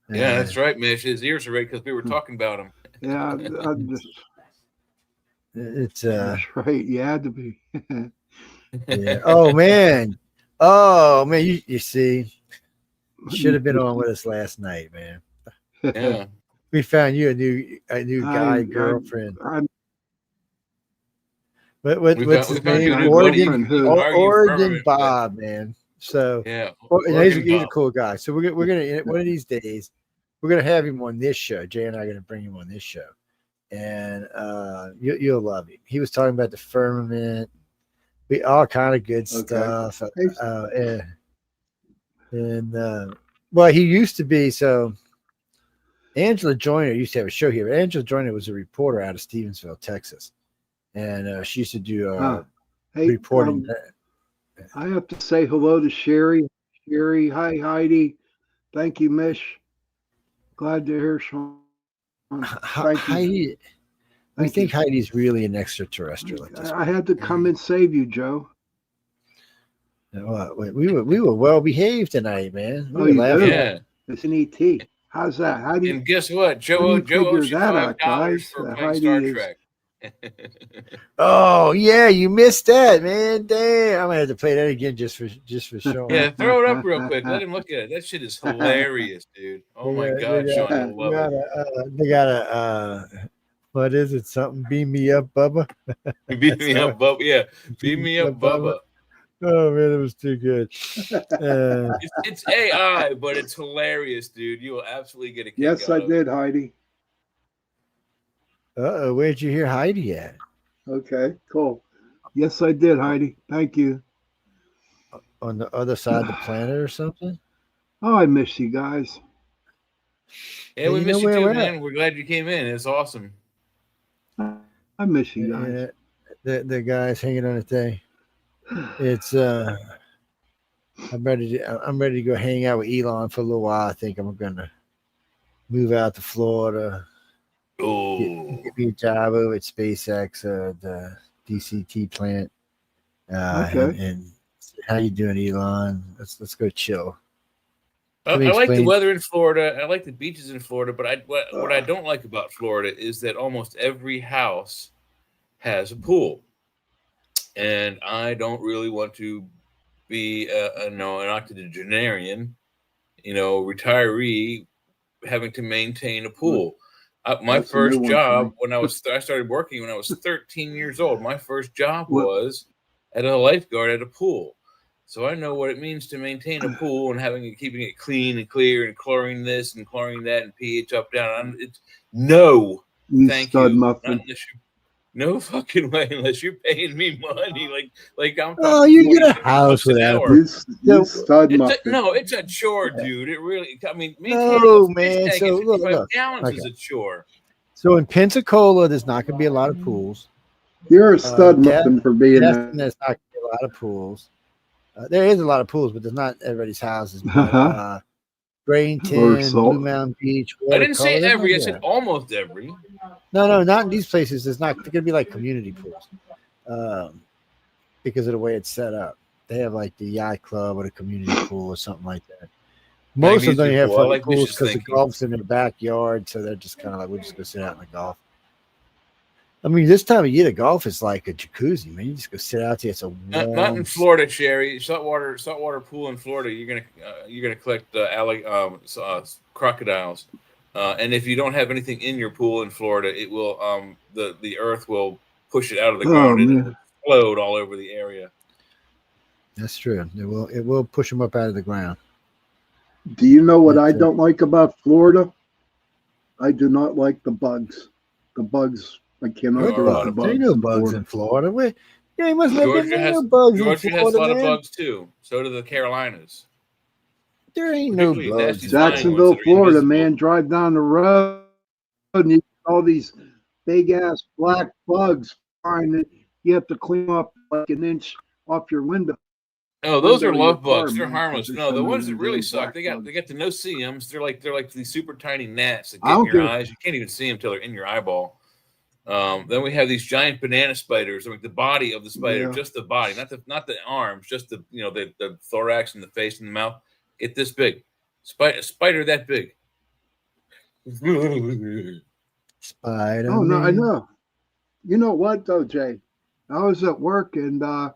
Speaker 3: Yeah, that's right, Mitch. His ears are right because we were talking about him.
Speaker 10: Yeah,
Speaker 2: it's
Speaker 10: that's right. You had to be.
Speaker 2: Yeah. Oh man, you see, you should have been on with us last night, man.
Speaker 3: Yeah,
Speaker 2: we found you a new guy, girlfriend. What's his name? Oregon Bob, man. So
Speaker 3: yeah,
Speaker 2: he's a cool guy. So we're gonna one of these days we're gonna have him on this show. Jay and I are gonna bring him on this show, and you'll love him. He was talking about the firmament, all kind of good stuff. Well, he used to be so. Angela Joyner used to have a show here. Angela Joyner was a reporter out of Stevensville, Texas, and she used to do
Speaker 10: Hey,
Speaker 2: reporting.
Speaker 10: I have to say hello to Sherry. Sherry, hi Heidi. Thank you, Mish. Glad to hear Sean. Thank you.
Speaker 2: Heidi, I think Heidi's really an extraterrestrial.
Speaker 10: I had to come and save you, Joe.
Speaker 2: We were well behaved tonight, man. We
Speaker 10: Oh,
Speaker 2: were
Speaker 10: you
Speaker 2: laughing.
Speaker 10: did? It's an ET. How's that? How do you?
Speaker 3: And guess what?
Speaker 10: how do
Speaker 3: Joe
Speaker 10: you
Speaker 3: owes
Speaker 10: figure
Speaker 3: you
Speaker 10: that out,
Speaker 3: $5
Speaker 10: guys?
Speaker 3: for
Speaker 10: That
Speaker 3: playing
Speaker 10: Heidi
Speaker 3: Star
Speaker 10: is-
Speaker 3: Trek.
Speaker 2: Oh yeah, you missed that, man. Damn, I'm gonna have to play that again just for Sean.
Speaker 3: Yeah, throw it up real quick. Let him look at it. That shit is hilarious, dude. Oh my God, Sean, you'll love it.
Speaker 2: They got a what is it? Something beam me up, Bubba.
Speaker 3: Beat me up, Bubba. Yeah, beat me up, Bubba.
Speaker 2: Oh man, it was too good.
Speaker 3: It's AI, but it's hilarious, dude. You will absolutely get a kick
Speaker 10: Yes, I
Speaker 3: out of it.
Speaker 10: did, Heidi.
Speaker 2: Where'd you hear Heidi at?
Speaker 10: Okay, cool. Yes, I did, Heidi. Thank you.
Speaker 2: On the other side of the planet or something?
Speaker 10: Oh, I miss you guys.
Speaker 3: Yeah, we
Speaker 2: you
Speaker 3: miss
Speaker 2: know
Speaker 3: you
Speaker 2: where
Speaker 3: too,
Speaker 2: we're at.
Speaker 3: man. We're glad you came in. It's awesome.
Speaker 10: I miss you guys.
Speaker 2: Yeah, the guys hanging on a thing. It's I'm ready to go hang out with Elon for a little while. I think I'm gonna move out to Florida. Get me a job over at SpaceX, the DCT plant.
Speaker 10: Okay.
Speaker 2: And how you doing, Elon? Let's go chill.
Speaker 3: I
Speaker 2: Let me
Speaker 3: like the
Speaker 2: explain-
Speaker 3: weather in Florida. I like the beaches in Florida, but what I don't like about Florida is that almost every house has a pool, and I don't really want to be an octogenarian, retiree having to maintain a pool. My
Speaker 10: That's a new
Speaker 3: first
Speaker 10: one for
Speaker 3: job
Speaker 10: me.
Speaker 3: I started working when I was 13 years old. My first job
Speaker 10: What-
Speaker 3: was at a lifeguard at a pool. So I know what it means to maintain a pool and keeping it clean and clear and chlorine this and chlorine that and pH up down. It's no,
Speaker 10: You
Speaker 3: thank
Speaker 10: stud
Speaker 3: you.
Speaker 10: muffin.
Speaker 3: No fucking way unless you're paying me money. Like I'm.
Speaker 2: Oh,
Speaker 3: talking
Speaker 2: you get a
Speaker 3: 40
Speaker 2: house
Speaker 3: bucks an
Speaker 2: without a
Speaker 3: hour.
Speaker 2: pool.
Speaker 10: You stud muffin.
Speaker 3: It's a chore, dude. It really. I mean,
Speaker 2: No,
Speaker 3: maintaining a fish
Speaker 2: man.
Speaker 3: tank
Speaker 2: So
Speaker 3: at
Speaker 2: look,
Speaker 3: 55
Speaker 2: look.
Speaker 3: gallons is
Speaker 2: Okay.
Speaker 3: a chore.
Speaker 2: So in Pensacola, there's not going to be a lot of pools.
Speaker 10: You're a stud muffin for being
Speaker 2: Destin,
Speaker 10: that.
Speaker 2: there's not going to be a lot of pools. There is a lot of pools, but there's not everybody's houses. But,
Speaker 10: Uh-huh.
Speaker 2: Bradenton,
Speaker 10: Salt.
Speaker 2: Blue Mountain Beach.
Speaker 3: I didn't say
Speaker 2: Watercolor,
Speaker 3: every. I
Speaker 2: yeah.
Speaker 3: said almost every.
Speaker 2: No, not in these places. There's not. They're going to be like community pools, because of the way it's set up. They have like the yacht club or the community pool or something like that. Most of them
Speaker 3: music
Speaker 2: have
Speaker 3: pool. I
Speaker 2: fucking
Speaker 3: like
Speaker 2: pools
Speaker 3: Mish's
Speaker 2: because the
Speaker 3: thinking.
Speaker 2: golf's in their backyard, so they're just kind of like, we're just gonna sit out in the golf. I mean, this time of year, the golf is like a jacuzzi, man. You just go sit out there. It's a warm.
Speaker 3: Not in Florida, Sherry. Saltwater pool in Florida. You're gonna collect crocodiles, and if you don't have anything in your pool in Florida, it will the earth will push it out of the
Speaker 10: Oh,
Speaker 3: ground and it
Speaker 10: man.
Speaker 3: will explode all over the area.
Speaker 2: That's true. It will push them up out of the ground.
Speaker 10: Do you know what I don't like about Florida? I do not like the bugs. The bugs. I cannot
Speaker 2: What
Speaker 10: deal with the
Speaker 2: bugs?
Speaker 10: bugs.
Speaker 2: There ain't no bugs in Florida. Yeah, you must have
Speaker 3: Georgia
Speaker 2: been
Speaker 3: has
Speaker 2: no bugs in
Speaker 3: Georgia has a
Speaker 2: Florida,
Speaker 3: lot of
Speaker 2: man.
Speaker 3: bugs too. So do the Carolinas.
Speaker 2: There ain't no
Speaker 3: Particularly
Speaker 2: bugs.
Speaker 3: nasty flying ones
Speaker 10: Jacksonville,
Speaker 3: that are
Speaker 10: Florida,
Speaker 3: invisible.
Speaker 10: man. Drive down the road and you get all these big ass black bugs flying that you have to clean up like an inch off your window.
Speaker 3: Oh, those are
Speaker 10: Window of your
Speaker 3: love bugs.
Speaker 10: car,
Speaker 3: They're
Speaker 10: man,
Speaker 3: harmless.
Speaker 10: 'cause
Speaker 3: No, the
Speaker 10: there's so
Speaker 3: ones that
Speaker 10: many
Speaker 3: really
Speaker 10: damn
Speaker 3: suck.
Speaker 10: black
Speaker 3: They got
Speaker 10: bugs.
Speaker 3: the no-see-ums. They're like these super tiny gnats that
Speaker 10: I
Speaker 3: get in
Speaker 10: don't
Speaker 3: your
Speaker 10: give a-
Speaker 3: eyes. You can't even see them till they're in your eyeball. Then we have these giant banana spiders. I mean, the body of the spider,
Speaker 10: Yeah.
Speaker 3: just the body, not the arms, just the the thorax and the face and the mouth. Get this big, spider that big.
Speaker 2: Spider.
Speaker 10: Oh no, I know. You know what though, Jay? I was at work and a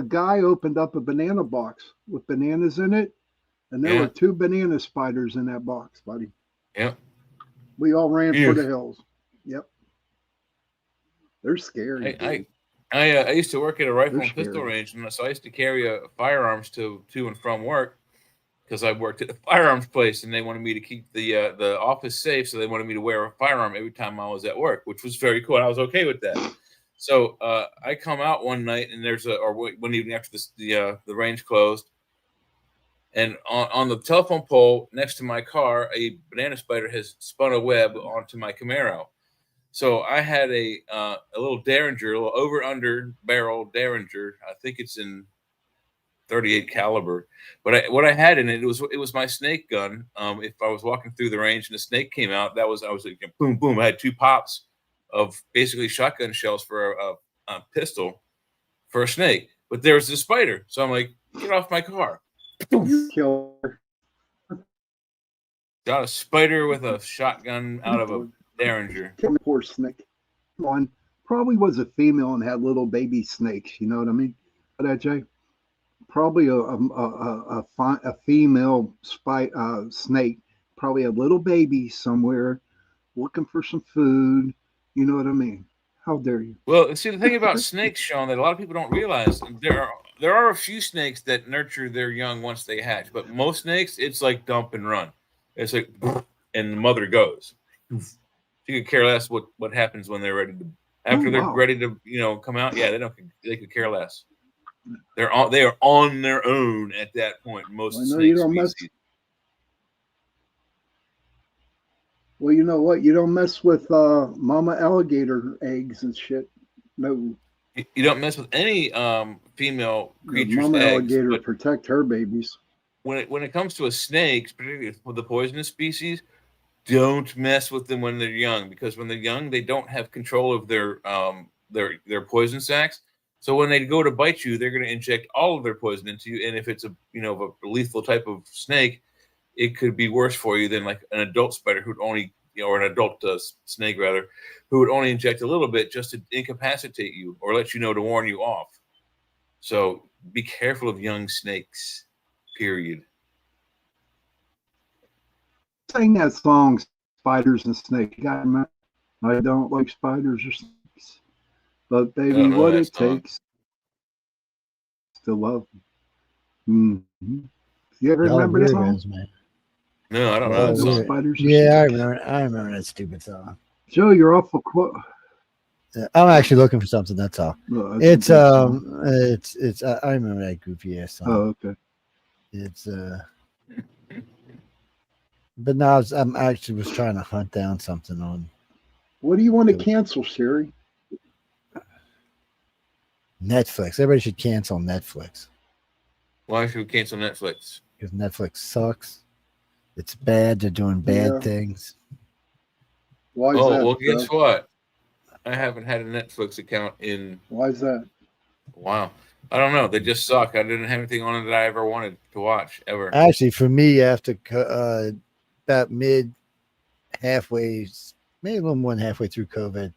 Speaker 10: guy opened up a banana box with bananas in it, and there
Speaker 3: Yeah.
Speaker 10: were 2 banana spiders in that box, buddy.
Speaker 3: Yep.
Speaker 10: We all ran
Speaker 3: Ew.
Speaker 10: for the hills. Yep. They're scary. dude.
Speaker 3: I used to work at a rifle
Speaker 10: They're
Speaker 3: and pistol
Speaker 10: scary.
Speaker 3: range, and so I used to carry firearms to and from work because I worked at a firearms place, and they wanted me to keep the office safe, so they wanted me to wear a firearm every time I was at work, which was very cool. And I was okay with that. So I come out one night, and there's one evening after the range closed, and on the telephone pole next to my car, a banana spider has spun a web onto my Camaro. So I had a little Derringer, a little over under barrel Derringer. I think it's in 38 caliber. But what I had in it was my snake gun. If I was walking through the range and a snake came out, I was like boom boom. I had 2 pops of basically shotgun shells for a pistol for a snake. But there was a spider, so I'm like, get off my car.
Speaker 10: Killer.
Speaker 3: Got a spider with a shotgun out of a Derringer.
Speaker 10: Poor snake. One probably was a female and had little baby snakes. You know what I mean? That Jay? Probably a female snake. Probably a little baby somewhere, looking for some food. You know what I mean? How dare you?
Speaker 3: Well, see, the thing about snakes, Sean, that a lot of people don't realize, there are a few snakes that nurture their young once they hatch, but most snakes, it's like dump and run. It's like, and the mother goes. You could care less what happens when they're ready to, after they're ready to, come out. Yeah, they could care less. They are on their own at that point. Most snakes species.
Speaker 10: Well, you know what? You don't mess with mama alligator eggs and shit. No.
Speaker 3: You don't mess with any female creatures'
Speaker 10: mama
Speaker 3: eggs,
Speaker 10: alligator protect her babies.
Speaker 3: When it comes to a snake, particularly with the poisonous species, don't mess with them when they're young, because when they're young, they don't have control of their poison sacs. So when they go to bite you, they're going to inject all of their poison into you. And if it's a lethal type of snake, it could be worse for you than like an adult spider who'd only, or an adult snake rather, who would only inject a little bit just to incapacitate you or let you know to warn you off. So be careful of young snakes, period.
Speaker 10: Sing that song, Spiders and Snakes. You gotta remember, I don't like spiders or snakes, but baby, what it takes to love them. Mm-hmm. You ever remember that song?
Speaker 2: Man.
Speaker 3: No, I don't know.
Speaker 10: That spiders.
Speaker 2: Yeah, I remember that stupid song.
Speaker 10: Joe, you're awful quote.
Speaker 2: I'm actually looking for something. That's all.
Speaker 10: No,
Speaker 2: it's I remember that goofy ass song.
Speaker 10: Oh, okay.
Speaker 2: It's but now I'm actually was trying to hunt down something on.
Speaker 10: What do you want to cancel, Siri?
Speaker 2: Netflix. Everybody should cancel Netflix.
Speaker 3: Why should we cancel Netflix?
Speaker 2: Because Netflix sucks. It's bad. They're doing bad things.
Speaker 10: Why is that?
Speaker 3: Well, guess what? I haven't had a Netflix account in.
Speaker 10: Why is that?
Speaker 3: Wow. I don't know. They just suck. I didn't have anything on it that I ever wanted to watch, ever.
Speaker 2: Actually, for me, after about halfway, maybe a little more than halfway through COVID,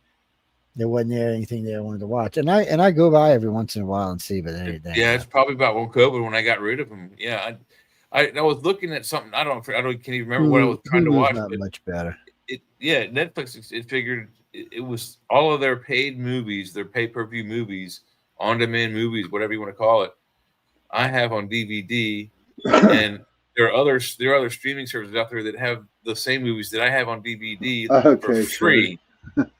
Speaker 2: there wasn't anything there I wanted to watch. And I go by every once in a while and see, but anything.
Speaker 3: Yeah, it's probably about COVID when I got rid of them. Yeah, I was looking at something. I can't even remember what I was trying to watch.
Speaker 2: Not much better.
Speaker 3: Netflix. It figured it was all of their paid movies, their pay-per-view movies, on-demand movies, whatever you want to call it. I have on DVD, and there are other streaming services out there that have the same movies that I have on DVD for free.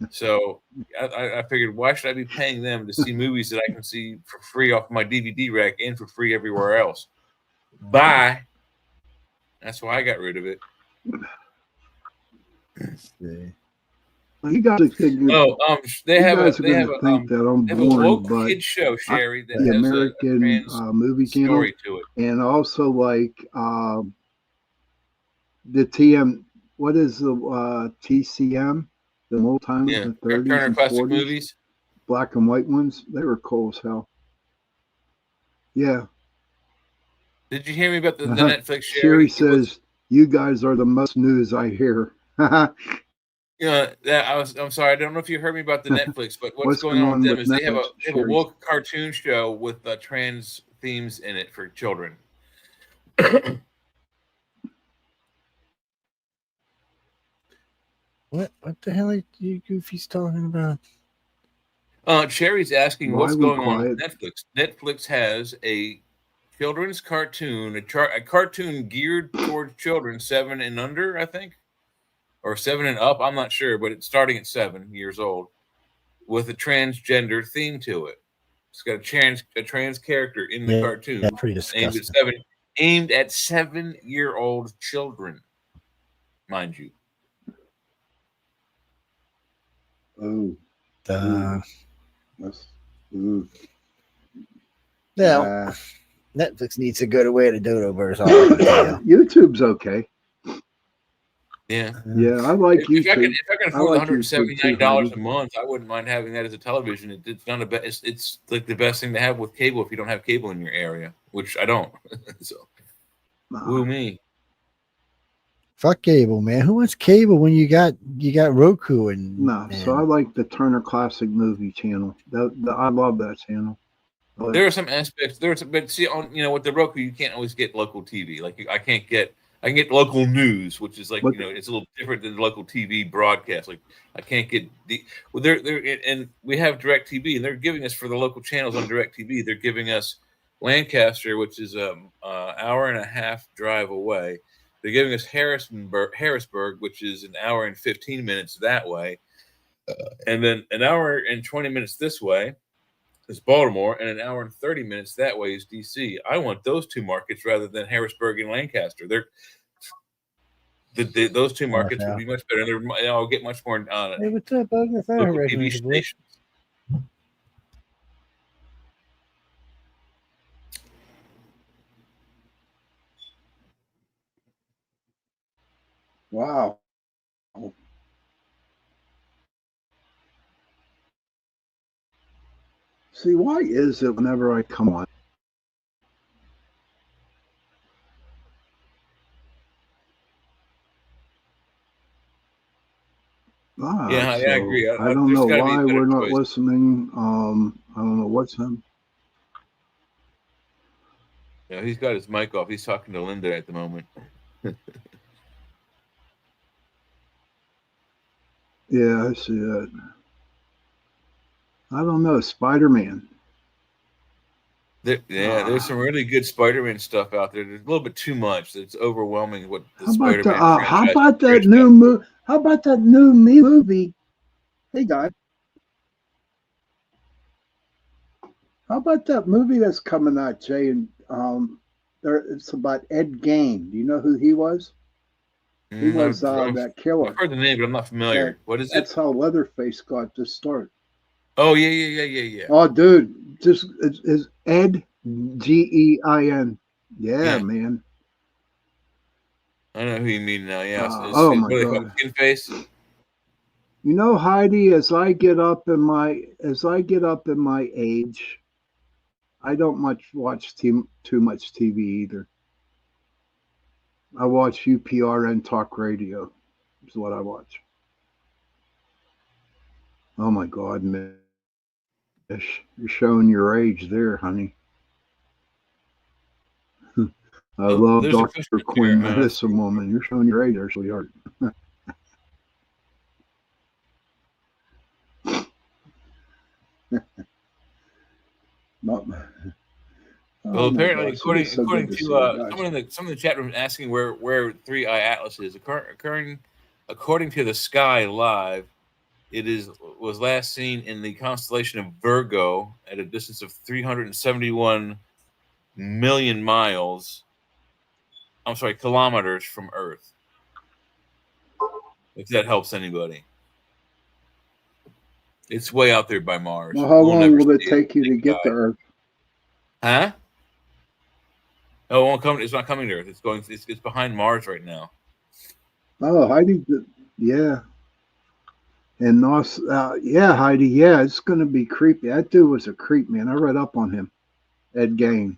Speaker 3: So I figured, why should I be paying them to see movies that I can see for free off my DVD rack and for free everywhere else? Bye. That's why I got rid of it.
Speaker 10: Well, you guys
Speaker 3: they have a woke
Speaker 10: but
Speaker 3: kid show, Sherry, that
Speaker 10: the
Speaker 3: has
Speaker 10: American
Speaker 3: a trans
Speaker 10: movie channel
Speaker 3: story to it,
Speaker 10: and also like the TM. What is the TCM? The old times, the 30s
Speaker 3: Turner
Speaker 10: and
Speaker 3: Classic
Speaker 10: 40s,
Speaker 3: Movies,
Speaker 10: black and white ones. They were cool as hell. Yeah.
Speaker 3: Did you hear me about the Netflix,
Speaker 10: Sherry? Says you guys are the most news I hear.
Speaker 3: I'm sorry. I don't know if you heard me about the Netflix, but what's going on with them is they have a woke cartoon show with trans themes in it for children.
Speaker 2: What the hell are you goofies talking about?
Speaker 3: Sherry's asking what's going on with Netflix. Netflix has a children's cartoon, a cartoon geared towards children 7 and under, I think, or 7 and up. I'm not sure, but it's starting at 7 years old with a transgender theme to it. It's got a trans character in the cartoon.
Speaker 2: Yeah, pretty disgusting.
Speaker 3: Aimed at 7-year-old children, mind you.
Speaker 10: Oh. That's, ooh.
Speaker 2: Now, Netflix needs to go the way of the dodo birds. All I can tell you.
Speaker 10: YouTube's okay.
Speaker 3: Yeah.
Speaker 10: Yeah, I like
Speaker 3: If
Speaker 10: YouTube.
Speaker 3: I can
Speaker 10: I
Speaker 3: afford
Speaker 10: like YouTube too,
Speaker 3: $179 a
Speaker 10: Heidi.
Speaker 3: month, I wouldn't mind having that as a television. It's not a it's like the best thing to have with cable if you don't have cable in your area, which I don't. So, woo me.
Speaker 2: Fuck cable, man. Who wants cable when you got Roku and
Speaker 10: No, so I like the Turner Classic Movie Channel. I love that channel.
Speaker 3: There are some aspects. But see, on with the Roku, you can't always get local TV. Like I can get local news, which is like it's a little different than local TV broadcast. Like I can't get and we have Direct TV, and they're giving us for the local channels on Direct TV. They're giving us Lancaster, which is hour and a half drive away. They're giving us Harrisburg, which is an hour and 15 minutes that way, and then an hour and 20 minutes this way is Baltimore, and an hour and 30 minutes that way is DC. I want those two markets rather than Harrisburg and Lancaster. Those two markets would be much better, and I'll get much more
Speaker 2: Hey, what's up, Bugger?
Speaker 3: local TV stations.
Speaker 10: Wow. See, why is it whenever I come on?
Speaker 3: Yeah, I agree.
Speaker 10: I don't know why we're not listening. I don't know what's him.
Speaker 3: Yeah, he's got his mic off. He's talking to Linda at the moment.
Speaker 10: Yeah, I see that. I don't know. Spider-Man.
Speaker 3: There's some really good Spider-Man stuff out there. There's a little bit too much. It's overwhelming. What the
Speaker 10: How
Speaker 3: Spider-Man
Speaker 10: about that new movie? How about that new movie? Hey, guys. How about that movie that's coming out, Jay? And it's about Ed Gein. Do you know who he was? He was that killer.
Speaker 3: I've heard the name, but I'm not familiar. What is it?
Speaker 10: That's how Leatherface got to start.
Speaker 3: Oh yeah.
Speaker 10: Oh, dude, just it's Ed Gein. Yeah, man.
Speaker 3: I know who you mean now. Yeah.
Speaker 10: Oh my God.
Speaker 3: Pumpkin face.
Speaker 10: You know, Heidi, as I get up in my age, I don't watch too much TV either. I watch UPRN talk radio. Is what I watch. Oh my God, Mish, you're showing your age there, honey. I love Dr. Quinn, Medicine Woman. You're showing your age there, sweetheart.
Speaker 3: Well, apparently, according to someone in the chat room asking where Three Eye Atlas is, according to the Sky Live, it was last seen in the constellation of Virgo at a distance of 371 million miles. I'm sorry, kilometers from Earth. If that helps anybody, it's way out there by Mars.
Speaker 10: Well, how long will it take you to get to Earth?
Speaker 3: Huh? No, it won't come. It's not coming to Earth. It's behind Mars right now.
Speaker 10: Oh, Heidi, yeah. And yeah, Heidi, yeah, it's going to be creepy. That dude was a creep, man. I read up on him. Ed Gein,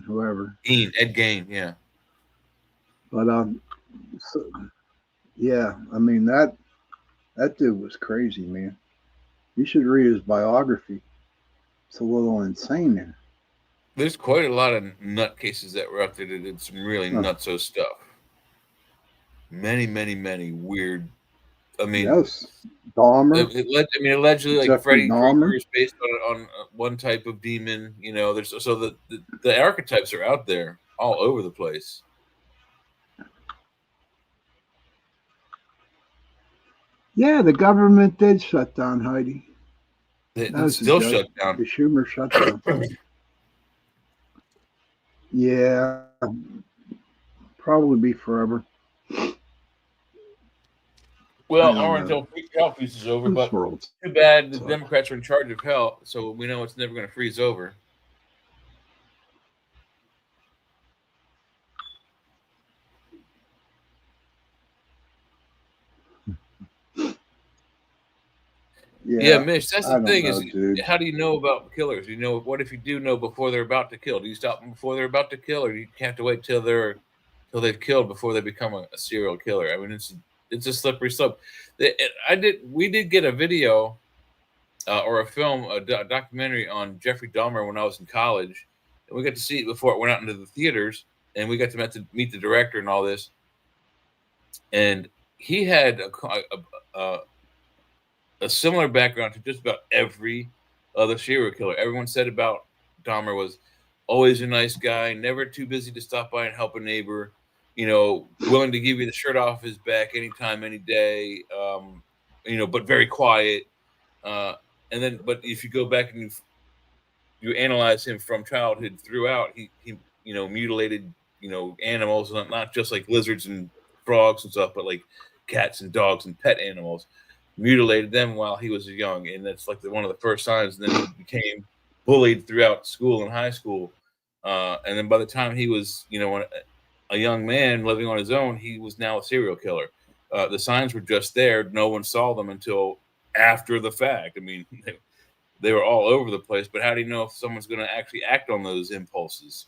Speaker 10: whoever.
Speaker 3: Ed Gein, yeah.
Speaker 10: But yeah, I mean that dude was crazy, man. You should read his biography. It's a little insane there.
Speaker 3: There's quite a lot of nutcases that were out there that did some really nutso stuff. Many weird. I mean,
Speaker 10: yes, Dahmer.
Speaker 3: Allegedly, like
Speaker 10: Jeffrey
Speaker 3: Freddy Krueger is based on one type of demon. You know, there's the archetypes are out there all over the place.
Speaker 10: Yeah, the government did shut down, Heidi.
Speaker 3: It's still shut down.
Speaker 10: The Schumer shut down. Yeah, probably be forever.
Speaker 3: Well,
Speaker 10: I
Speaker 3: or
Speaker 10: don't
Speaker 3: until hell freezes over.
Speaker 10: This
Speaker 3: But
Speaker 10: world's
Speaker 3: too bad the Democrats are in charge of hell, so we know it's never going to freeze over. Yeah, Mitch, that's
Speaker 10: I
Speaker 3: the
Speaker 10: don't
Speaker 3: thing
Speaker 10: know,
Speaker 3: is,
Speaker 10: dude.
Speaker 3: how do you know about killers? You know, what if you do know before they're about to kill? Do you stop them before they're about to kill, or do you have to wait till they've killed before they become a serial killer? I mean, it's a slippery slope. We did get a video or a film, a documentary on Jeffrey Dahmer when I was in college, and we got to see it before it went out into the theaters, and we got to meet the director and all this, and he had a similar background to just about every other serial killer. Everyone said about Dahmer was always a nice guy, never too busy to stop by and help a neighbor, you know, willing to give you the shirt off his back anytime, any day, you know, but very quiet. And then, but if you go back and you analyze him from childhood throughout, he you know, mutilated, you know, animals, not just like lizards and frogs and stuff, but like cats and dogs and pet animals. Mutilated them while he was young, and that's like one of the first signs. And then he became bullied throughout school and high school, and then by the time he was, you know, a young man living on his own, he was now a serial killer. The signs were just there; no one saw them until after the fact. I mean, they were all over the place. But how do you know if someone's going to actually act on those impulses?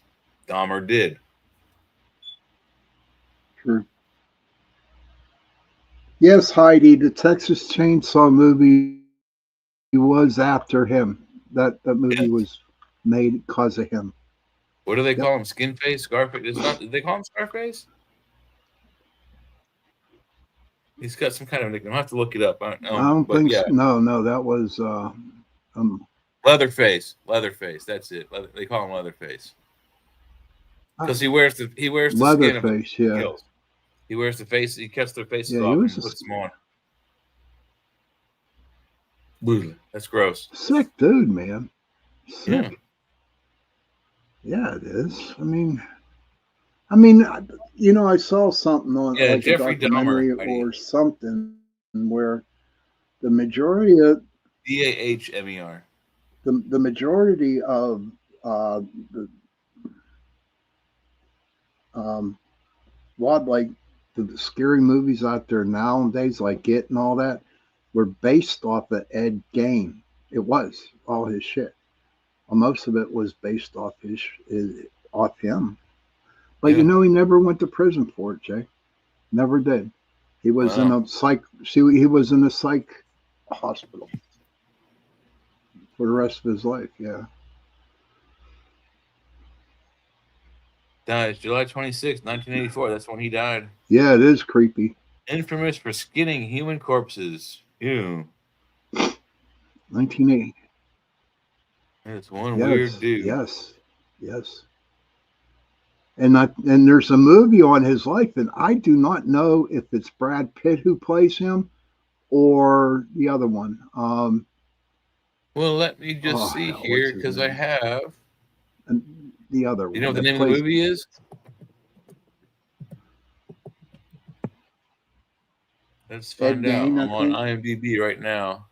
Speaker 3: Dahmer did.
Speaker 10: True. Yes, Heidi, the Texas Chainsaw movie was after him. That movie was made because of him.
Speaker 3: What do they call him? Skin face? Scarface? It's not, did they call him Scarface? He's got some kind of nickname. I'll have to look it up. I
Speaker 10: don't think so. No, that was
Speaker 3: Leatherface. Leatherface. That's it. They call him Leatherface. Because he wears the
Speaker 10: Leatherface,
Speaker 3: skin of the
Speaker 10: yeah.
Speaker 3: kills. He wears the face. He cuts their faces
Speaker 10: Yeah, he
Speaker 3: off and
Speaker 10: was
Speaker 3: puts them on. Ugh, that's gross.
Speaker 10: sick dude, man.
Speaker 3: Yeah.
Speaker 10: Sick. Yeah, it is. I mean, you know, I saw something on
Speaker 3: Yeah,
Speaker 10: like
Speaker 3: Jeffrey
Speaker 10: a documentary
Speaker 3: Dahmer,
Speaker 10: or something where the majority of
Speaker 3: Dahmer.
Speaker 10: the majority of the like the scary movies out there nowadays, like It and all that, were based off of Ed Gein. It was all his shit. Most of it was based off off him. But you know, he never went to prison for it, Jay. Never did. He was in a psych. See, he was in a psych hospital for the rest of his life. Yeah.
Speaker 3: Died July 26, 1984. That's when he died.
Speaker 10: Yeah, it is creepy.
Speaker 3: Infamous for skinning human corpses. Ew.
Speaker 10: 1980.
Speaker 3: That's one weird dude.
Speaker 10: Yes. And there's a movie on his life, and I do not know if it's Brad Pitt who plays him or the other one.
Speaker 3: Well, let me just see here, because I have.
Speaker 10: And the other one.
Speaker 3: You know what the name of the movie is? Let's find out.
Speaker 10: Gein,
Speaker 3: I'm on IMDb right now.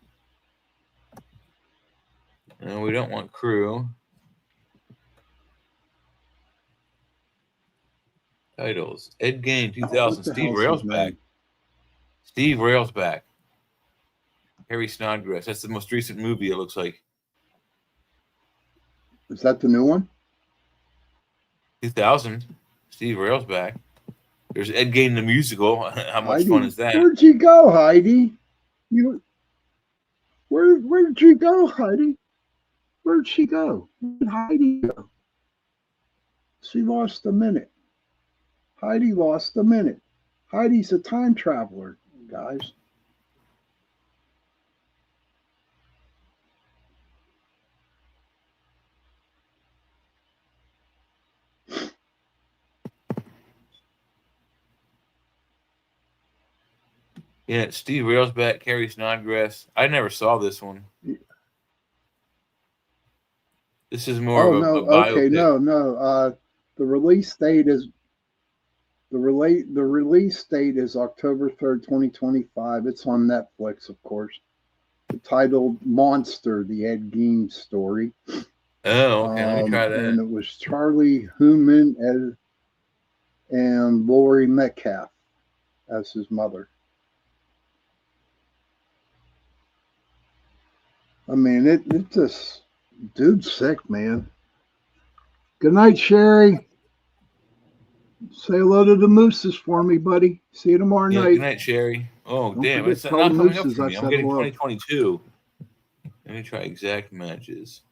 Speaker 3: And we don't want crew. Titles. Ed Gein, 2000. Steve Railsback. Steve Railsback. Harry Snodgrass. That's the most recent movie, it looks like.
Speaker 10: Is that the new one?
Speaker 3: 2000. Steve Railsback. There's Ed Gein the musical. How much
Speaker 10: Heidi,
Speaker 3: fun is that?
Speaker 10: Where'd you go, Heidi? Where'd you go, Heidi? Where'd she go? Where'd Heidi go? She lost a minute. Heidi lost a minute. Heidi's a time traveler, guys.
Speaker 3: Yeah, Steve Railsback, Harry Snodgrass. I never saw this one. This is more of a biopic.
Speaker 10: Okay, no. The release date is The release date is October 3rd, 2025. It's on Netflix, of course. Titled Monster, the Ed Gein story.
Speaker 3: Oh, okay. Let me try that.
Speaker 10: And it was Charlie Hunnam and Laurie Metcalf as his mother. I mean, it just, dude's sick, man. Good night, Sherry. Say hello to the Mooses for me, buddy. See you tomorrow night.
Speaker 3: Good night, Sherry. Oh,
Speaker 10: Don't
Speaker 3: damn.
Speaker 10: forget
Speaker 3: It's
Speaker 10: to
Speaker 3: not
Speaker 10: tell the
Speaker 3: coming up
Speaker 10: Mooses
Speaker 3: for
Speaker 10: I
Speaker 3: me. I'm
Speaker 10: said
Speaker 3: getting
Speaker 10: hello.
Speaker 3: 2022. Let me try exact matches.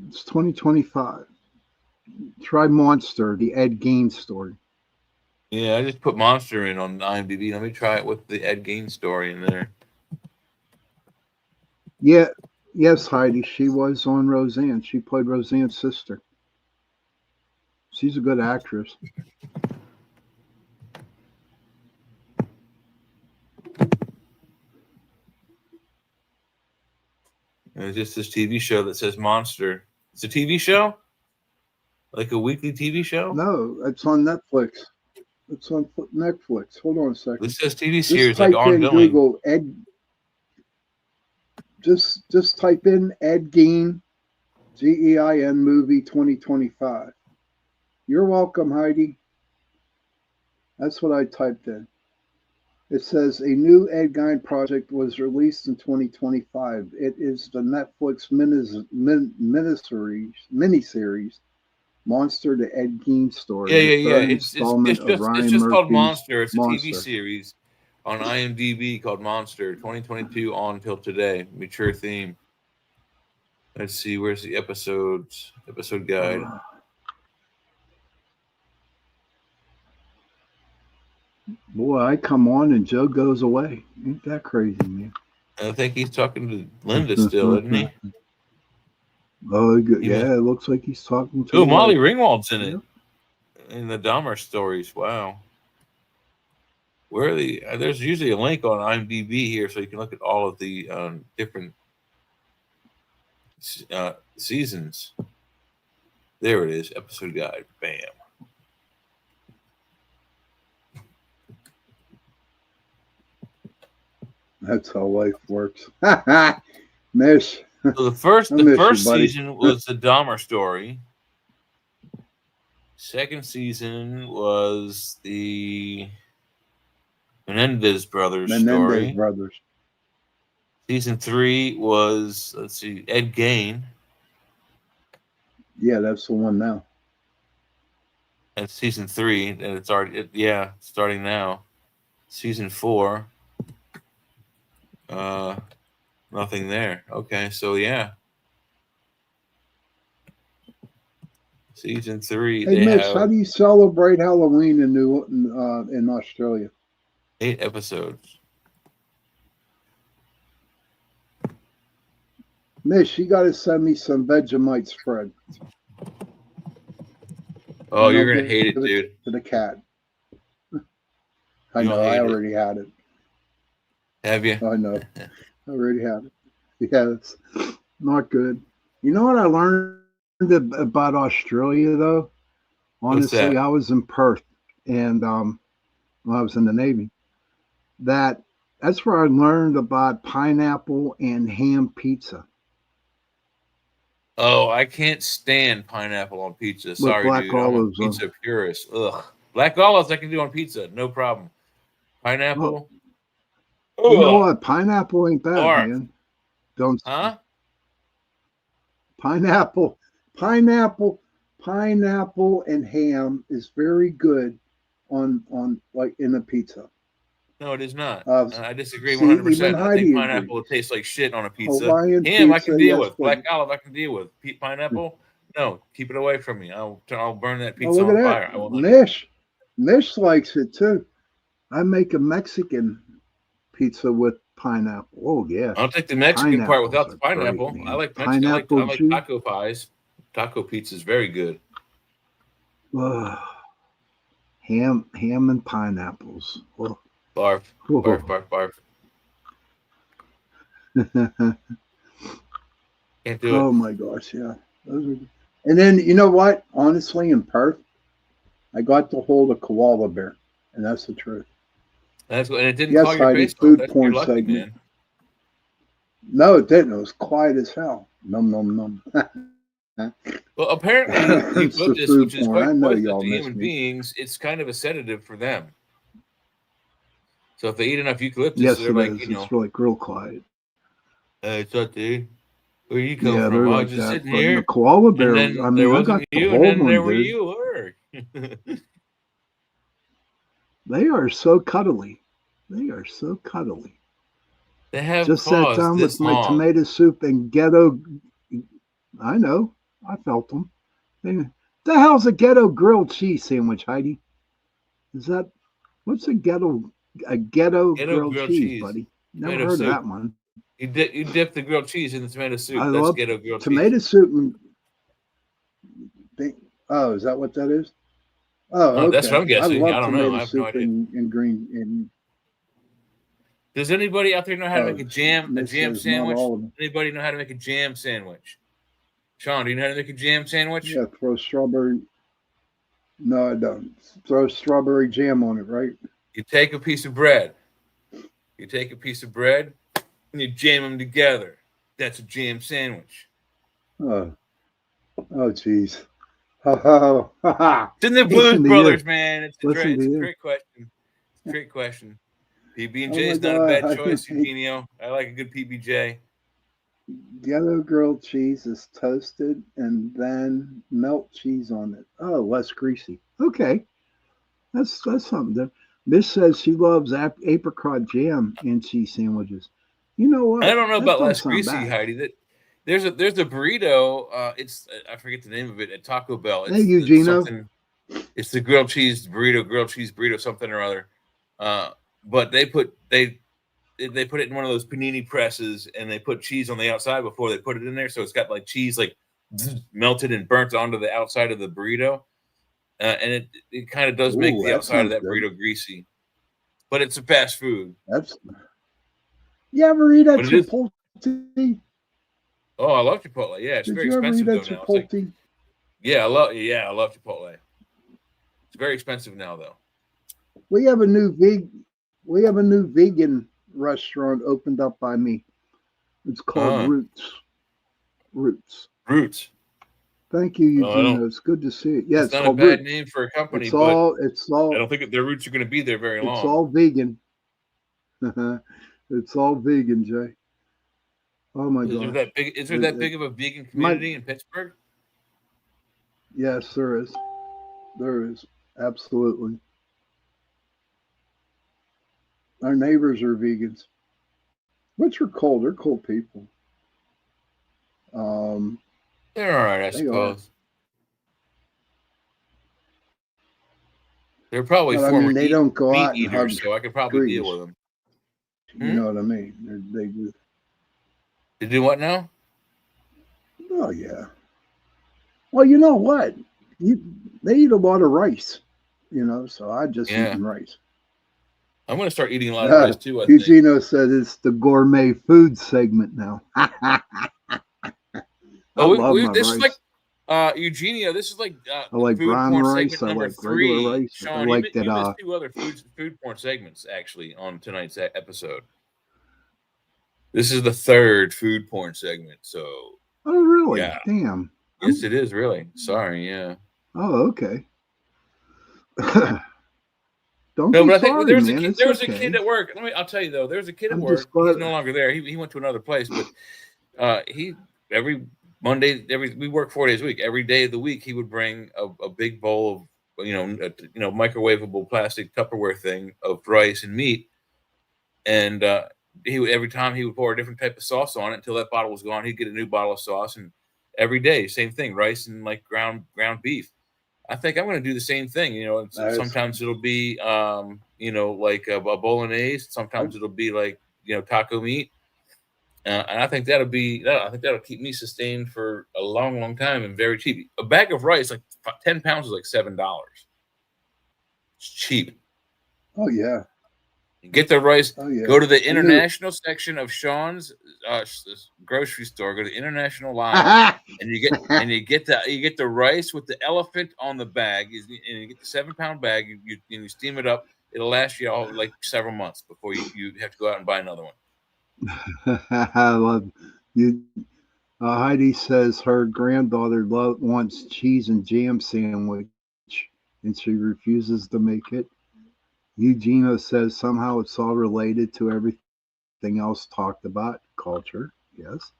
Speaker 10: It's 2025. Try Monster, the Ed Gein story.
Speaker 3: Yeah, I just put Monster in on IMDb. Let me try it with the Ed Gein story in there.
Speaker 10: Yeah, yes, Heidi. She was on Roseanne. She played Roseanne's sister. She's a good actress.
Speaker 3: It's just this TV show that says Monster. It's a TV show? Like a weekly TV show?
Speaker 10: No, it's on Netflix. It's on Netflix. Hold on a second.
Speaker 3: This says TV
Speaker 10: Just
Speaker 3: series, like
Speaker 10: type in
Speaker 3: ongoing.
Speaker 10: Google Ed. Just type in Ed Gein, Gein movie 2025. You're welcome, Heidi. That's what I typed in. It says a new Ed Gein project was released in 2025. It is the Netflix miniseries Monster, the Ed Gein story.
Speaker 3: Yeah.
Speaker 10: The third installment of Ryan
Speaker 3: It's just called
Speaker 10: Murphy's
Speaker 3: Monster. It's a
Speaker 10: Monster.
Speaker 3: TV series on IMDb called Monster, 2022 on until today. Mature theme. Let's see, where's the episode guide?
Speaker 10: Boy, I come on and Joe goes away. Ain't that crazy, man?
Speaker 3: I think he's talking to Linda still, isn't he?
Speaker 10: Oh, good. Yeah, it looks like he's talking to.
Speaker 3: Oh, Molly Ringwald's in it. In the Dahmer stories. Wow. Where are the? There's usually a link on IMDb here, so you can look at all of the different seasons. There it is, episode guide. Bam.
Speaker 10: That's how life works. Mish.
Speaker 3: So the first
Speaker 10: I miss you, buddy.
Speaker 3: season was the Dahmer story. Second season was the Menendez brothers story.
Speaker 10: Brothers.
Speaker 3: Season 3 was, let's see, Ed Gein.
Speaker 10: Yeah, that's the one now.
Speaker 3: And season 3, and it's already, starting now. Season 4. Nothing there. Okay, so yeah. Season 3.
Speaker 10: Hey, Mitch, how do you celebrate Halloween in Australia?
Speaker 3: 8 episodes.
Speaker 10: Mitch, you got to send me some Vegemite spread.
Speaker 3: Oh, you're gonna hate it, dude.
Speaker 10: To the cat. I
Speaker 3: You'll
Speaker 10: know. I
Speaker 3: hate it.
Speaker 10: already had it.
Speaker 3: Have you?
Speaker 10: I know. I already had it. Yeah, it's not good. You know what I learned about Australia, though?
Speaker 3: What's that?
Speaker 10: Honestly, I was in Perth, and when I was in the Navy, that's where I learned about pineapple and ham pizza.
Speaker 3: Oh, I can't stand pineapple on pizza. Sorry,
Speaker 10: black
Speaker 3: dude. I'm a
Speaker 10: olives,
Speaker 3: pizza purist. Ugh. Black olives I can do on pizza, no problem. Pineapple.
Speaker 10: You know what? Pineapple ain't bad,
Speaker 3: Barf.
Speaker 10: man. Don't.
Speaker 3: Huh?
Speaker 10: Pineapple, and ham is very good on like in a pizza.
Speaker 3: No, it is not. I disagree
Speaker 10: see,
Speaker 3: 100%.
Speaker 10: even
Speaker 3: I
Speaker 10: Heidi
Speaker 3: think
Speaker 10: agrees.
Speaker 3: pineapple will taste like shit on a pizza.
Speaker 10: Hawaiian
Speaker 3: Ham I
Speaker 10: pizza,
Speaker 3: can deal
Speaker 10: yes,
Speaker 3: with.
Speaker 10: but-
Speaker 3: Black olive I can deal with. Pineapple, no. Keep it away from me. I'll burn that
Speaker 10: Oh,
Speaker 3: pizza
Speaker 10: look
Speaker 3: on
Speaker 10: at
Speaker 3: fire. I
Speaker 10: that.
Speaker 3: will not.
Speaker 10: Mish likes it too. I make a Mexican pizza with pineapple. Oh yeah.
Speaker 3: I'll take the Mexican part without the
Speaker 10: Pineapples are
Speaker 3: pineapple.
Speaker 10: great,
Speaker 3: I
Speaker 10: man.
Speaker 3: like Mexican. I
Speaker 10: Pineapple
Speaker 3: like
Speaker 10: juice.
Speaker 3: taco pies. Taco pizza is very good.
Speaker 10: Ugh. Ham and pineapples. Oh.
Speaker 3: Barf.
Speaker 10: Whoa.
Speaker 3: Barf. Can't do it.
Speaker 10: Oh my gosh, yeah. Those are, and then you know what? Honestly, in Perth, I got to hold a koala bear, and that's the truth.
Speaker 3: That's what, and it didn't
Speaker 10: Yes,
Speaker 3: call your
Speaker 10: Heidi,
Speaker 3: face.
Speaker 10: food
Speaker 3: That's
Speaker 10: porn
Speaker 3: your lucky,
Speaker 10: segment.
Speaker 3: man.
Speaker 10: No, it didn't. It was quiet as hell. Num num num.
Speaker 3: Well, apparently,
Speaker 10: It's the
Speaker 3: eucalyptus,
Speaker 10: food
Speaker 3: which is
Speaker 10: porn. I
Speaker 3: quite
Speaker 10: know
Speaker 3: poisonous
Speaker 10: y'all
Speaker 3: to
Speaker 10: miss
Speaker 3: human
Speaker 10: me.
Speaker 3: beings, it's kind of a sedative for them. So if they eat enough eucalyptus,
Speaker 10: Yes,
Speaker 3: they're
Speaker 10: it
Speaker 3: like,
Speaker 10: is.
Speaker 3: you know,
Speaker 10: It's like real quiet.
Speaker 3: it's not there. Where you come
Speaker 10: Yeah,
Speaker 3: from?
Speaker 10: they're
Speaker 3: I was
Speaker 10: like
Speaker 3: just
Speaker 10: that.
Speaker 3: sitting
Speaker 10: But the
Speaker 3: here,
Speaker 10: koala bear,
Speaker 3: and then
Speaker 10: I
Speaker 3: there
Speaker 10: mean, I
Speaker 3: wasn't
Speaker 10: got to
Speaker 3: you, and
Speaker 10: hold
Speaker 3: then there
Speaker 10: one,
Speaker 3: were
Speaker 10: dude.
Speaker 3: you were.
Speaker 10: They are so cuddly. They are so cuddly.
Speaker 3: They have
Speaker 10: Just sat
Speaker 3: claws
Speaker 10: down
Speaker 3: this
Speaker 10: with my
Speaker 3: long.
Speaker 10: tomato soup and ghetto. I know. I felt them. The hell's a ghetto grilled cheese sandwich, Heidi? Is that what's a ghetto
Speaker 3: Ghetto
Speaker 10: grilled
Speaker 3: grilled
Speaker 10: cheese,
Speaker 3: cheese,
Speaker 10: buddy? Never
Speaker 3: tomato
Speaker 10: heard
Speaker 3: soup.
Speaker 10: of that one.
Speaker 3: You dip the grilled cheese in the tomato soup.
Speaker 10: I
Speaker 3: That's
Speaker 10: love
Speaker 3: ghetto grilled cheese.
Speaker 10: tomato soup and oh, is that what that is? Oh,
Speaker 3: Oh, that's
Speaker 10: okay.
Speaker 3: what I'm guessing.
Speaker 10: I
Speaker 3: I
Speaker 10: love
Speaker 3: don't know.
Speaker 10: tomato
Speaker 3: I have no
Speaker 10: soup
Speaker 3: idea.
Speaker 10: and green and
Speaker 3: Does anybody out there know how to
Speaker 10: oh,
Speaker 3: make a jam
Speaker 10: Miss says not
Speaker 3: sandwich?
Speaker 10: all of them.
Speaker 3: Anybody know how to make a jam sandwich? Sean, do you know how to make a jam sandwich?
Speaker 10: Yeah, throw strawberry. No, I don't. Throw strawberry jam on it, right?
Speaker 3: You take a piece of bread. You take a piece of bread and you jam them together. That's a jam sandwich.
Speaker 10: Oh, jeez. Oh,
Speaker 3: It's in the Blues Brothers, man. It's a great question. It's a great question. PB&J is not a bad choice, Eugenio. I like a good PB&J.
Speaker 10: Ghetto grilled cheese is toasted and then melt cheese on it. Oh, less greasy. Okay, that's something. Miss says she loves apricot jam and cheese sandwiches. You know what?
Speaker 3: I don't know
Speaker 10: That
Speaker 3: about
Speaker 10: don't
Speaker 3: less
Speaker 10: sound
Speaker 3: greasy,
Speaker 10: bad.
Speaker 3: Heidi. That there's a burrito. It's I forget the name of it at Taco Bell. It's
Speaker 10: Hey, Eugenio.
Speaker 3: It's the grilled cheese burrito, something or other. But they put it in one of those panini presses, and they put cheese on the outside before they put it in there, so it's got like cheese like melted and burnt onto the outside of the burrito, and it kind of does make
Speaker 10: Ooh,
Speaker 3: the
Speaker 10: that
Speaker 3: outside of
Speaker 10: sounds
Speaker 3: that burrito greasy. But it's a fast food.
Speaker 10: You ever eat at
Speaker 3: But it is-
Speaker 10: Chipotle?
Speaker 3: Oh, I love Chipotle. Yeah, it's
Speaker 10: Did
Speaker 3: very
Speaker 10: you ever
Speaker 3: expensive
Speaker 10: eat
Speaker 3: though
Speaker 10: at
Speaker 3: now. It's like-
Speaker 10: Chipotle?
Speaker 3: I love Chipotle. It's very expensive now though.
Speaker 10: We have a new vegan restaurant opened up by me. It's called Roots. Thank you,
Speaker 3: Oh, I don't-
Speaker 10: Eugene. It's good to see it. Yeah,
Speaker 3: it's
Speaker 10: it's
Speaker 3: not a
Speaker 10: called
Speaker 3: bad
Speaker 10: Roots.
Speaker 3: name for a company,
Speaker 10: It's
Speaker 3: but
Speaker 10: all
Speaker 3: I don't think their roots are going to be there very long.
Speaker 10: it's all vegan. It's all vegan, Jay. Oh my
Speaker 3: Is there
Speaker 10: gosh.
Speaker 3: that big? Is there that big of a vegan community in Pittsburgh?
Speaker 10: Yes, there is. There is. Absolutely. Our neighbors are vegans, which are cool. They're cool people.
Speaker 3: They're all right, I
Speaker 10: They are.
Speaker 3: suppose. They're probably
Speaker 10: But, I
Speaker 3: former
Speaker 10: mean, they don't go
Speaker 3: meat
Speaker 10: out and hug
Speaker 3: eaters, so I could probably deal
Speaker 10: trees.
Speaker 3: with them.
Speaker 10: You know what I mean? They do.
Speaker 3: They do what now?
Speaker 10: Oh yeah. Well, you know what? They eat a lot of rice. So I just
Speaker 3: Yeah.
Speaker 10: eating rice.
Speaker 3: I'm going to start eating a lot of rice too. I think.
Speaker 10: Eugenio said it's the gourmet food segment now. I love my
Speaker 3: This
Speaker 10: rice.
Speaker 3: is like Eugenio. This is like
Speaker 10: I like
Speaker 3: food
Speaker 10: brown
Speaker 3: porn
Speaker 10: rice.
Speaker 3: segment
Speaker 10: I
Speaker 3: number
Speaker 10: like
Speaker 3: 3.
Speaker 10: regular rice. I
Speaker 3: Sean,
Speaker 10: like
Speaker 3: you
Speaker 10: that.
Speaker 3: missed 2 other food porn segments actually on tonight's episode. This is the 3rd food porn segment. So.
Speaker 10: Oh really?
Speaker 3: Yeah.
Speaker 10: Damn.
Speaker 3: Yes, it is really. Sorry, yeah.
Speaker 10: Oh okay. Don't
Speaker 3: No,
Speaker 10: be
Speaker 3: but I think
Speaker 10: sorry,
Speaker 3: there's
Speaker 10: man.
Speaker 3: there was
Speaker 10: It's
Speaker 3: a kid
Speaker 10: okay.
Speaker 3: at work. I'll tell you though, there's a kid at
Speaker 10: I'm
Speaker 3: work.
Speaker 10: just
Speaker 3: He's
Speaker 10: glad-
Speaker 3: no longer there. He went to another place, but he every Monday, we work 4 days a week. Every day of the week, he would bring a big bowl of microwavable plastic Tupperware thing of rice and meat, and every time he would pour a different type of sauce on it until that bottle was gone. He'd get a new bottle of sauce, and every day, same thing, rice and like ground beef. I think I'm going to do the same thing.
Speaker 10: Nice.
Speaker 3: Sometimes it'll be, like a bolognese. Sometimes it'll be like, taco meat. And I think that'll keep me sustained for a long, long time and very cheap. A bag of rice, like 10 pounds, is like $7. It's cheap.
Speaker 10: Oh yeah.
Speaker 3: Get the rice.
Speaker 10: Oh, yeah.
Speaker 3: Go to the
Speaker 10: I knew-
Speaker 3: international section of Sean's grocery store. Go to the international line, and you get the rice with the elephant on the bag. And you get the 7-pound bag. You steam it up. It'll last you all like several months before you have to go out and buy another one.
Speaker 10: I love you. Heidi says her granddaughter wants cheese and jam sandwich, and she refuses to make it. Eugenio says somehow it's all related to everything else talked about. Culture, yes.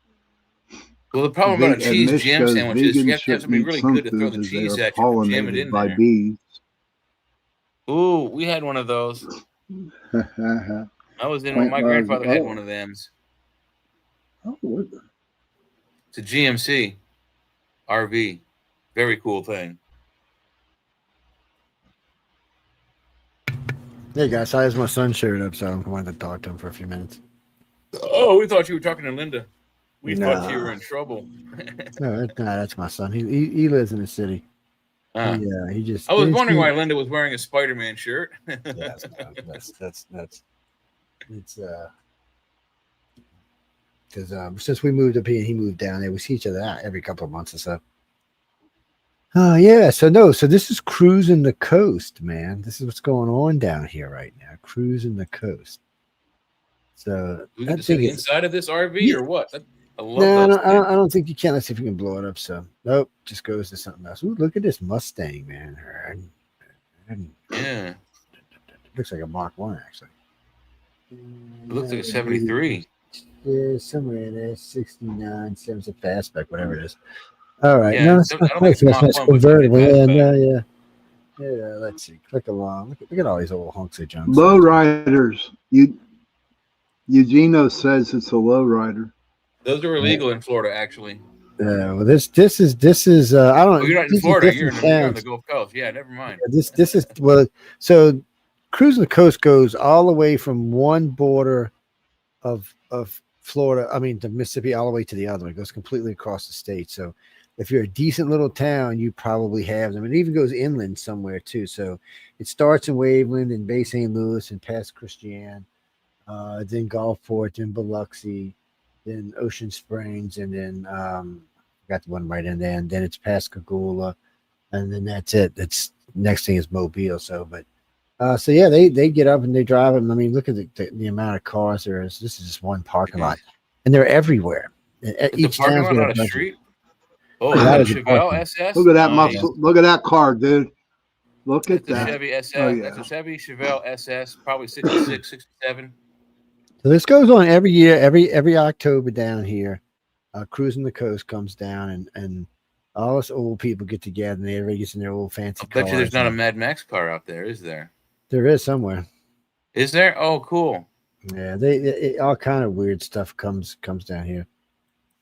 Speaker 3: Well, the problem about a cheese
Speaker 10: Mitch
Speaker 3: jam
Speaker 10: goes,
Speaker 3: sandwich is you
Speaker 10: "Vegans
Speaker 3: have to have
Speaker 10: shouldn't
Speaker 3: something
Speaker 10: eat
Speaker 3: really
Speaker 10: some
Speaker 3: good to throw the
Speaker 10: foods as they
Speaker 3: cheese
Speaker 10: are
Speaker 3: at you and jam it
Speaker 10: pollinated
Speaker 3: in
Speaker 10: by
Speaker 3: there.
Speaker 10: bees."
Speaker 3: Ooh, we had one of those. I was in when my grandfather had one of them.
Speaker 10: Oh, what?
Speaker 3: It's a GMC RV. Very cool thing.
Speaker 2: Hey guys, I my son showed up, so I wanted to talk to him for a few minutes.
Speaker 3: Oh, we thought you were talking to Linda. We
Speaker 2: No.
Speaker 3: thought you were in trouble.
Speaker 2: No, that's my son. He lives in the city.
Speaker 3: Ah.
Speaker 2: He just.
Speaker 3: I was
Speaker 2: he's-
Speaker 3: wondering
Speaker 2: he-
Speaker 3: why Linda was wearing a Spider-Man shirt.
Speaker 2: That's it's because since we moved up here and he moved down there, we see each other out every couple of months or so. Oh yeah, so this is cruising the coast, man. This is what's going on down here right now, cruising the coast. So
Speaker 3: We
Speaker 2: I
Speaker 3: get to see
Speaker 2: think
Speaker 3: the
Speaker 2: it's
Speaker 3: inside of this RV
Speaker 2: Yeah.
Speaker 3: or what? I love
Speaker 2: no,
Speaker 3: those
Speaker 2: I don't think you can. Let's see if we can blow it up. So nope, just goes to something else. Ooh, look at this Mustang, man.
Speaker 3: Yeah.
Speaker 2: Looks like a Mark I actually.
Speaker 3: It looks like a 73.
Speaker 2: Yeah, somewhere in there, 69, 70 fastback, whatever it is. All right,
Speaker 3: Yeah,
Speaker 2: no,
Speaker 3: I
Speaker 2: it's
Speaker 3: don't
Speaker 2: not
Speaker 3: think
Speaker 2: nice.
Speaker 3: it's Mach
Speaker 2: It's
Speaker 3: 1, but it's
Speaker 2: convertible. Yeah,
Speaker 3: fastback.
Speaker 2: no, yeah. Let's see. Click along. Look at all these old hunks of junk.
Speaker 10: Low riders. Eugenio says it's a low rider.
Speaker 3: Those are illegal in Florida, actually.
Speaker 2: Well, this is I don't.
Speaker 3: Oh, you're not in
Speaker 2: these are
Speaker 3: Florida. You're
Speaker 2: different
Speaker 3: on the
Speaker 2: towns.
Speaker 3: Gulf Coast. Yeah, never mind.
Speaker 2: This is well. So, cruising the coast goes all the way from one border of Florida. I mean, to Mississippi, all the way to the other. It goes completely across the state. So, if you're a decent little town, you probably have them. It even goes inland somewhere too. So, it starts in Waveland and Bay St. Louis and past Christian, then Gulfport, then Biloxi, then Ocean Springs, and then got the one right in there, and then it's Pascagoula, and then that's it. That's next thing is Mobile. So, but so yeah, they get up and they drive them. I mean, look at the amount of cars there is. This is just one parking lot, and they're everywhere. Each
Speaker 3: the parking
Speaker 2: town's
Speaker 3: lot,
Speaker 2: got a
Speaker 3: not a
Speaker 2: bunch of-
Speaker 3: street. Oh,
Speaker 2: Yeah,
Speaker 3: is
Speaker 2: that
Speaker 3: that a
Speaker 2: is a
Speaker 3: Chevelle
Speaker 2: parking.
Speaker 3: SS?
Speaker 10: Look at that
Speaker 3: Nice.
Speaker 10: muscle. Look at that car, dude. Look at
Speaker 3: That's a
Speaker 10: that.
Speaker 3: Chevy SS.
Speaker 10: Oh, yeah.
Speaker 3: That's a Chevy Chevelle SS, probably 66, 67.
Speaker 2: So this goes on every year, every October down here. Cruising the coast comes down, and all us old people get together, and everybody gets in their old fancy
Speaker 3: Bet
Speaker 2: cars.
Speaker 3: you there's not a
Speaker 2: and-
Speaker 3: Mad Max car out there, is there?
Speaker 2: There is somewhere.
Speaker 3: Is there? Oh, cool.
Speaker 2: Yeah, they all kind of weird stuff comes down here,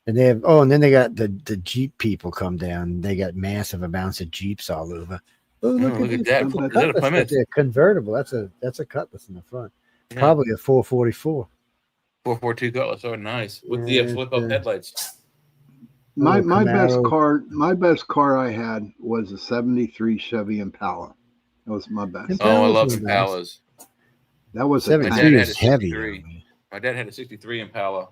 Speaker 2: and they have and then they got the Jeep people come down. They got massive amounts of Jeeps all over. Oh,
Speaker 3: look at
Speaker 2: this.
Speaker 3: that.
Speaker 2: That's
Speaker 3: Is that a
Speaker 2: Cutlass
Speaker 3: Plymouth?
Speaker 2: right there, convertible. That's a Cutlass in the front.
Speaker 3: Yeah.
Speaker 2: Probably a 444.
Speaker 3: 442 Cutlass. Oh, nice. With the flip up headlights.
Speaker 10: My
Speaker 2: Little Camaro.
Speaker 10: my best car I had was a 73 Chevy Impala. That was my best.
Speaker 3: Oh, I
Speaker 2: Impalas
Speaker 3: love
Speaker 2: was nice.
Speaker 3: Impalas.
Speaker 10: That was a
Speaker 2: 73
Speaker 3: My dad had
Speaker 2: is
Speaker 3: a
Speaker 2: heavy.
Speaker 3: 63. My dad had a 63 Impala.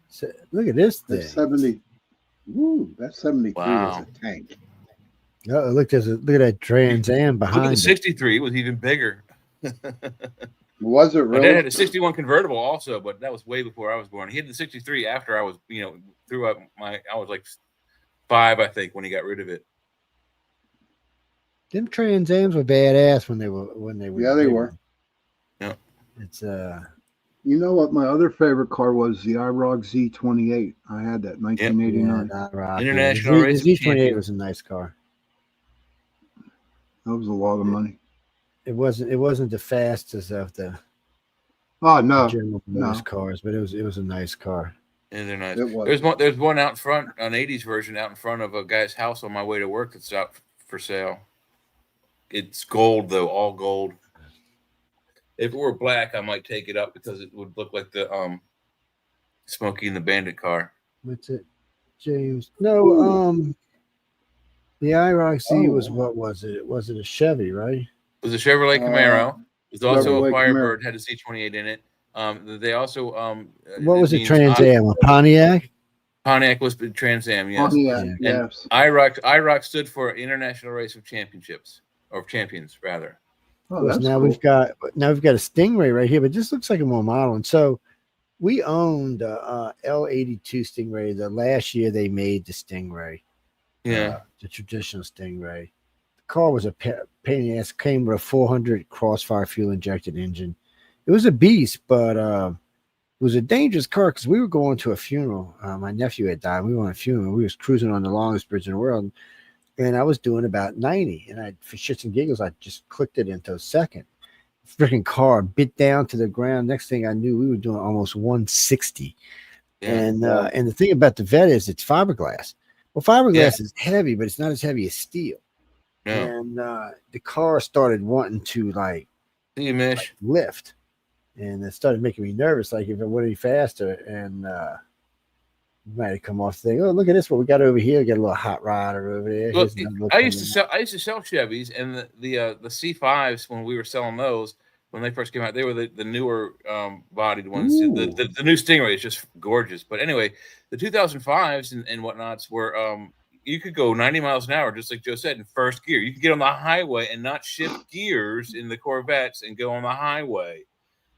Speaker 2: So, look at this thing.
Speaker 10: That's 70. Woo, that 73
Speaker 3: Wow.
Speaker 10: is a tank.
Speaker 2: Oh, look at that Trans Am
Speaker 3: Look at
Speaker 2: behind
Speaker 3: the
Speaker 2: it.
Speaker 3: 63. It was even bigger.
Speaker 10: Was it
Speaker 3: My
Speaker 10: really?
Speaker 3: dad had a 61 convertible also, but that was way before I was born. He had the 63 after I was, throughout I was like 5, I think, when he got rid of it.
Speaker 2: Them Trans Ams were badass when they were
Speaker 10: Yeah, they
Speaker 2: big.
Speaker 10: were.
Speaker 3: Yeah.
Speaker 2: It's
Speaker 10: You know what? My other favorite car was the IROC Z28. I had that 1989.
Speaker 3: International
Speaker 2: the
Speaker 3: Racing
Speaker 2: Z28
Speaker 3: Champion.
Speaker 2: was a nice car.
Speaker 10: That was a lot of money.
Speaker 2: It wasn't the fastest of the
Speaker 10: Oh no,
Speaker 2: General
Speaker 10: no.
Speaker 2: Motors cars, but it was a nice car.
Speaker 3: Yeah, they're nice.
Speaker 10: It was.
Speaker 3: There's one out front, an 80s version out in front of a guy's house on my way to work that's out for sale. It's gold though, all gold. If it were black, I might take it up because it would look like the Smokey and the Bandit car.
Speaker 2: What's it, James? No, the IROC Z was what was it? Was it a Chevy, right?
Speaker 3: It was a Chevrolet Camaro. There's also a
Speaker 10: Chevrolet
Speaker 3: Firebird
Speaker 10: Camaro.
Speaker 3: had a C28 in it. They also
Speaker 2: What was it?
Speaker 3: means
Speaker 2: Trans Am? A Pontiac?
Speaker 3: Pontiac was Trans Am, yes.
Speaker 10: Pontiac,
Speaker 3: And
Speaker 10: yes.
Speaker 3: IROC stood for International Race of Championships, or Champions rather.
Speaker 10: Oh, that's
Speaker 2: now
Speaker 10: cool.
Speaker 2: we've got a Stingray right here, but this looks like a more model. And so we owned L82 Stingray. The last year they made the Stingray,
Speaker 3: Yeah.
Speaker 2: the traditional Stingray. The car was a pain in the ass. Came with a 400 Crossfire fuel injected engine. It was a beast, but it was a dangerous car because we were going to a funeral. My nephew had died. We were on a funeral. We was cruising on the longest bridge in the world. And I was doing about 90, and for shits and giggles, I just clicked it into a second. Freaking car bit down to the ground. Next thing I knew, we were doing almost 160.
Speaker 3: Yeah.
Speaker 2: And the thing about the Vet is it's fiberglass. Well, fiberglass is heavy, but it's not as heavy as steel.
Speaker 3: No.
Speaker 2: And the car started wanting to lift, and it started making me nervous. Like if it went any faster, and might have come off saying, "Oh, look at this! What we got over here? We got a little hot rodder over there."
Speaker 3: Look,
Speaker 2: Here's another
Speaker 3: I used to
Speaker 2: coming
Speaker 3: sell Chevys, and the C5s when we were selling those when they first came out, they were the newer bodied ones. The new Stingray is just gorgeous. But anyway, the 2005s and whatnots were you could go 90 miles an hour, just like Joe said, in first gear. You could get on the highway and not shift gears in the Corvettes and go on the highway.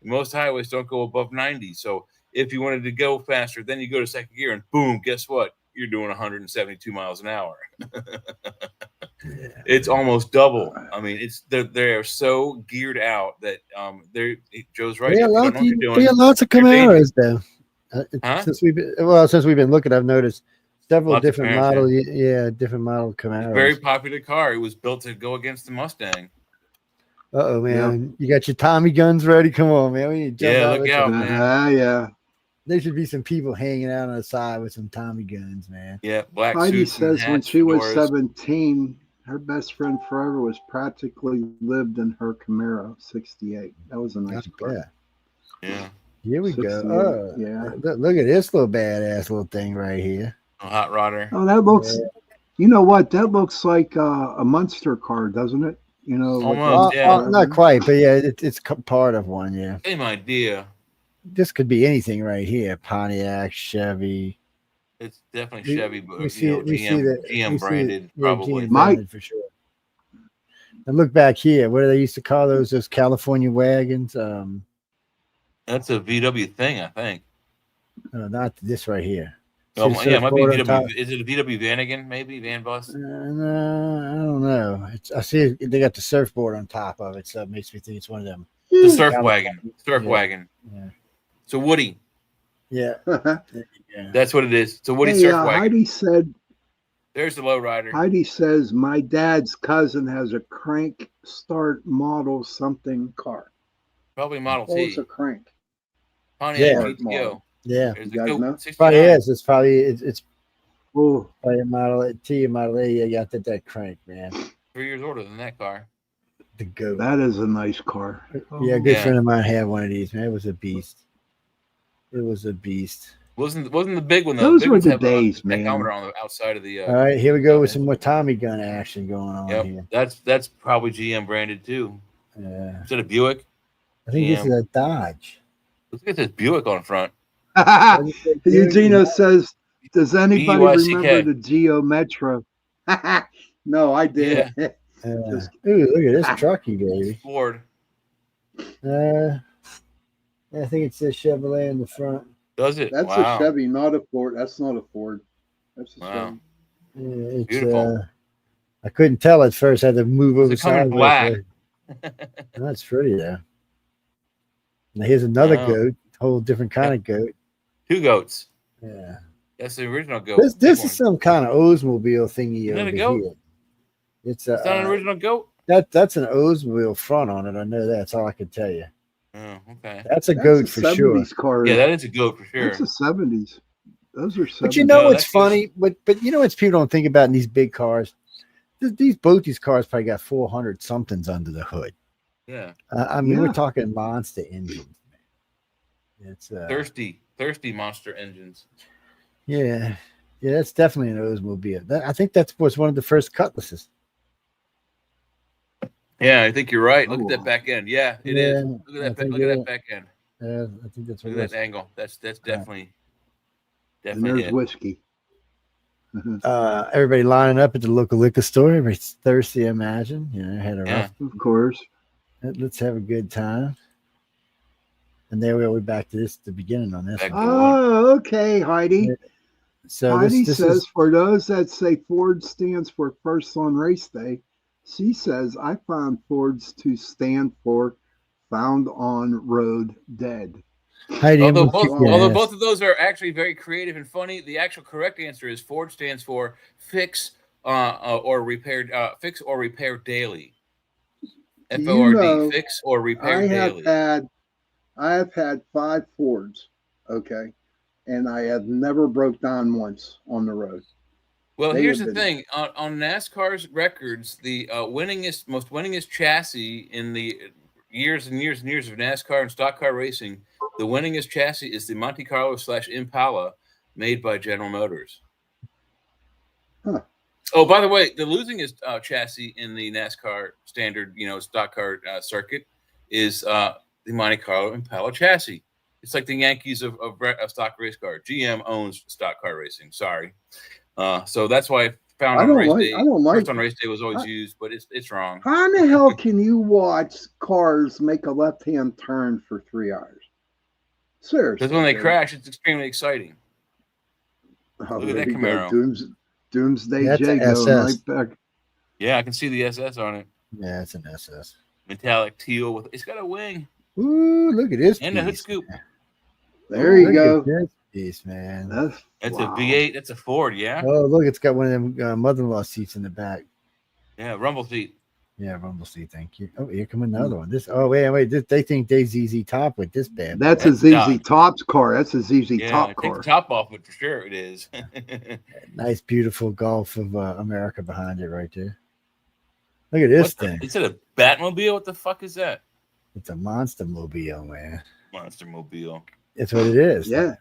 Speaker 3: Most highways don't go above 90. So if you wanted to go faster, then you go to second gear and boom, guess what? You're doing 172 miles an hour. It's almost double. I mean, they're so geared out that Joe's right.
Speaker 2: Yeah,
Speaker 3: If you don't know what you're doing,
Speaker 2: lots of
Speaker 3: you're dangerous.
Speaker 2: Camaros though.
Speaker 3: Huh?
Speaker 2: Since we've been looking, I've noticed several
Speaker 3: Lots of
Speaker 2: different
Speaker 3: Camaros,
Speaker 2: model, different model Camaros.
Speaker 3: Very popular car. It was built to go against the Mustang.
Speaker 2: Uh-oh, man. You got your Tommy guns ready? Come on, man. We need to jump
Speaker 3: Yeah,
Speaker 2: out
Speaker 3: look
Speaker 2: with
Speaker 3: out,
Speaker 2: some-
Speaker 3: man.
Speaker 10: Yeah.
Speaker 2: There should be some people hanging out on the side with some Tommy guns, man.
Speaker 3: Yeah, black
Speaker 10: Heidi
Speaker 3: suits and
Speaker 10: says when
Speaker 3: hats,
Speaker 10: she was
Speaker 3: fedoras.
Speaker 10: 17, her best friend forever was practically lived in her Camaro 68. That was a nice car.
Speaker 3: Yeah.
Speaker 2: Here we go.
Speaker 10: 68,
Speaker 2: Oh,
Speaker 10: yeah.
Speaker 2: Look at this little badass little thing right here.
Speaker 3: A hot rodder.
Speaker 10: Oh, that looks. You know what? That looks like a Munster car, doesn't it? You know, like
Speaker 3: Almost, yeah.
Speaker 2: not quite, but yeah, it's part of one. Yeah,
Speaker 3: Same idea.
Speaker 2: this could be anything right here: Pontiac, Chevy.
Speaker 3: It's definitely Chevy, but
Speaker 2: we see
Speaker 3: GM branded,
Speaker 2: yeah,
Speaker 3: probably.
Speaker 2: GM branded for sure. And look back here. What do they used to call those California wagons?
Speaker 3: That's a VW thing, I think.
Speaker 2: No, not this right here.
Speaker 3: Oh,
Speaker 2: See the
Speaker 3: yeah, it might be
Speaker 2: surfboard on top?
Speaker 3: VW. Is it a VW Vanagon? Maybe Van Bus.
Speaker 2: No, I don't know. I see they got the surfboard on top of it, so it makes me think it's one of them.
Speaker 3: The surf wagon. Surf wagon.
Speaker 2: Yeah.
Speaker 3: So Woody.
Speaker 2: Yeah.
Speaker 3: That's what it is. It's a Woody
Speaker 10: Hey,
Speaker 3: surf wagon.
Speaker 10: Heidi said.
Speaker 3: There's the lowrider.
Speaker 10: Heidi says my dad's cousin has a crank start model something car.
Speaker 3: Probably Model
Speaker 10: Oh,
Speaker 3: T.
Speaker 10: it's a crank.
Speaker 3: Pontiac
Speaker 2: Yeah.
Speaker 3: GTO.
Speaker 2: Yeah.
Speaker 3: There's
Speaker 10: You
Speaker 3: the
Speaker 10: guys
Speaker 3: Goat
Speaker 10: know?
Speaker 3: 69.
Speaker 2: Probably is. It's probably it's
Speaker 10: Oh,
Speaker 2: probably a Model T, a Model A. You got that crank, man.
Speaker 3: 3 years older than that car.
Speaker 2: The goat.
Speaker 10: that is a nice car.
Speaker 2: Yeah, a good
Speaker 3: Yeah.
Speaker 2: friend of mine had one of these, man. It was a beast. It was a beast.
Speaker 3: Wasn't the big one though?
Speaker 10: Those
Speaker 3: big
Speaker 10: were
Speaker 3: ones
Speaker 10: the
Speaker 3: have
Speaker 10: days,
Speaker 3: the
Speaker 10: man.
Speaker 3: tachometer on the outside of the.
Speaker 2: All right, here we go with some more Tommy gun action going on
Speaker 3: Yep,
Speaker 2: here.
Speaker 3: that's probably GM branded too.
Speaker 2: Yeah.
Speaker 3: Is it a Buick?
Speaker 2: I think this
Speaker 3: GM.
Speaker 2: is a Dodge.
Speaker 3: Look at this Buick on front.
Speaker 10: Eugenia says, "Does anybody
Speaker 3: BUICK.
Speaker 10: remember the Geo Metro?" No, I did.
Speaker 2: Ooh, look at this trucky, baby.
Speaker 3: Ford.
Speaker 2: I think it says Chevrolet in the front.
Speaker 3: Does it?
Speaker 10: That's
Speaker 3: Wow.
Speaker 10: a Chevy, not a Ford. That's not a Ford. That's a
Speaker 3: Wow.
Speaker 10: Chevy.
Speaker 2: Yeah, it's,
Speaker 3: Beautiful.
Speaker 2: I couldn't tell at first. I had to move over
Speaker 3: Is it coming
Speaker 2: sideways.
Speaker 3: black?
Speaker 2: That's pretty though. Now here's another
Speaker 3: Wow.
Speaker 2: goat, whole different kind of goat.
Speaker 3: 2 goats.
Speaker 2: Yeah.
Speaker 3: That's the original goat.
Speaker 2: This is some kind of Oldsmobile thingy
Speaker 3: Isn't it a
Speaker 2: over
Speaker 3: goat?
Speaker 2: here. It's
Speaker 3: Is that an original goat?
Speaker 2: that's an Oldsmobile front on it. I know that. That's all I can tell you.
Speaker 3: Oh, okay.
Speaker 2: That's a goat for sure.
Speaker 10: 70s car.
Speaker 3: Yeah, that is a goat for sure.
Speaker 10: That's the 70s. Those are 70s.
Speaker 2: But you know
Speaker 3: No,
Speaker 2: what's
Speaker 3: that's
Speaker 2: funny? But you know what people don't think about in these big cars? Both these cars probably got 400 somethings under the hood.
Speaker 3: Yeah.
Speaker 2: I mean,
Speaker 10: Yeah.
Speaker 2: we're talking monster engines. Man. It's
Speaker 3: Thirsty monster engines.
Speaker 2: yeah, that's definitely an Oldsmobile. I think that was one of the first Cutlasses.
Speaker 3: Yeah, I think you're right. Look at that back end. Yeah, it is.
Speaker 2: Yeah,
Speaker 3: Look at that.
Speaker 2: I think
Speaker 3: Look at
Speaker 2: it
Speaker 3: that
Speaker 2: is.
Speaker 3: back end.
Speaker 2: Yeah, I think that's what
Speaker 3: Look
Speaker 2: it
Speaker 3: at
Speaker 2: is.
Speaker 3: that angle. That's definitely
Speaker 10: And there's
Speaker 3: it.
Speaker 10: whiskey.
Speaker 2: Everybody lining up at the local liquor store. Everybody's thirsty, I imagine. You know, had a
Speaker 3: Yeah.
Speaker 2: rough.
Speaker 10: Of course.
Speaker 2: Let's have a good time. And there we're back to this, the beginning on this. one.
Speaker 10: Oh, okay, Heidi.
Speaker 2: So
Speaker 10: Heidi
Speaker 2: this
Speaker 10: says,
Speaker 2: is
Speaker 10: for those that say Ford stands for first on race day, she says, I found Ford's to stand for found on road dead.
Speaker 2: Heidi.
Speaker 3: Although
Speaker 2: I'm
Speaker 3: both,
Speaker 2: gonna kick your
Speaker 3: although
Speaker 2: ass.
Speaker 3: both of those are actually very creative and funny, the actual correct answer is Ford stands for fix or repair daily. FORD,
Speaker 10: know,
Speaker 3: fix or repair
Speaker 10: I
Speaker 3: daily.
Speaker 10: have had 5 Fords, okay, and I have never broke down once on the road.
Speaker 3: Well,
Speaker 10: They
Speaker 3: here's
Speaker 10: have
Speaker 3: the
Speaker 10: been-
Speaker 3: thing: on NASCAR's records, the most winningest chassis in the years and years and years of NASCAR and stock car racing, the winningest chassis is the Monte Carlo / Impala, made by General Motors.
Speaker 10: Huh.
Speaker 3: Oh, by the way, the losingest chassis in the NASCAR standard, stock car circuit is the Monte Carlo Impala chassis. It's like the Yankees of stock race car. GM owns stock car racing. Sorry. So that's why I found
Speaker 10: I
Speaker 3: on
Speaker 10: don't
Speaker 3: race
Speaker 10: like-
Speaker 3: day.
Speaker 10: I don't like
Speaker 3: First on race day was always
Speaker 10: I-
Speaker 3: used, but it's wrong.
Speaker 10: How in the hell can you watch cars make a left-hand turn for 3 hours? Seriously.
Speaker 3: Because when they
Speaker 10: dude.
Speaker 3: crash, it's extremely exciting.
Speaker 10: Oh,
Speaker 3: Look at
Speaker 10: there
Speaker 3: that
Speaker 10: you go.
Speaker 3: Camaro.
Speaker 10: Doomsday
Speaker 2: That's
Speaker 10: J
Speaker 2: a
Speaker 10: going
Speaker 2: SS.
Speaker 10: right back.
Speaker 3: Yeah, I can see the SS on it.
Speaker 2: Yeah, it's an SS.
Speaker 3: Metallic teal with it's got a wing
Speaker 2: Ooh, look at this
Speaker 3: and a hood
Speaker 2: piece.
Speaker 3: scoop.
Speaker 10: There you
Speaker 2: Look
Speaker 10: go.
Speaker 2: at this piece, man.
Speaker 3: That's
Speaker 10: Wow.
Speaker 3: a V8. That's a Ford. Yeah.
Speaker 2: Oh, look, it's got one of them mother-in-law seats in the back.
Speaker 3: Yeah. Rumble seat.
Speaker 2: Yeah, rumble seat. Thank you. Oh, here come another one. This. Oh, wait. They think they ZZ Top with this bad. boy.
Speaker 10: That's a ZZ Top's car. That's a ZZ
Speaker 3: Yeah.
Speaker 10: Top
Speaker 3: Take
Speaker 10: car.
Speaker 3: the top off, but for sure it is.
Speaker 2: Nice, beautiful Gulf of America behind it, right there. Look at this thing.
Speaker 3: Is it a Batmobile? What the fuck is that?
Speaker 2: It's a monster mobile, man.
Speaker 3: Monster Mobile.
Speaker 2: It's what it is.
Speaker 10: Yeah.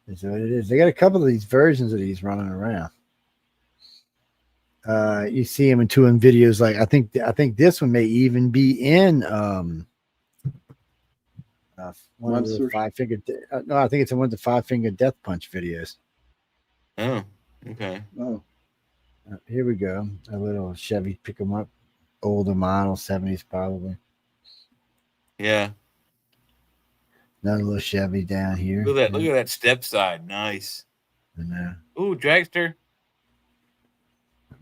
Speaker 2: It's what it is. They got a couple of these versions of these running around. You see them in videos. Like I think this one may even be in one of the
Speaker 10: Monsters.
Speaker 2: 5-finger. No, I think it's in one of the 5-finger death punch videos.
Speaker 3: Oh, okay.
Speaker 10: Oh.
Speaker 2: Here we go. A little Chevy pick 'em up, older model, 70s probably.
Speaker 3: Yeah.
Speaker 2: Another little Chevy down here.
Speaker 3: Look at that. Look at that step side. Nice.
Speaker 2: And,
Speaker 3: Ooh, dragster.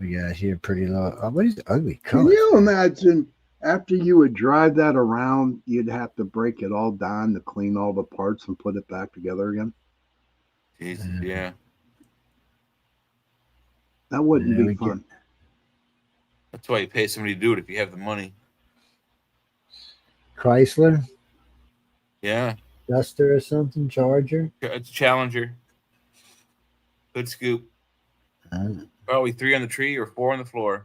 Speaker 2: we got here pretty low. Oh, what is the ugly
Speaker 10: Can
Speaker 2: color?
Speaker 10: you imagine after you would drive that around, you'd have to break it all down to clean all the parts and put it back together again?
Speaker 3: Jesus, yeah.
Speaker 10: That wouldn't
Speaker 2: Yeah,
Speaker 10: be
Speaker 2: we
Speaker 10: fun.
Speaker 3: That's why you pay somebody to do it if you have the money.
Speaker 2: Chrysler,
Speaker 3: Yeah.
Speaker 2: Duster or something, Charger.
Speaker 3: It's a Challenger. Good scoop. Probably 3 on the tree or 4 on the floor.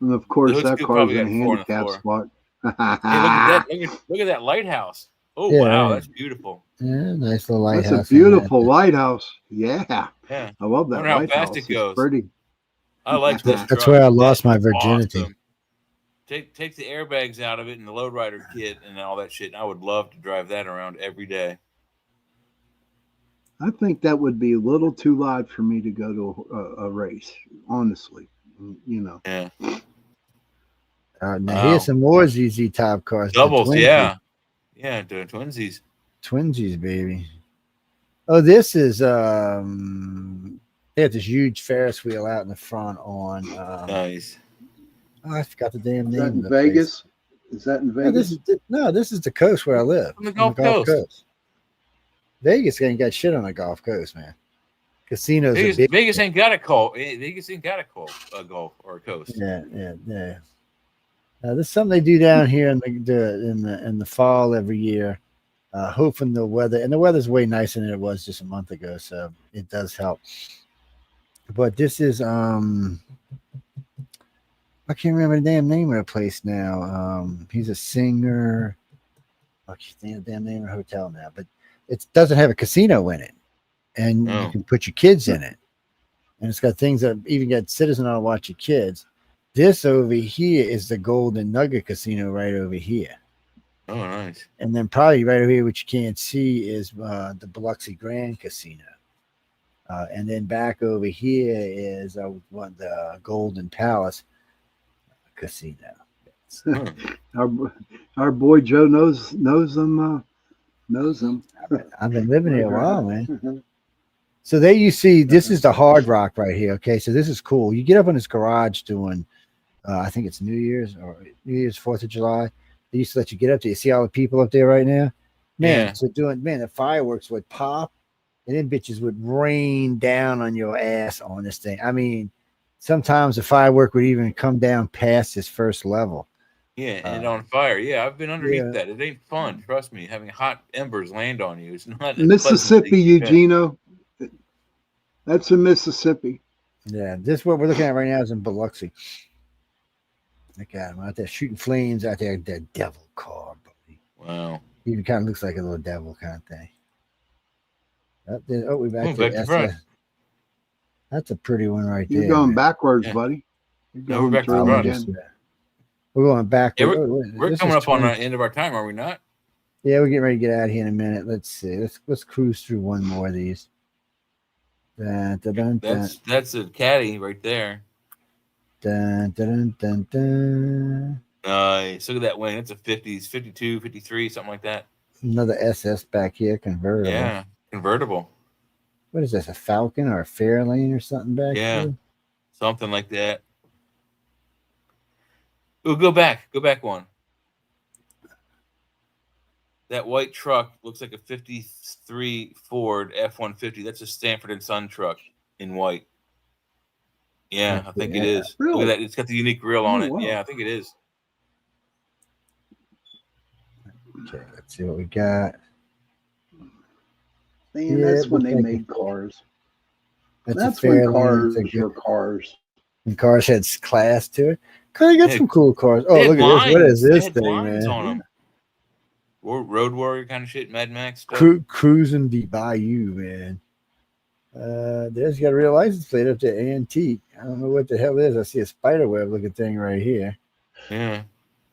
Speaker 10: And of course,
Speaker 3: The hood
Speaker 10: that
Speaker 3: scoop
Speaker 10: car's
Speaker 3: probably
Speaker 10: in a
Speaker 3: got 4 on the
Speaker 10: handicap
Speaker 3: floor.
Speaker 10: spot.
Speaker 3: Hey, look at that! Look at that lighthouse. Oh
Speaker 2: Yeah.
Speaker 3: wow, that's beautiful.
Speaker 2: Yeah, nice little
Speaker 10: That's
Speaker 2: lighthouse.
Speaker 10: a beautiful lighthouse. Yeah.
Speaker 3: Yeah.
Speaker 10: I love that
Speaker 3: Wonder how
Speaker 10: lighthouse.
Speaker 3: fast it
Speaker 10: It's
Speaker 3: goes.
Speaker 10: pretty.
Speaker 3: I like this.
Speaker 2: That's
Speaker 3: truck.
Speaker 2: where I lost my
Speaker 3: That's
Speaker 2: virginity.
Speaker 3: awesome. Take the airbags out of it and the lowrider kit and all that shit. I would love to drive that around every day.
Speaker 10: I think that would be a little too loud for me to go to a race, honestly. You know.
Speaker 3: Yeah.
Speaker 2: Now
Speaker 3: Wow.
Speaker 2: here's some more ZZ Top cars. the
Speaker 3: Doubles,
Speaker 2: Twinsies.
Speaker 3: yeah. Yeah, the twinsies.
Speaker 2: Twinsies, baby. Oh, this is they have this huge Ferris wheel out in the front on
Speaker 3: Nice.
Speaker 2: oh, I forgot the damn
Speaker 10: Is
Speaker 2: name.
Speaker 10: that
Speaker 2: of
Speaker 10: in
Speaker 2: the place.
Speaker 10: Vegas? Is that in
Speaker 2: No,
Speaker 10: Vegas?
Speaker 2: this is the coast where I live.
Speaker 3: On the
Speaker 2: on
Speaker 3: Gulf Coast.
Speaker 2: Vegas ain't got shit on the Gulf Coast, man. Casinos are big.
Speaker 3: Vegas ain't got a call. Vegas ain't got a Gulf or a coast.
Speaker 2: Yeah. This is something they do down here in the fall every year, hoping the weather's way nicer than it was just a month ago, so it does help. But this is I can't remember the damn name of the place now. He's a singer. I can't think of the damn name of the hotel now, but it doesn't have a casino in it, and you can put your kids in it, and it's got things that even got citizen on to watch your kids. This over here is the Golden Nugget Casino right over here.
Speaker 3: Oh, nice.
Speaker 2: And then probably right over here, which you can't see, is the Biloxi Grand Casino. And then back over here is the Golden Palace Casino.
Speaker 10: Our boy Joe knows them.
Speaker 2: I've been living here a while, man. So there you see, this is the Hard Rock right here. Okay, so this is cool. You get up in this garage doing, I think it's New Year's, 4th of July. They used to let you get up there. You see all the people up there right now? Man,
Speaker 3: Yeah.
Speaker 2: so the fireworks would pop and then bitches would rain down on your ass on this thing. I mean, sometimes the firework would even come down past its first level.
Speaker 3: Yeah, and on fire. Yeah, I've been underneath
Speaker 2: yeah.
Speaker 3: that. It ain't fun. Trust me. Having hot embers land on you is not
Speaker 10: Mississippi,
Speaker 3: Eugene.
Speaker 10: Eugeno. That's in Mississippi.
Speaker 2: Yeah, this what we're looking at right now is in Biloxi. Look at him out there shooting flames out there. That devil car, buddy.
Speaker 3: Wow.
Speaker 2: He even kind of looks like a little devil kind of thing. We're back
Speaker 3: back to front.
Speaker 2: That's a pretty one right
Speaker 10: You're
Speaker 2: there.
Speaker 10: going
Speaker 2: man.
Speaker 10: backwards, buddy. You're
Speaker 3: No, we're
Speaker 10: going
Speaker 3: back to
Speaker 10: through
Speaker 3: front.
Speaker 10: again.
Speaker 2: We're going back.
Speaker 3: Yeah, we're coming up on the end of our time, are we not?
Speaker 2: Yeah, we're getting ready to get out of here in a minute. Let's see. Let's cruise through one more of these. Dun, dun, dun, dun,
Speaker 3: That's a caddy right there.
Speaker 2: dun, dun, dun, dun.
Speaker 3: Nice. Look at that wing. It's a 50s, 52, 53, something like that.
Speaker 2: Another SS back here, convertible.
Speaker 3: Yeah, convertible.
Speaker 2: What is this? A Falcon or a Fairlane or something back
Speaker 3: Yeah,
Speaker 2: here?
Speaker 3: something like that. Oh, go back one. That white truck looks like a 53 Ford F-150. That's a Stanford and Son truck in white. Yeah, I think it is. Look at that. It's got the unique grill on
Speaker 10: Oh,
Speaker 3: it.
Speaker 10: wow.
Speaker 3: Yeah, I think it is.
Speaker 2: Okay, let's see what we got.
Speaker 10: Man,
Speaker 2: Yeah,
Speaker 10: that's
Speaker 2: it
Speaker 10: when
Speaker 2: looks
Speaker 10: they
Speaker 2: like
Speaker 10: made cars.
Speaker 2: That's
Speaker 10: That's
Speaker 2: a
Speaker 10: when
Speaker 2: Fairlane.
Speaker 10: cars
Speaker 2: It's a
Speaker 10: were
Speaker 2: good-
Speaker 10: cars.
Speaker 2: And cars had class to it. Kind of got
Speaker 3: Hey,
Speaker 2: some cool cars. Oh,
Speaker 3: They had
Speaker 2: look at this. What is
Speaker 3: lines. They
Speaker 2: this
Speaker 3: had
Speaker 2: thing,
Speaker 3: lines
Speaker 2: man?
Speaker 3: on them. Road Warrior kind of shit, Mad Max stuff.
Speaker 2: Cruising the Bayou, man. There's got a real license plate up there, antique. I don't know what the hell it is. I see a spider web looking thing right here.
Speaker 3: Yeah.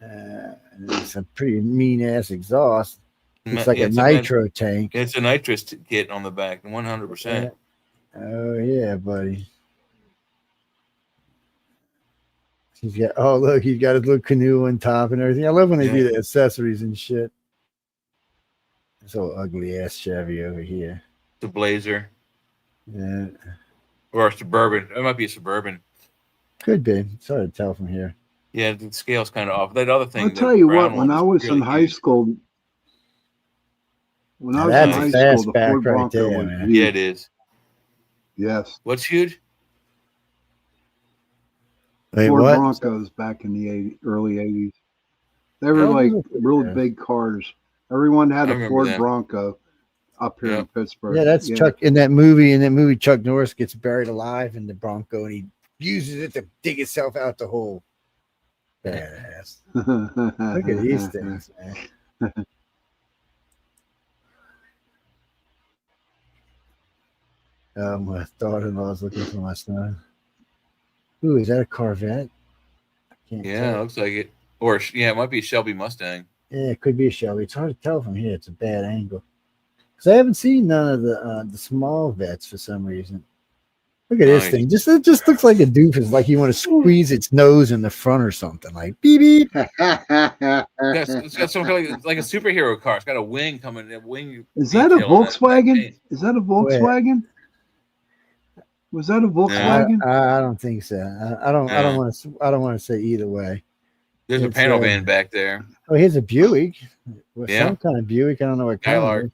Speaker 2: And it's a pretty mean ass exhaust. It's like
Speaker 3: Yeah,
Speaker 2: a
Speaker 3: it's
Speaker 2: nitro tank.
Speaker 3: It's a nitrous kit on the back, 100%.
Speaker 2: Oh yeah, buddy. He's got look, he's got his little canoe on top and everything. I love when they do the accessories and shit. This old ugly ass Chevy over here.
Speaker 3: The Blazer
Speaker 2: Yeah.
Speaker 3: or a Suburban. It might be a Suburban.
Speaker 2: Could be. It's hard to tell from here.
Speaker 3: Yeah, the scale's kind of off. That other thing.
Speaker 10: I'll
Speaker 3: the
Speaker 10: tell you
Speaker 3: brown
Speaker 10: what, when
Speaker 3: one
Speaker 10: I was in
Speaker 3: really
Speaker 10: high
Speaker 3: huge.
Speaker 10: school, when I was
Speaker 2: That's
Speaker 10: in
Speaker 2: a
Speaker 10: high school, the
Speaker 2: fastback
Speaker 10: Ford
Speaker 2: right
Speaker 10: Bronco
Speaker 2: there,
Speaker 10: was
Speaker 2: man.
Speaker 10: huge.
Speaker 3: Yeah, it is.
Speaker 10: Yes.
Speaker 3: What's huge?
Speaker 2: Wait,
Speaker 10: Ford
Speaker 2: what?
Speaker 10: Broncos back in the early 80s. They were
Speaker 2: Oh,
Speaker 10: like
Speaker 2: yeah.
Speaker 10: real big cars. Everyone had
Speaker 3: I
Speaker 10: a
Speaker 3: remember
Speaker 10: Ford
Speaker 3: that.
Speaker 10: Bronco up here in Pittsburgh.
Speaker 2: Yeah, that's Chuck in that movie. In that movie, Chuck Norris gets buried alive in the Bronco and he uses it to dig itself out the hole. Badass. Look at these things, man. My daughter-in-law's looking for my son. Ooh, is that a Corvette? I can't
Speaker 3: Yeah,
Speaker 2: tell.
Speaker 3: looks like it. Or yeah, it might be a Shelby Mustang.
Speaker 2: Yeah, it could be a Shelby. It's hard to tell from here. It's a bad angle. Because I haven't seen none of the small vets for some reason. Look at this
Speaker 3: Nice.
Speaker 2: thing. It just looks like a doofus, like you want to squeeze its nose in the front or something. Like beep beep.
Speaker 3: It's got some kind of like a superhero car. It's got a wing coming. A wing.
Speaker 10: Is that a
Speaker 3: detail on that
Speaker 10: Volkswagen?
Speaker 3: paint.
Speaker 10: Is that a Volkswagen? Was that a Volkswagen?
Speaker 2: I don't think so. I don't
Speaker 3: No.
Speaker 2: want to say either way.
Speaker 3: There's a
Speaker 2: It's,
Speaker 3: panel van back there.
Speaker 2: Oh, here's a Buick. Well,
Speaker 3: Yeah.
Speaker 2: some kind of Buick. I don't know what kind.
Speaker 3: Skylark.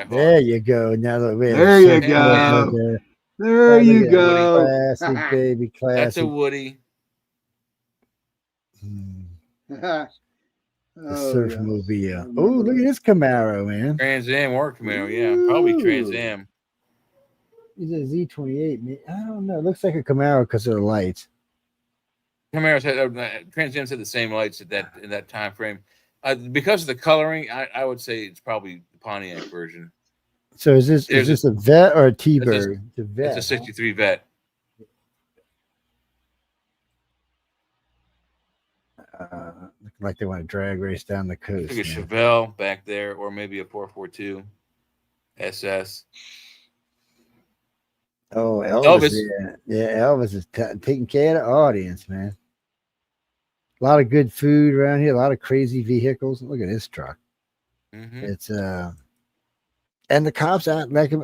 Speaker 2: There you go. Now look, wait,
Speaker 10: There you
Speaker 2: look
Speaker 10: go.
Speaker 2: there.
Speaker 10: There
Speaker 2: Oh, look
Speaker 10: you
Speaker 2: at
Speaker 10: go.
Speaker 2: that. Classic, baby, classic.
Speaker 3: That's a Woody.
Speaker 2: The
Speaker 10: Oh,
Speaker 2: Surfmobile. Oh, look at this Camaro, man.
Speaker 3: Trans Am or Camaro. Yeah, probably Trans Am.
Speaker 2: He's a Z28. Man. I don't know. It looks like a Camaro because of the lights.
Speaker 3: Camaros had Trans Am's had the same lights at that in that time frame. Because of the coloring, I would say it's probably the Pontiac version.
Speaker 2: So is this a vet or a T-Bird? It's a vet.
Speaker 3: It's a '63 Vet.
Speaker 2: Looking like they want to drag race down the
Speaker 3: I
Speaker 2: coast.
Speaker 3: think a
Speaker 2: man.
Speaker 3: Chevelle back there, or maybe a 442 SS.
Speaker 2: Oh, Elvis.
Speaker 3: Elvis.
Speaker 2: Yeah, Elvis is taking care of the audience, man. A lot of good food around here, a lot of crazy vehicles. Look at this truck.
Speaker 3: Mhm.
Speaker 2: It's and the cops out let him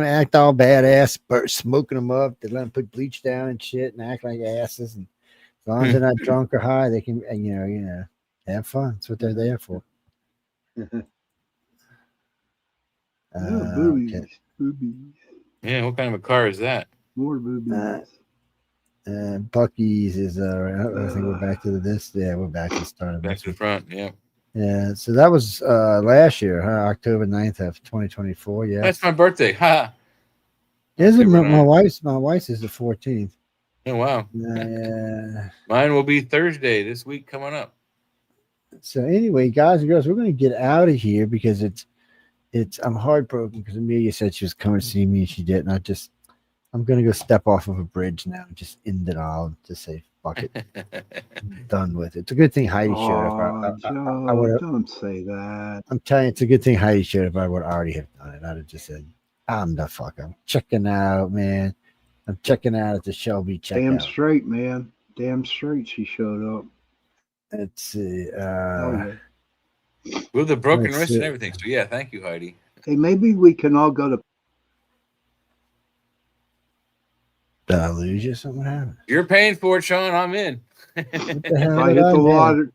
Speaker 2: act all badass, smoking them up. They let them put bleach down and shit and act like asses. And as long as they're not drunk or high, they can you know have fun. That's what they're there for.
Speaker 10: Boobies.
Speaker 2: Okay.
Speaker 10: Boobies.
Speaker 3: Yeah, what kind of a car is that?
Speaker 10: More boobies.
Speaker 2: Bucky's is I think we're back to this. Yeah, we're back to the start of
Speaker 3: Back
Speaker 2: this
Speaker 3: to the
Speaker 2: one.
Speaker 3: front, yeah.
Speaker 2: Yeah, so that was last year, huh? October 9th of 2024. Yeah.
Speaker 3: That's my birthday. Ha.
Speaker 2: Is it
Speaker 3: October
Speaker 2: my
Speaker 3: 9th.
Speaker 2: wife's is the 14th.
Speaker 3: Oh wow.
Speaker 2: Yeah.
Speaker 3: Mine will be Thursday this week coming up.
Speaker 2: So anyway, guys and girls, we're going to get out of here because I'm heartbroken because Amelia said she was coming to see me and she didn't. I'm going to go step off of a bridge now and just end it all. Just say fuck it. I'm done with it. It's a good thing Heidi showed up. I would've-
Speaker 10: Don't say that.
Speaker 2: I'm telling you, it's a good thing Heidi showed up. I would already have done it. I'd have just said, I'm the fuck. I'm checking out, man. I'm checking out at the Shelby checkout.
Speaker 10: Damn straight, man. Damn straight she showed up.
Speaker 2: Let's see.
Speaker 3: With the broken
Speaker 2: Let's
Speaker 3: wrist
Speaker 2: see.
Speaker 3: and everything. So yeah, thank you, Heidi.
Speaker 10: Hey, maybe we can all go to.
Speaker 2: Did I lose you? Something happened.
Speaker 3: You're paying for it, Sean. I'm in.
Speaker 2: What the
Speaker 10: If
Speaker 2: hell
Speaker 10: I
Speaker 2: did
Speaker 10: hit
Speaker 2: I
Speaker 10: the
Speaker 2: do?
Speaker 10: lottery,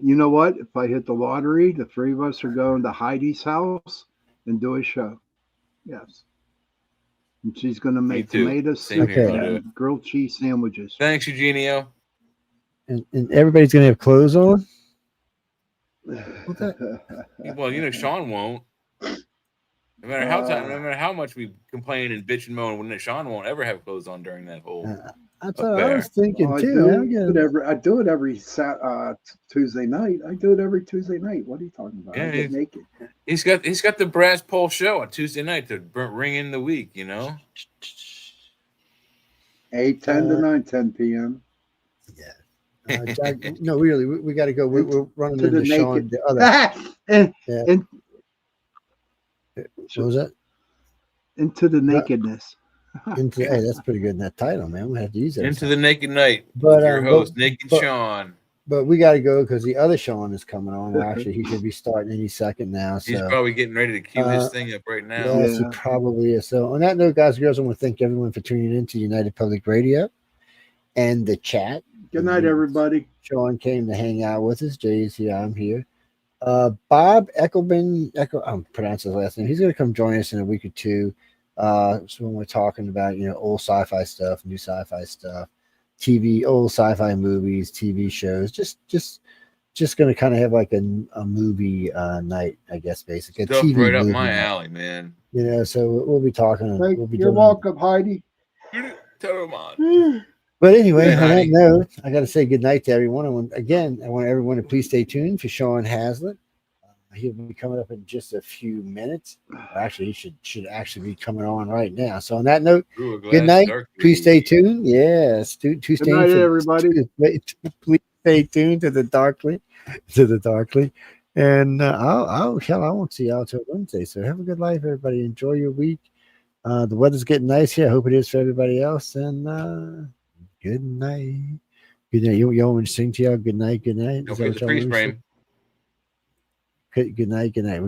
Speaker 10: you know what? If I hit the lottery, the three of us are going to Heidi's house and do a show. Yes. And she's going to make
Speaker 3: too.
Speaker 10: tomato
Speaker 3: Same
Speaker 10: soup
Speaker 3: here,
Speaker 2: Okay.
Speaker 3: brother.
Speaker 10: and grilled cheese sandwiches.
Speaker 3: Thanks, Eugenio.
Speaker 2: And everybody's gonna have clothes on.
Speaker 3: Well, you know, Sean won't. No matter no matter how much we complain and bitch and moan, Sean won't ever have clothes on during that whole
Speaker 2: That's what I
Speaker 3: affair.
Speaker 2: was thinking
Speaker 10: I
Speaker 2: too.
Speaker 10: do it every Tuesday night. I do it every Tuesday night. What are you talking about?
Speaker 3: Yeah,
Speaker 10: I get naked.
Speaker 3: He's got the brass pole show on Tuesday night to ring in the week. You know.
Speaker 10: 8:10 to 9:10 p.m.
Speaker 2: Jack, no, really, we got to go. We're running
Speaker 10: To the
Speaker 2: into Sean.
Speaker 10: naked.
Speaker 2: The other.
Speaker 10: and,
Speaker 2: Yeah.
Speaker 10: and
Speaker 2: What was that?
Speaker 10: into the nakedness.
Speaker 2: Hey, that's pretty good in that title, man. We have to use that.
Speaker 3: Into the Naked Night
Speaker 2: But,
Speaker 3: with your host,
Speaker 2: but-
Speaker 3: Naked
Speaker 2: but-
Speaker 3: Sean.
Speaker 2: But we got to go because the other Sean is coming on. Well, actually, he should be starting any second now.
Speaker 3: He's
Speaker 2: So
Speaker 3: probably getting ready to cue his
Speaker 2: uh,
Speaker 3: thing up right now.
Speaker 2: yes, he probably is. So on that note, guys and girls, I want to thank everyone for tuning in to United Public Radio and the chat.
Speaker 10: Good night, everybody.
Speaker 2: Sean came to hang out with us. Jay is here. I'm here. Bob Eckelman, I'm pronouncing his last name. He's going to come join us in a week or two. So when we're talking about, old sci-fi stuff, new sci-fi stuff, old sci-fi movies, TV shows, just going to kind of have like a movie night, I guess, basically. A
Speaker 3: Stuff
Speaker 2: TV
Speaker 3: right up
Speaker 2: movie
Speaker 3: my
Speaker 2: night.
Speaker 3: alley, man.
Speaker 2: So we'll be talking.
Speaker 10: Hey,
Speaker 2: We'll be
Speaker 10: you're
Speaker 2: doing-
Speaker 10: welcome, Heidi.
Speaker 3: Tell him on.
Speaker 2: But anyway,
Speaker 3: Good
Speaker 2: on that
Speaker 3: night.
Speaker 2: note, I got to say good night to everyone. I want everyone to please stay tuned for Sean Hazlitt. He'll be coming up in just a few minutes. Actually, he should actually be coming on right now. So on that note,
Speaker 3: Through a glass
Speaker 2: good night.
Speaker 3: darkly.
Speaker 2: Please stay tuned. Yes, stay
Speaker 10: Good night, everybody.
Speaker 2: Please stay tuned to the darkly, and I won't see y'all till Wednesday. So have a good life, everybody. Enjoy your week. The weather's getting nice here. I hope it is for everybody else. And good night. Good night. You want me to sing to y'all? Good night. Good night.
Speaker 3: Don't
Speaker 2: Is that
Speaker 3: forget
Speaker 2: what
Speaker 3: the
Speaker 2: y'all
Speaker 3: freeze
Speaker 2: want me to
Speaker 3: frame.
Speaker 2: say? Good night. Good night.